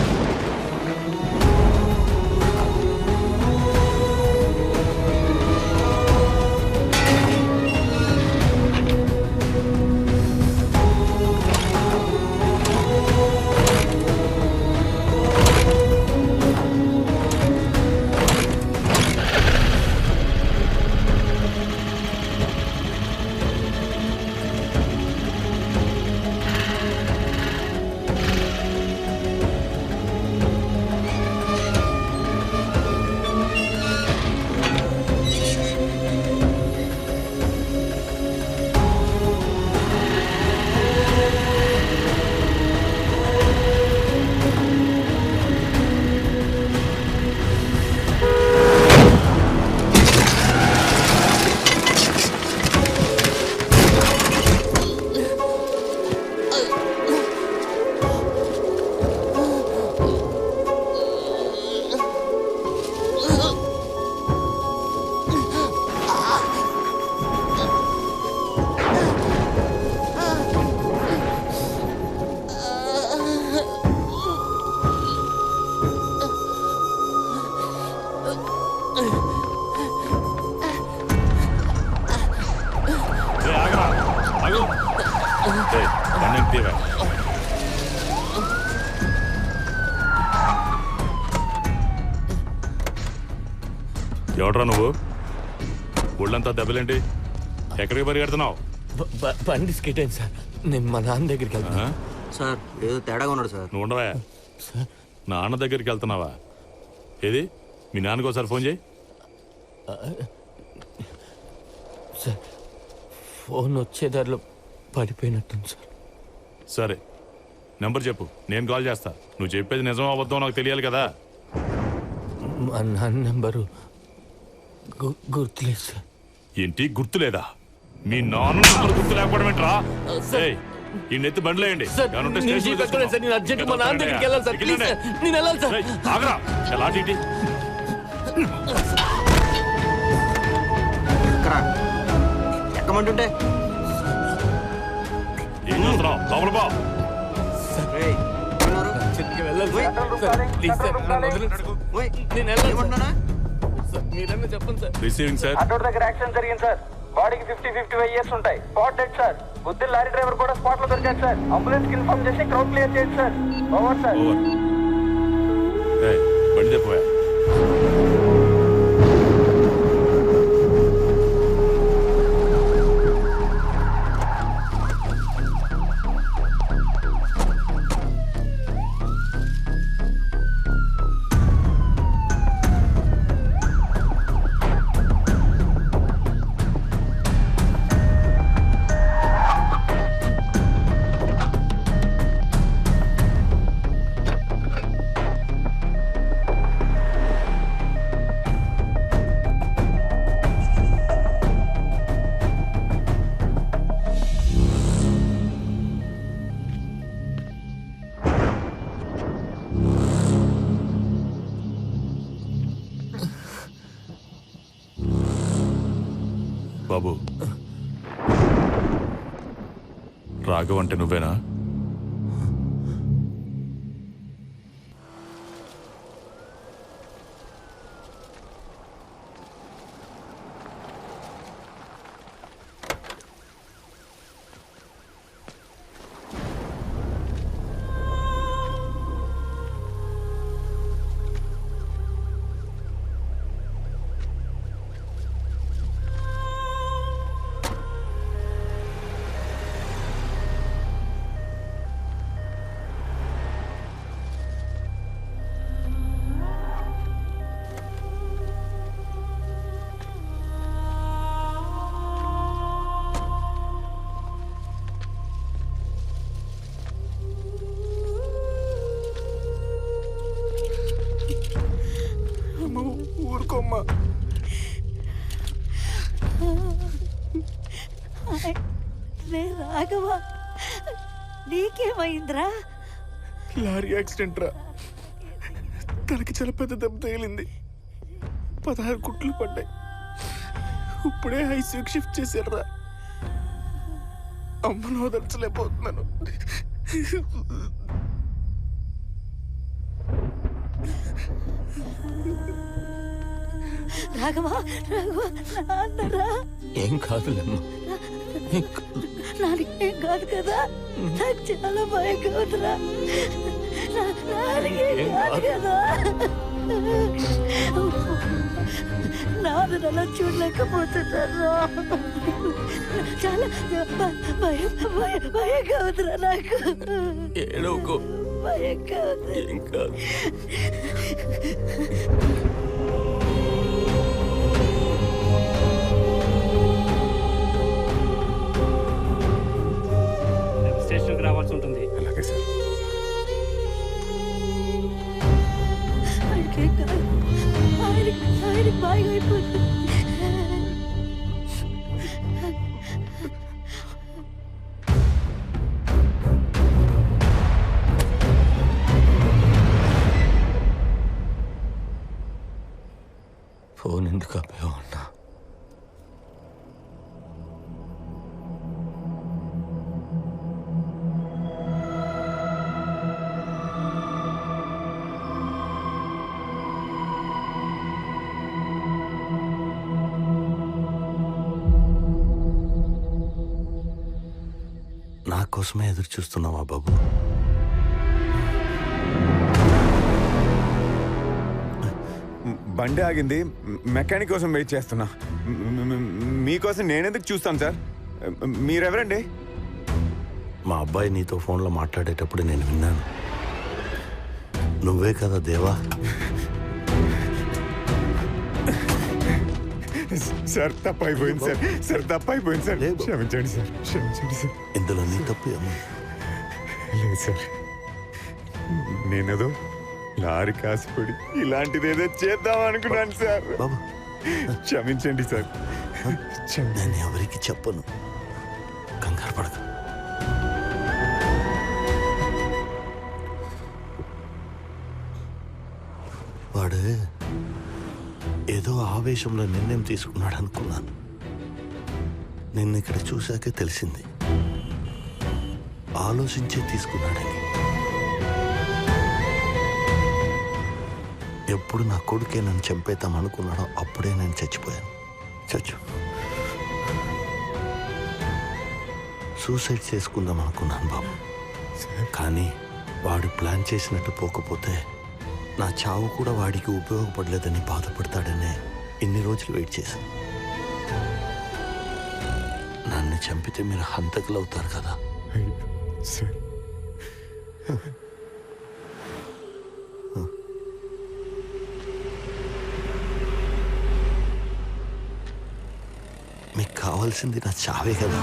ఎవడ్రా నువ్వు? ఒళ్ళంతా దెబ్బలేంటి? ఎక్కడికి పరిగెడుతున్నావు? బండి స్కిట్ అయింది సార్. నేను మా నాన్న దగ్గరికి వెళ్తున్నా. సార్ ఏదో తేడాగా ఉన్నాడు సార్. నువ్వు ఉండవా? నాన్న దగ్గరికి వెళ్తున్నావా? ఏది మీ నాన్నకి ఒకసారి ఫోన్ చేయి. సార్ ఫోన్ వచ్చే దారిలో పడిపోయినట్టుంది సార్. సరే నెంబర్ చెప్పు, నేను కాల్ చేస్తా. నువ్వు చెప్పేది నిజం అబద్ధం నాకు తెలియాలి కదా. మా నాన్న నెంబరు గుర్తులేదు సార్. ఏంటి గుర్తులేదా? మీ నాన్న నెంబర్ గుర్తు లేకపోవడం ఏంట్రా? ఈ నెత్తి బండ్లేయండి. ఎక్కమంటుంటే ఏం చేస్తున్నావు? లోపల బా. Receiving sir. అటోర్ దగ్గర యాక్సిడెంట్ జరిగింది సార్. బాడీకి 50-55 ఇయర్స్ ఉంటాయి. Spot dead sir. బుద్ధి లారీ డ్రైవర్ కూడా స్పాట్ లో దొరికారు సార్. అంబులెన్స్ కి ఇన్ఫార్మ్ చేసి క్రౌడ్ క్లియర్ చేయండి సార్. Over sir. బండి చెప్పవా? బాబు, రాఘవ్ అంటే నువ్వేనా? ఊరుకోమ్మా. రే రాఘవా, నీకేమైందిరా? లారీ యాక్సిడెంట్ రా. తనకి చాలా పెద్ద దెబ్బ తగిలింది. 16 కుట్లు పడ్డాయి. ఇప్పుడే ఐసీయూకి షిఫ్ట్ చేశారా. అమ్మను వదలచలేకపోతున్నాను. రాఘవా, రాఘవా, నాన్నరా. ఏం కాదులేమ్మా. నాకేం కాదు కదా. నాకు చాలా భయంగా ఉందిరా. నాకేం కాదు కదా. నాన్న అలా చూడలేకపోతున్నారా. చాలా భయంగా ఉందిరా నాకు. ఏడవకో. భయంగా ఉంది. ఏం కాదు. స్టేషన్కి రావాల్సి ఉంటుంది. అలాగే సార్. ఆయనకి బాగా అయిపోతుంది. ఫోన్ ఎందుకు ఆపేవా అన్నా? నా కోసమే ఎదురు చూస్తున్నావా బాబు? బండి ఆగింది, మెకానిక్ కోసం వెయిట్ చేస్తున్నా. మీకోసం నేనెందుకు చూస్తాను సార్? మీరెవరండి? మా అబ్బాయి నీతో ఫోన్లో మాట్లాడేటప్పుడు నేను విన్నాను. నువ్వే కదా దేవా? సార్ తప్పైపోయింది సార్. సార్ తప్పైపోయింది సార్. క్షమించండి సార్. క్షమించండి సార్. ఇందులో నీ తప్పు ఏమో లేదు సార్. నేనేదో లారీ కాసిపడి ఇలాంటిదేదో చేద్దాం అనుకున్నాను సార్. క్షమించండి సార్. నేను ఎవరికి చెప్పను. కంగారు పడదు. వాడు ఏదో ఆవేశంలో నిర్ణయం తీసుకున్నాడు అనుకున్నాను. నిన్న ఇక్కడ చూశాకే తెలిసింది ఆలోచించే తీసుకున్నాడని. ఎప్పుడు నా కొడుకే నన్ను చంపేద్దాం అనుకున్నాడో అప్పుడే నేను చచ్చిపోయాను. సూసైడ్ చేసుకుందాం అనుకున్నాను బాబు. కానీ వాడు ప్లాన్ చేసినట్టు పోకపోతే నా చావు కూడా వాడికి ఉపయోగపడలేదని బాధపడతాడనే ఇన్ని రోజులు వెయిట్ చేశాను. నన్ను చంపితే మీరు హంతకులు అవుతారు కదా. మీకు కావాల్సింది నా చావే కదా.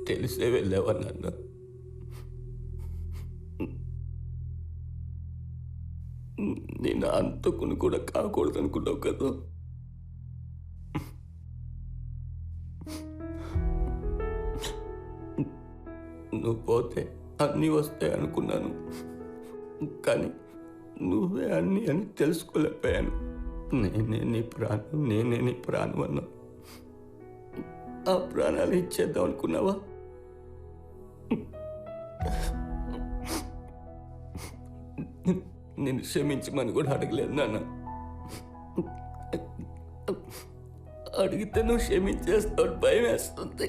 తెలిసే వెళ్ళావా నాన్న? నేను అంతకుని కూడా కాకూడదు అనుకున్నావు కదా. నువ్వు పోతే అన్నీ వస్తాయి అనుకున్నాను, కానీ నువ్వే అన్నీ అని తెలుసుకోలేకపోయాను. నేనే నీ ప్రాణం అన్నా. ఆ ప్రాణాలు ఇచ్చేద్దాం అనుకున్నావా? నేను క్షమించమని కూడా అడగలేదు నాన్న. అడిగితే నువ్వు క్షమించేస్తావు, భయం వేస్తుంది.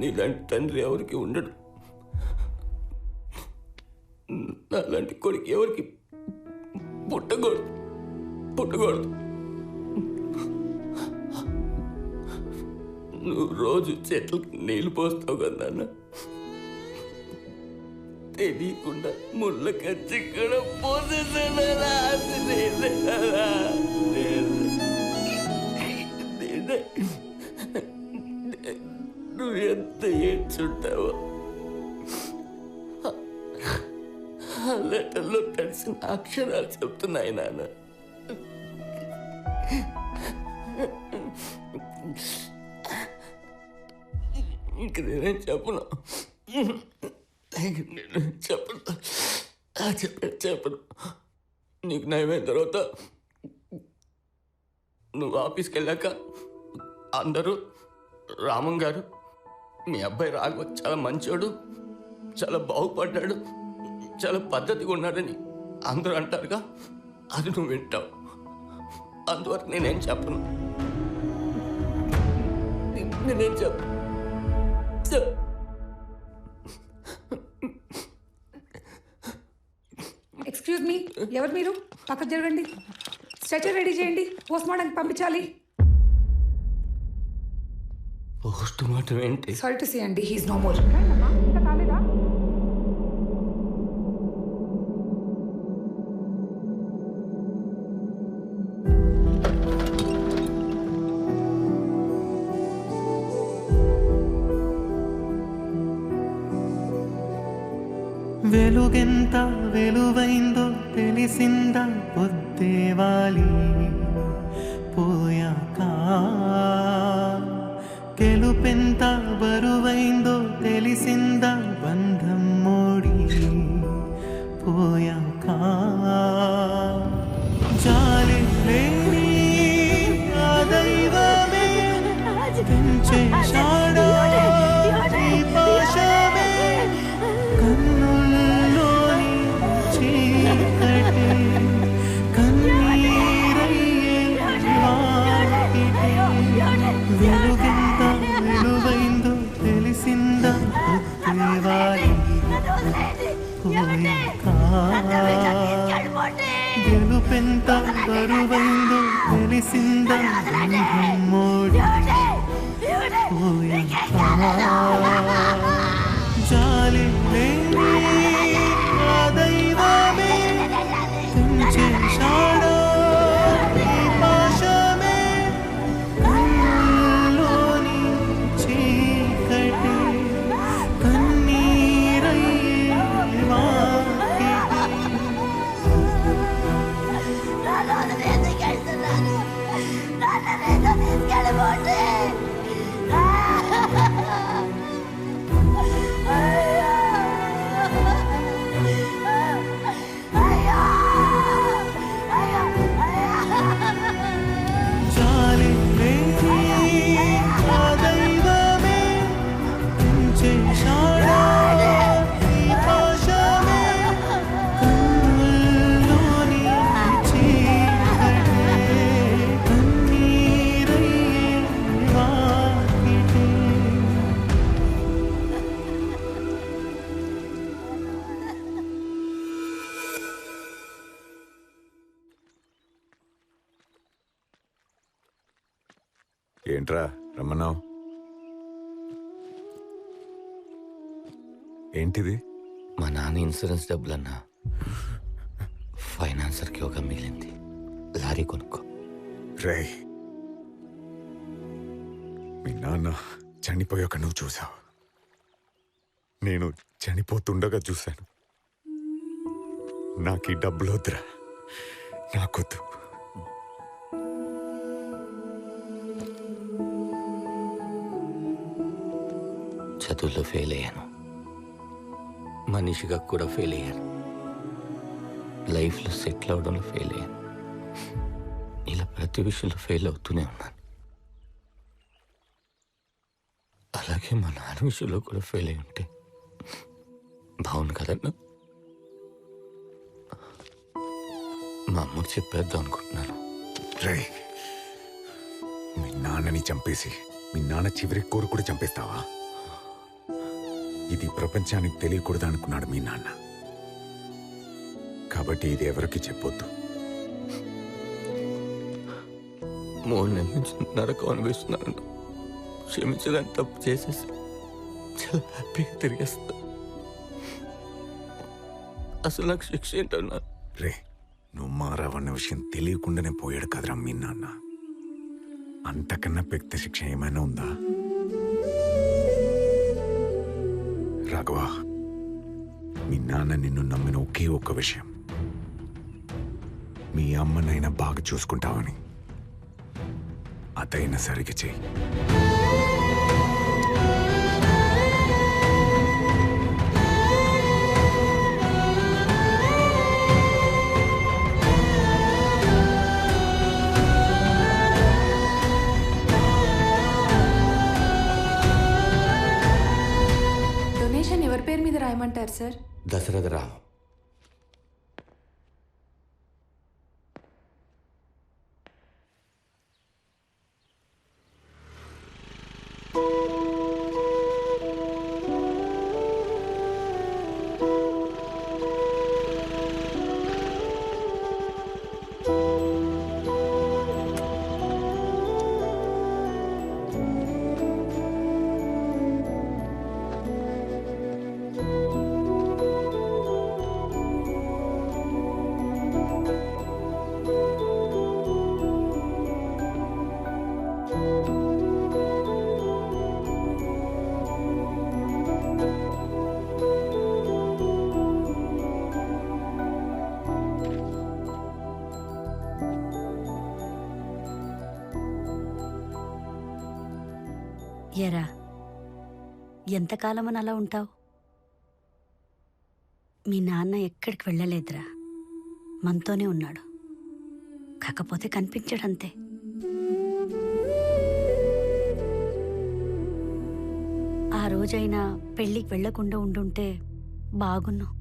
నీలాంటి తండ్రి ఎవరికి ఉండడు. నాలాంటి కొడుకు ఎవరికి పుట్టకూడదు. నువ్వు రోజు చెట్లకు నీళ్ళు పోస్తావు కదా నాన్న. తెలియకుండా ముళ్ళ కచ్చి కూడా పోసేసాను. నువ్వు ఎంత ఏడ్చుంటావో ఆ లెటర్లో తెలిసిన అక్షరాలు చెప్తున్నాయి నాన్న. ఇంక నేనేం చెప్పను. చెప్పను. నీకు నయమైన తర్వాత నువ్వు ఆఫీస్కి వెళ్ళాక అందరూ రామం గారు, మీ అబ్బాయి రాఘవ చాలా మంచోడు, చాలా బాగుపడ్డాడు, చాలా పద్ధతిగా ఉన్నాడని అందరూ అంటారుగా, అది నువ్వు వింటావు. అందువరకు నేనేం చెప్పను. నేనేం చెప్పను. ఎక్స్క్యూజ్ మీ, ఎవరు మీరు? పక్కకు జరగండి. స్ట్రెచర్ రెడీ చేయండి, పోస్ట్ మార్టంకి పంపించాలి. పోస్ట్ మార్టం ఏంటి? సారీ టు సే అండి, హీస్ నో మోర్. వెలుగెంత వెలువైందో తెలిసిందా పొద్దేవాలి పోయాక, గెలుపెంత బరువైందో తెలిసిందా బంధం మోడి పోయాక, జాలి లేని ఆ దైవమే తెంచేశాడో ఈ పాశమే, కన్నుల్లోని చీకటి కన్నీరయ్యే వాకిటి, వెలుగెంత విలువైందో తెలిసిందా పొద్దేవాలి పోయాక, గెలుపెంత బరువైందో తెలిసిందా బంధం మోడి పోయాక, జాలి లేని ఆ దైవమే తెంచేశాడో ఈ పాశమే, కన్నుల్లోని చీకటి కన్నీరయ్యే వాకిటి. జాలి లేని ఆ దైవమే తెంచేశాడో ఈ పాశమే, కన్నుల్లోని చీకటి కన్నీరయ్యే వాకిటి. ఏంట్రా రమ్మన్నావు? ఏంటిది? మా నాన్న ఇన్సూరెన్స్ డబ్బులన్నా ఫైనాన్సర్కి ఒక మిగిలింది. లారీ కొనుక్కో. రేయ్, మీ నాన్న చనిపోయాక నువ్వు చూసావు, నేను చనిపోతుండగా చూశాను. నాకు ఈ డబ్బులు వద్దురా, నాకొద్దు. చదువులో ఫెయిల్ అయ్యాను, మనిషిగా కూడా ఫెయిల్ అయ్యాను, లైఫ్లో సెటిల్ అవడంలో ఫెయిల్ అయ్యాను. ఇలా ప్రతి విషయంలో ఫెయిల్ అవుతూనే ఉన్నాను. అలాగే మా నాన్న విషయంలో కూడా ఫెయిల్ అయి ఉంటే బాగుంది కదన్నా. మా అమ్మకు చెప్పేద్దాం అనుకుంటున్నాను. రే, మీ నాన్నని చంపేసి మీ నాన్న చివరి కోరు కూడా చంపేస్తావా? ఇది ప్రపంచానికి తెలియకూడదు అనుకున్నాడు మీ నాన్న. కాబట్టి ఇది ఎవరికి చెప్పొద్దు. 3 నెలల నుంచి నరకం అనిపిస్తున్నాను. క్షమించడానికి తప్పు చేసేసి చాలా హ్యాపీగా తిరిగేస్తా. అసలు నాకు శిక్ష ఏంటన్నా? రే, నువ్వు మారావన్న విషయం తెలియకుండానే పోయాడు కదరా మీ నాన్న. అంతకన్నా పెద్ద శిక్ష ఏమైనా ఉందా? రాఘవ, మీ నాన్న నిన్ను నమ్మిన ఒకే ఒక్క విషయం, మీ అమ్మనైనా బాగా చూసుకుంటావని. అదైనా సరిగ్గా చెయ్యి. డొనేషన్ ఎవరి పేరు మీద రాయమంటారు సార్? దశరథరావు. ఎరా, ఎంతకాలమని అలా ఉంటావు? మీ నాన్న ఎక్కడికి వెళ్ళలేదురా, మనతోనే ఉన్నాడు. కాకపోతే కనిపించాడంతే. ఆ రోజైనా పెళ్ళికి వెళ్లకుండా ఉండుంటే బాగున్నావు.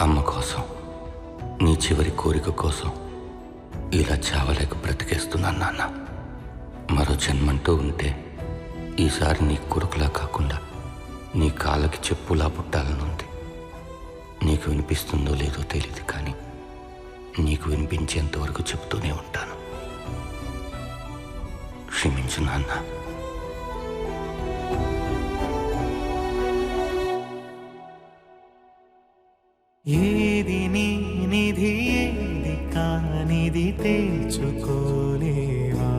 అమ్మ కోసం, నీ చివరి కోరిక కోసం ఇలా చావలేక బ్రతికేస్తున్నాను నాన్న. మరో జన్మంటూ ఉంటే ఈసారి నీ కొడుకులా కాకుండా నీ కాళ్ళకి చెప్పులా పుట్టాలనుంది. నీకు వినిపిస్తుందో లేదో తెలియదు, కానీ నీకు వినిపించేంత వరకు చెప్తూనే ఉంటాను. క్షమించు నాన్న. ఏది నీ నిధి ఏది కానిది తేల్చుకోలేవా?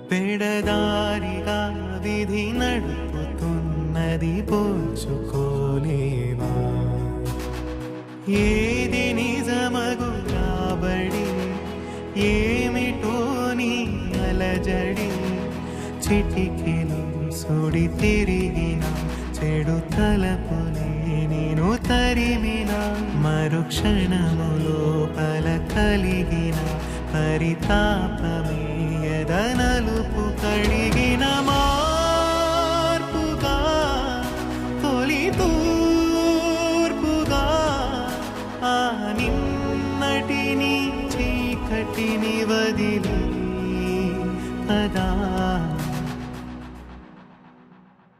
పెడదారిగా విధి నడుపుతున్నది పోల్చుకోలేవా? ఏది నిజమగు రాబడి, ఏమిటో నీ అలజడి? చిటికెలు సుడి తిరిగిన చెడు తలపులే నేను తరిమిన, మరుక్షణములో పల కలిగిన పరితాపమే ఎదనలుపు కడిగిన మార్పుగా, తొలి తూర్పుగా, ఆ కదా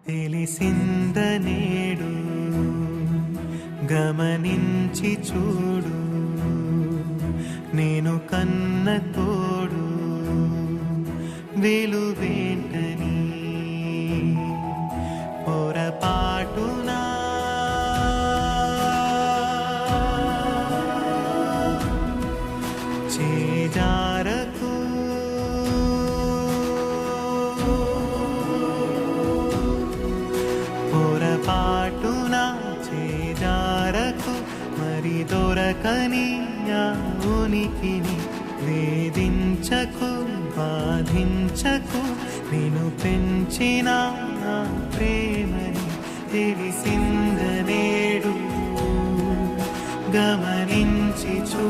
తెలిసింద నేడు గమనించి చూడు నేను కన్న తోడు వెలువేంటని పొరపాటునా చేజారకు పొరపాటున చేజారకు మరి దొరకని ఆ ఉనికిని వేధించకు బాధించకు నేను పెంచిన ఆ ప్రేమని తెలిసింద నేడు గమనించి చూ